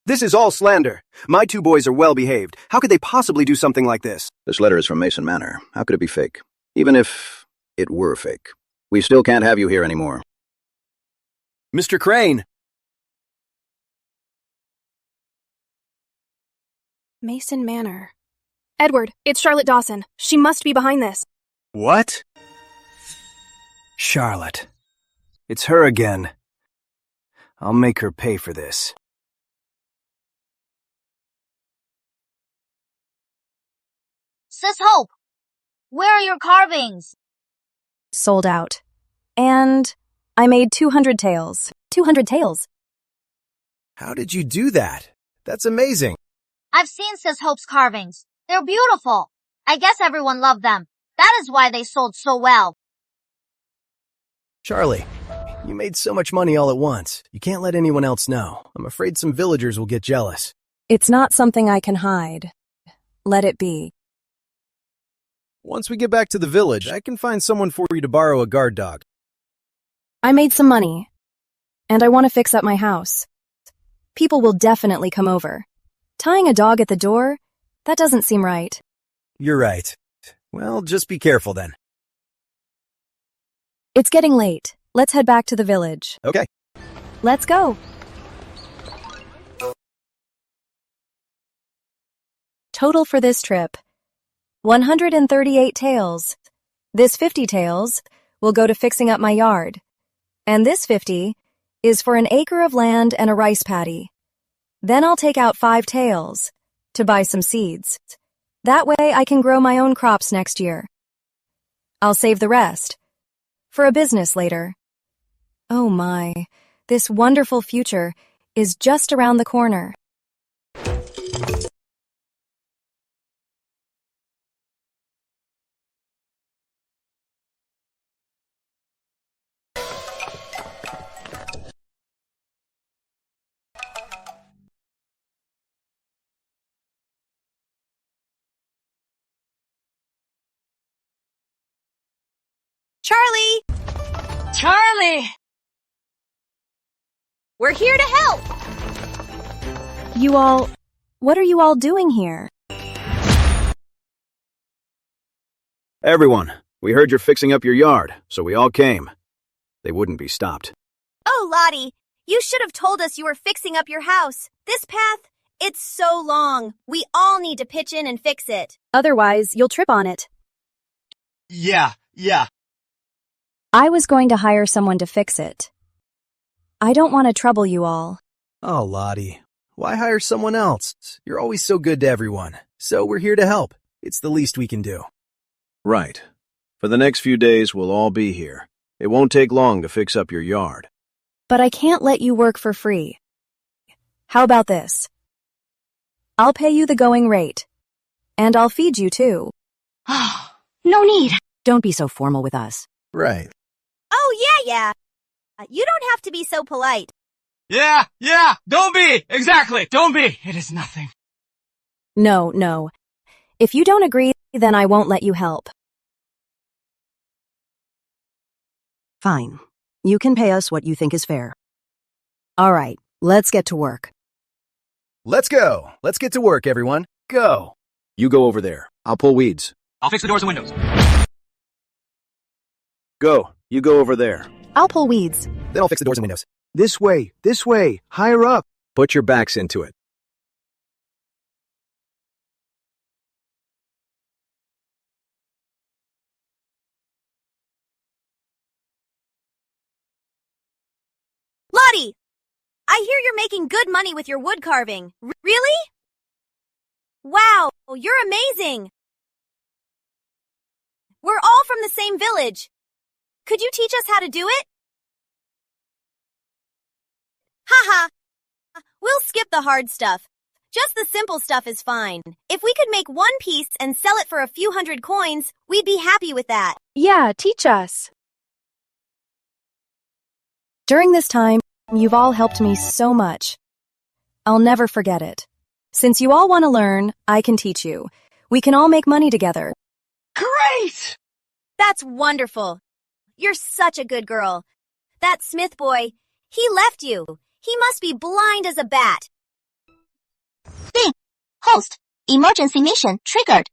This is all slander. My 2 boys are well behaved. How could they possibly do something like this? This letter is from Mason Manor. How could it be fake? Even if it were fake. We still can't have you here anymore. Mr. Crane! Mason Manor. Edward, it's Charlotte Dawson. She must be behind this. What? Charlotte. It's her again. I'll make her pay for this. Sis Hope, where are your carvings? Sold out. And I made 200 taels. 200 taels. How did you do that? That's amazing. I've seen Sis Hope's carvings. They're beautiful. I guess everyone loved them. That is why they sold so well. Charlie, you made so much money all at once. You can't let anyone else know. I'm afraid some villagers will get jealous. It's not something I can hide. Let it be. Once we get back to the village, I can find someone for you to borrow a guard dog. I made some money, and I want to fix up my house. People will definitely come over. Tying a dog at the door? That doesn't seem right. You're right. Well, just be careful then. It's getting late. Let's head back to the village. Okay. Let's go. Total for this trip, 138 taels. This 50 taels will go to fixing up my yard. And this 50 is for an acre of land and a rice paddy. Then I'll take out 5 taels to buy some seeds. That way I can grow my own crops next year. I'll save the rest for a business later. Oh my, this wonderful future is just around the corner. Charlie! Charlie! We're here to help! What are you all doing here? Everyone, we heard you're fixing up your yard, so we all came. They wouldn't be stopped. Oh, Lottie, you should have told us you were fixing up your house. This path, it's so long. We all need to pitch in and fix it. Otherwise, you'll trip on it. Yeah. I was going to hire someone to fix it. I don't want to trouble you all. Oh, Lottie. Why hire someone else? You're always so good to everyone. So we're here to help. It's the least we can do. Right. For the next few days, we'll all be here. It won't take long to fix up your yard. But I can't let you work for free. How about this? I'll pay you the going rate. And I'll feed you too. No need. Don't be so formal with us. Right. Oh, yeah. You don't have to be so polite. Yeah, don't be! Exactly, don't be! It is nothing. No. If you don't agree, then I won't let you help. Fine. You can pay us what you think is fair. All right, let's get to work. Let's go. Let's get to work, everyone. Go. You go over there. I'll pull weeds. I'll fix the doors and windows. Go. You go over there. I'll pull weeds. Then I'll fix the doors and windows. This way, higher up. Put your backs into it. Lottie, I hear you're making good money with your wood carving. Really? Wow, you're amazing. We're all from the same village. Could you teach us how to do it? Haha. We'll skip the hard stuff. Just the simple stuff is fine. If we could make one piece and sell it for a few hundred coins, we'd be happy with that. Yeah, teach us. During this time, you've all helped me so much. I'll never forget it. Since you all want to learn, I can teach you. We can all make money together. Great! That's wonderful. You're such a good girl. That Smith boy, he left you. He must be blind as a bat. Ding! Host, emergency mission triggered.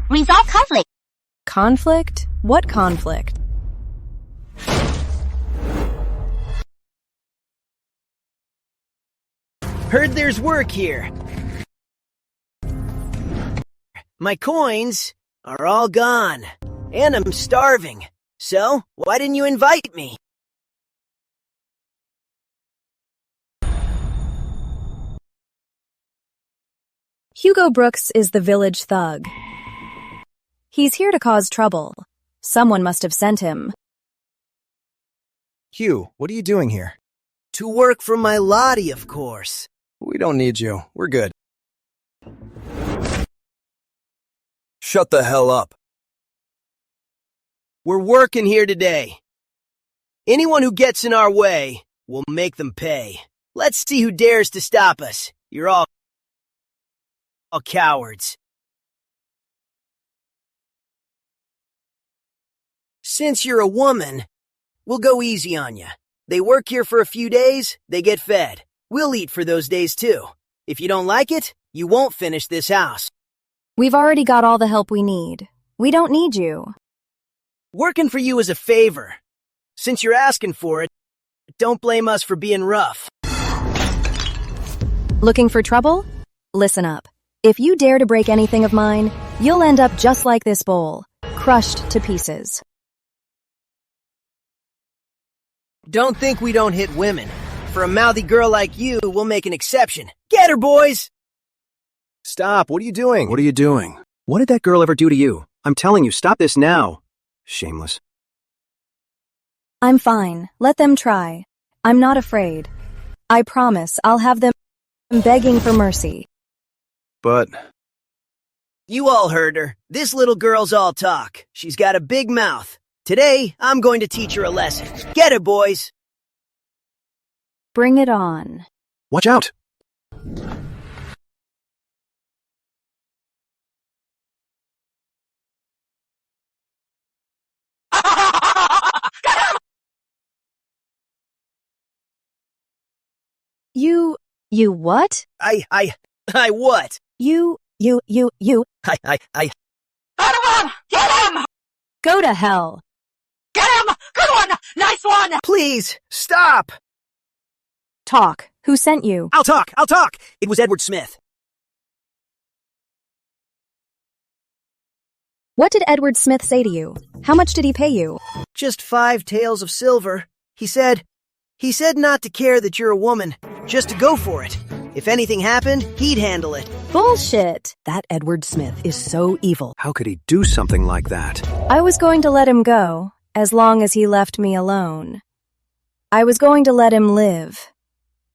Resolve conflict. Conflict? What conflict? Heard there's work here. My coins are all gone, and I'm starving. So, why didn't you invite me? Hugo Brooks is the village thug. He's here to cause trouble. Someone must have sent him. Hugh, what are you doing here? To work for my Lottie, of course. We don't need you. We're good. Shut the hell up. We're working here today. Anyone who gets in our way, we'll make them pay. Let's see who dares to stop us. You're all cowards. Since you're a woman, we'll go easy on you. They work here for a few days, they get fed. We'll eat for those days too. If you don't like it, you won't finish this house. We've already got all the help we need. We don't need you. Working for you is a favor. Since you're asking for it, don't blame us for being rough. Looking for trouble? Listen up. If you dare to break anything of mine, you'll end up just like this bowl, crushed to pieces. Don't think we don't hit women. For a mouthy girl like you, we'll make an exception. Get her, boys! Stop, what are you doing? What are you doing? What did that girl ever do to you? I'm telling you, stop this now. Shameless. I'm fine. Let them try. I'm not afraid. I promise I'll have them begging for mercy. But... You all heard her. This little girl's all talk. She's got a big mouth. Today, I'm going to teach her a lesson. Get her, boys! Bring it on. Watch out! You what? I what? You. I. Get him! Go to hell. Get him! Good one! Nice one! Please, stop! Talk. Who sent you? I'll talk! It was Edward Smith. What did Edward Smith say to you? How much did he pay you? Just 5 taels of silver. He said not to care that you're a woman, just to go for it. If anything happened, he'd handle it. Bullshit! That Edward Smith is so evil. How could he do something like that? I was going to let him go, as long as he left me alone. I was going to let him live,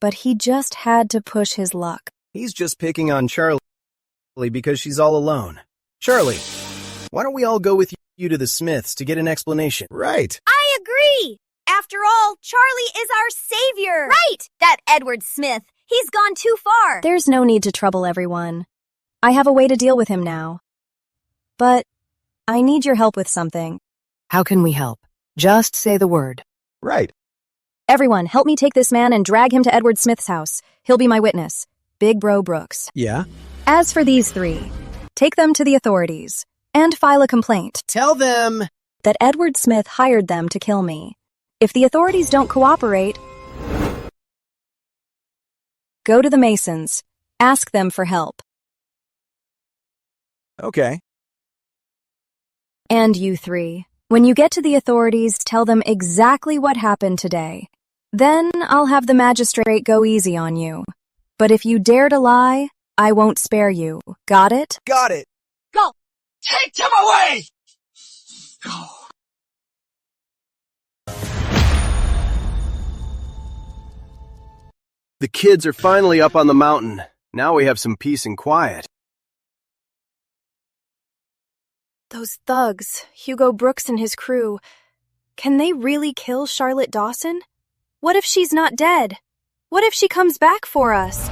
but he just had to push his luck. He's just picking on Charlie because she's all alone. Charlie, why don't we all go with you to the Smiths to get an explanation? Right. I agree! After all, Charlie is our savior! Right! That Edward Smith, he's gone too far! There's no need to trouble everyone. I have a way to deal with him now. But I need your help with something. How can we help? Just say the word. Right. Everyone, help me take this man and drag him to Edward Smith's house. He'll be my witness. Big Bro Brooks. Yeah? As for these 3, take them to the authorities and file a complaint. Tell them that Edward Smith hired them to kill me. If the authorities don't cooperate, go to the Masons. Ask them for help. Okay. And you 3, when you get to the authorities, tell them exactly what happened today. Then I'll have the magistrate go easy on you. But if you dare to lie, I won't spare you. Got it? Got it. Go! Take him away! Go! The kids are finally up on the mountain. Now we have some peace and quiet. Those thugs, Hugo Brooks and his crew. Can they really kill Charlotte Dawson? What if she's not dead? What if she comes back for us?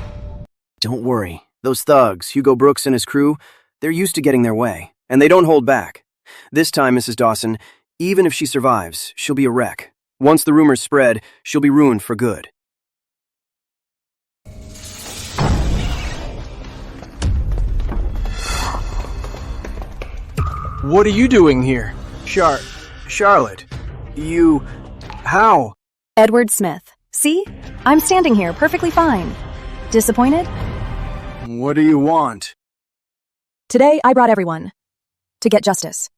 Don't worry. Those thugs, Hugo Brooks and his crew, they're used to getting their way, and they don't hold back. This time, Mrs. Dawson, even if she survives, she'll be a wreck. Once the rumors spread, she'll be ruined for good. What are you doing here? Charlotte, how? Edward Smith. See? I'm standing here perfectly fine. Disappointed? What do you want? Today, I brought everyone to get justice.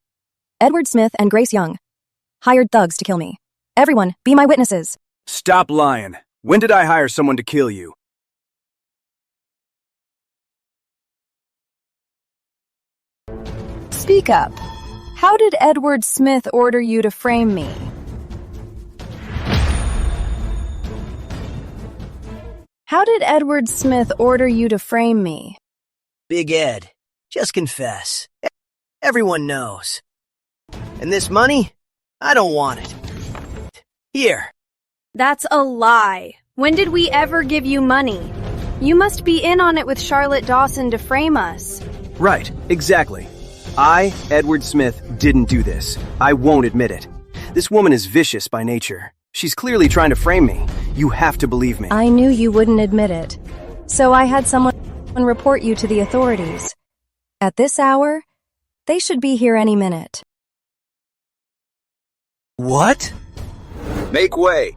Edward Smith and Grace Young. hired thugs to kill me. Everyone, be my witnesses. Stop lying. When did I hire someone to kill you? Speak up. How did Edward Smith order you to frame me? How did Edward Smith order you to frame me? Big Ed, just confess. Everyone knows. And this money? I don't want it. Here. That's a lie. When did we ever give you money? You must be in on it with Charlotte Dawson to frame us. Right, exactly. I, Edward Smith, didn't do this. I won't admit it. This woman is vicious by nature. She's clearly trying to frame me. You have to believe me. I knew you wouldn't admit it. So I had someone report you to the authorities. At this hour, they should be here any minute. What? Make way.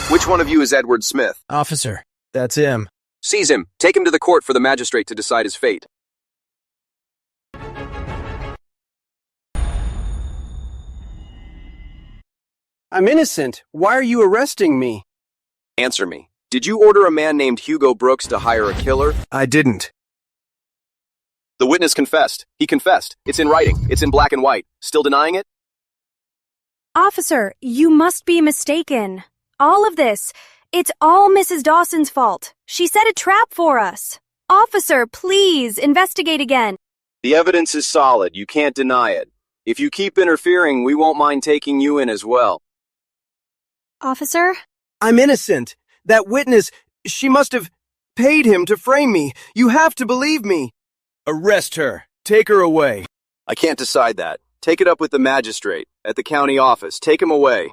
Which one of you is Edward Smith? Officer, that's him. Seize him. Take him to the court for the magistrate to decide his fate. I'm innocent. Why are you arresting me? Answer me. Did you order a man named Hugo Brooks to hire a killer? I didn't. The witness confessed. He confessed. It's in writing. It's in black and white. Still denying it? Officer, you must be mistaken. All of this, it's all Mrs. Dawson's fault. She set a trap for us. Officer, please, investigate again. The evidence is solid. You can't deny it. If you keep interfering, we won't mind taking you in as well. Officer? I'm innocent. That witness, she must have paid him to frame me. You have to believe me. Arrest her. Take her away. I can't decide that. Take it up with the magistrate at the county office. Take him away.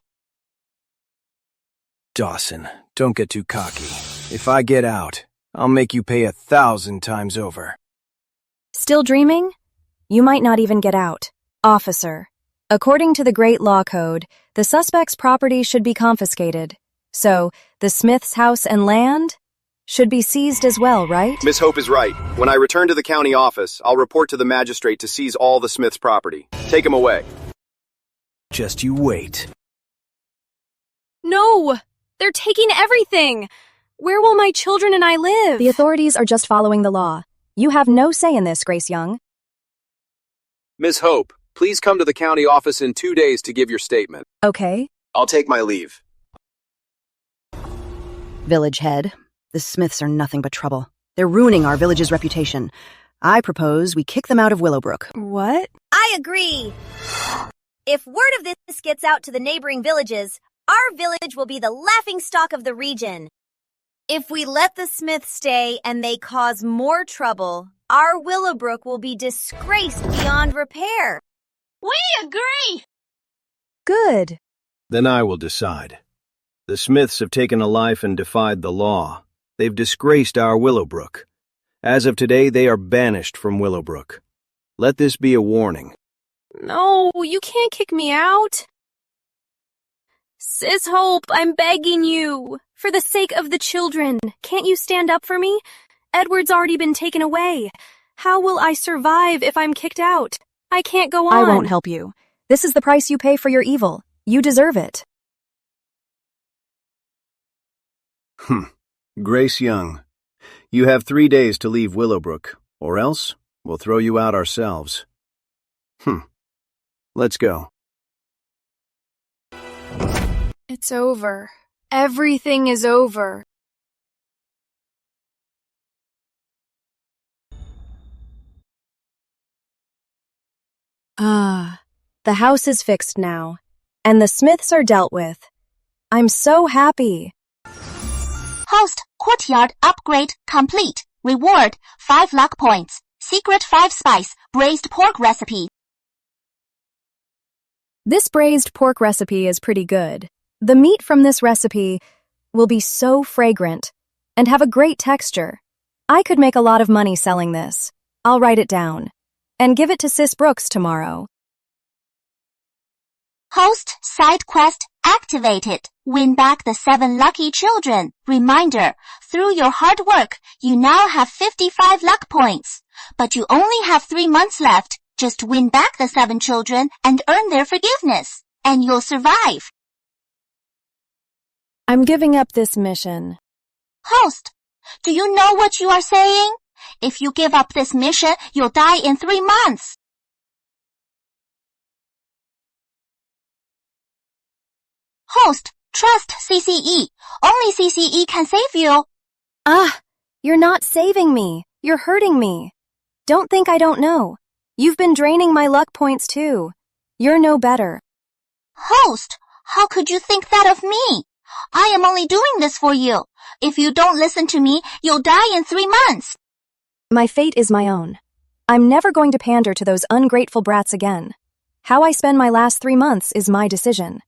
Dawson, don't get too cocky. If I get out, I'll make you pay 1,000 times over. Still dreaming? You might not even get out. Officer, according to the Great Law Code, the suspect's property should be confiscated. So, the Smith's house and land should be seized as well, right? Miss Hope is right. When I return to the county office, I'll report to the magistrate to seize all the Smith's property. Take him away. Just you wait. No! They're taking everything! Where will my children and I live? The authorities are just following the law. You have no say in this, Grace Young. Miss Hope, please come to the county office in 2 days to give your statement. Okay. I'll take my leave. Village head, the Smiths are nothing but trouble. They're ruining our village's reputation. I propose we kick them out of Willowbrook. What? I agree. If word of this gets out to the neighboring villages, our village will be the laughingstock of the region. If we let the Smiths stay and they cause more trouble, our Willowbrook will be disgraced beyond repair. We agree! Good. Then I will decide. The Smiths have taken a life and defied the law. They've disgraced our Willowbrook. As of today, they are banished from Willowbrook. Let this be a warning. No, you can't kick me out. Sis Hope, I'm begging you. For the sake of the children, can't you stand up for me? Edward's already been taken away. How will I survive if I'm kicked out? I can't go on. I won't help you. This is the price you pay for your evil. You deserve it. Grace Young, you have 3 days to leave Willowbrook, or else we'll throw you out ourselves. Let's go. It's over. Everything is over. The house is fixed now, and the Smiths are dealt with. I'm so happy. Host, courtyard upgrade complete. Reward, 5 luck points. Secret 5 spice, braised pork recipe. This braised pork recipe is pretty good. The meat from this recipe will be so fragrant and have a great texture. I could make a lot of money selling this. I'll write it down and give it to Sis Brooks tomorrow. Host, side quest activated. Win back the 7 lucky children. Reminder, through your hard work, you now have 55 luck points. But you only have 3 months left. Just win back the 7 children and earn their forgiveness, and you'll survive. I'm giving up this mission. Host, do you know what you are saying? If you give up this mission, you'll die in 3 months. Host, trust CCE. Only CCE can save you. You're not saving me. You're hurting me. Don't think I don't know. You've been draining my luck points too. You're no better. Host, how could you think that of me? I am only doing this for you. If you don't listen to me, you'll die in 3 months. My fate is my own. I'm never going to pander to those ungrateful brats again. How I spend my last 3 months is my decision.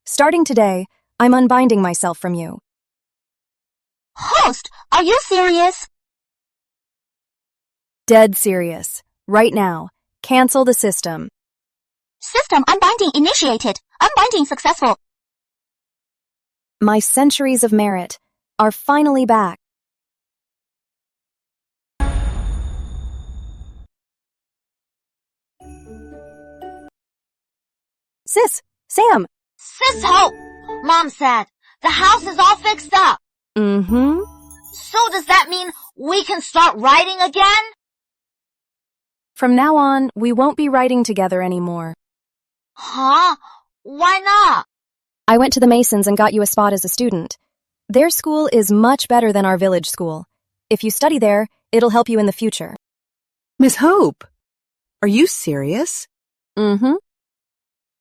Starting today, I'm unbinding myself from you. Host, are you serious? Dead serious. Right now. Cancel the system. System unbinding initiated. Unbinding successful. My centuries of merit are finally back. Sis! Sam! Sis Hope! Mom said, the house is all fixed up. Mm-hmm. So does that mean we can start writing again? From now on, we won't be writing together anymore. Huh? Why not? I went to the Masons and got you a spot as a student. Their school is much better than our village school. If you study there, it'll help you in the future. Miss Hope, are you serious? Mm-hmm.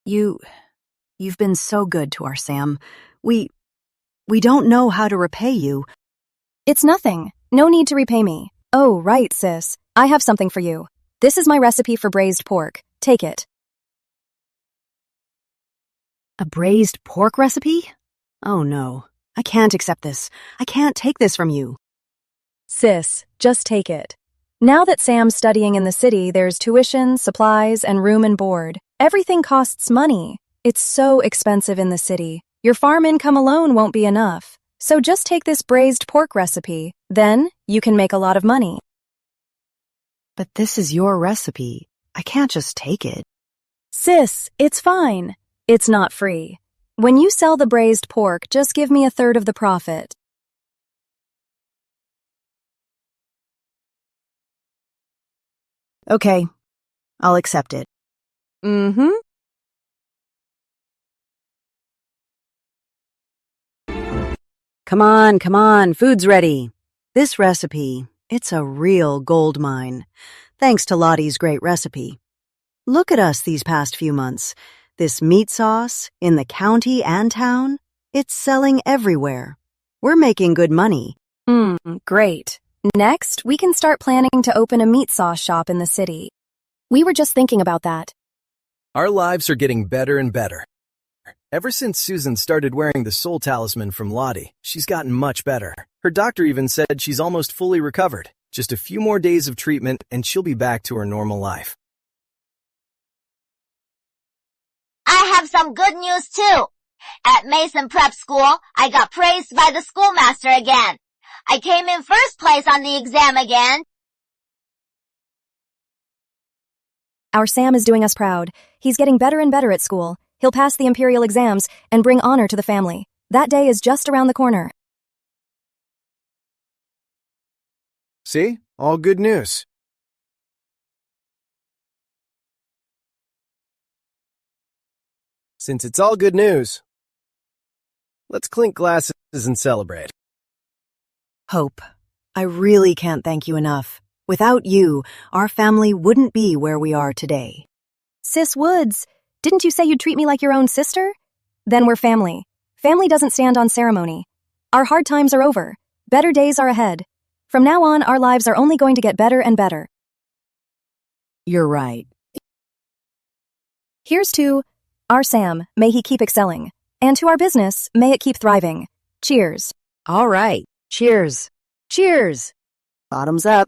You've been so good to our Sam. We don't know how to repay you. It's nothing. No need to repay me. Oh, right, sis. I have something for you. This is my recipe for braised pork. Take it. A braised pork recipe? Oh no, I can't accept this. I can't take this from you. Sis, just take it. Now that Sam's studying in the city, there's tuition, supplies, and room and board. Everything costs money. It's so expensive in the city. Your farm income alone won't be enough. So just take this braised pork recipe. Then you can make a lot of money. But this is your recipe. I can't just take it. Sis, it's fine. It's not free. When you sell the braised pork, just give me 1/3 of the profit. Okay, I'll accept it. Mm-hmm. Come on, food's ready. This recipe, it's a real gold mine. Thanks to Lottie's great recipe. Look at us these past few months. This meat sauce, in the county and town, it's selling everywhere. We're making good money. Great. Next, we can start planning to open a meat sauce shop in the city. We were just thinking about that. Our lives are getting better and better. Ever since Susan started wearing the soul talisman from Lottie, she's gotten much better. Her doctor even said she's almost fully recovered. Just a few more days of treatment and she'll be back to her normal life. I have some good news too. At Mason Prep School, I got praised by the schoolmaster again. I came in first place on the exam again. Our Sam is doing us proud. He's getting better and better at school. He'll pass the imperial exams and bring honor to the family. That day is just around the corner. See? All good news. Since it's all good news, let's clink glasses and celebrate. Hope, I really can't thank you enough. Without you, our family wouldn't be where we are today. Sis Woods, didn't you say you'd treat me like your own sister? Then we're family. Family doesn't stand on ceremony. Our hard times are over. Better days are ahead. From now on, our lives are only going to get better and better. You're right. Here's to our Sam, may he keep excelling. And to our business, may it keep thriving. Cheers. All right. Cheers. Cheers. Bottoms up.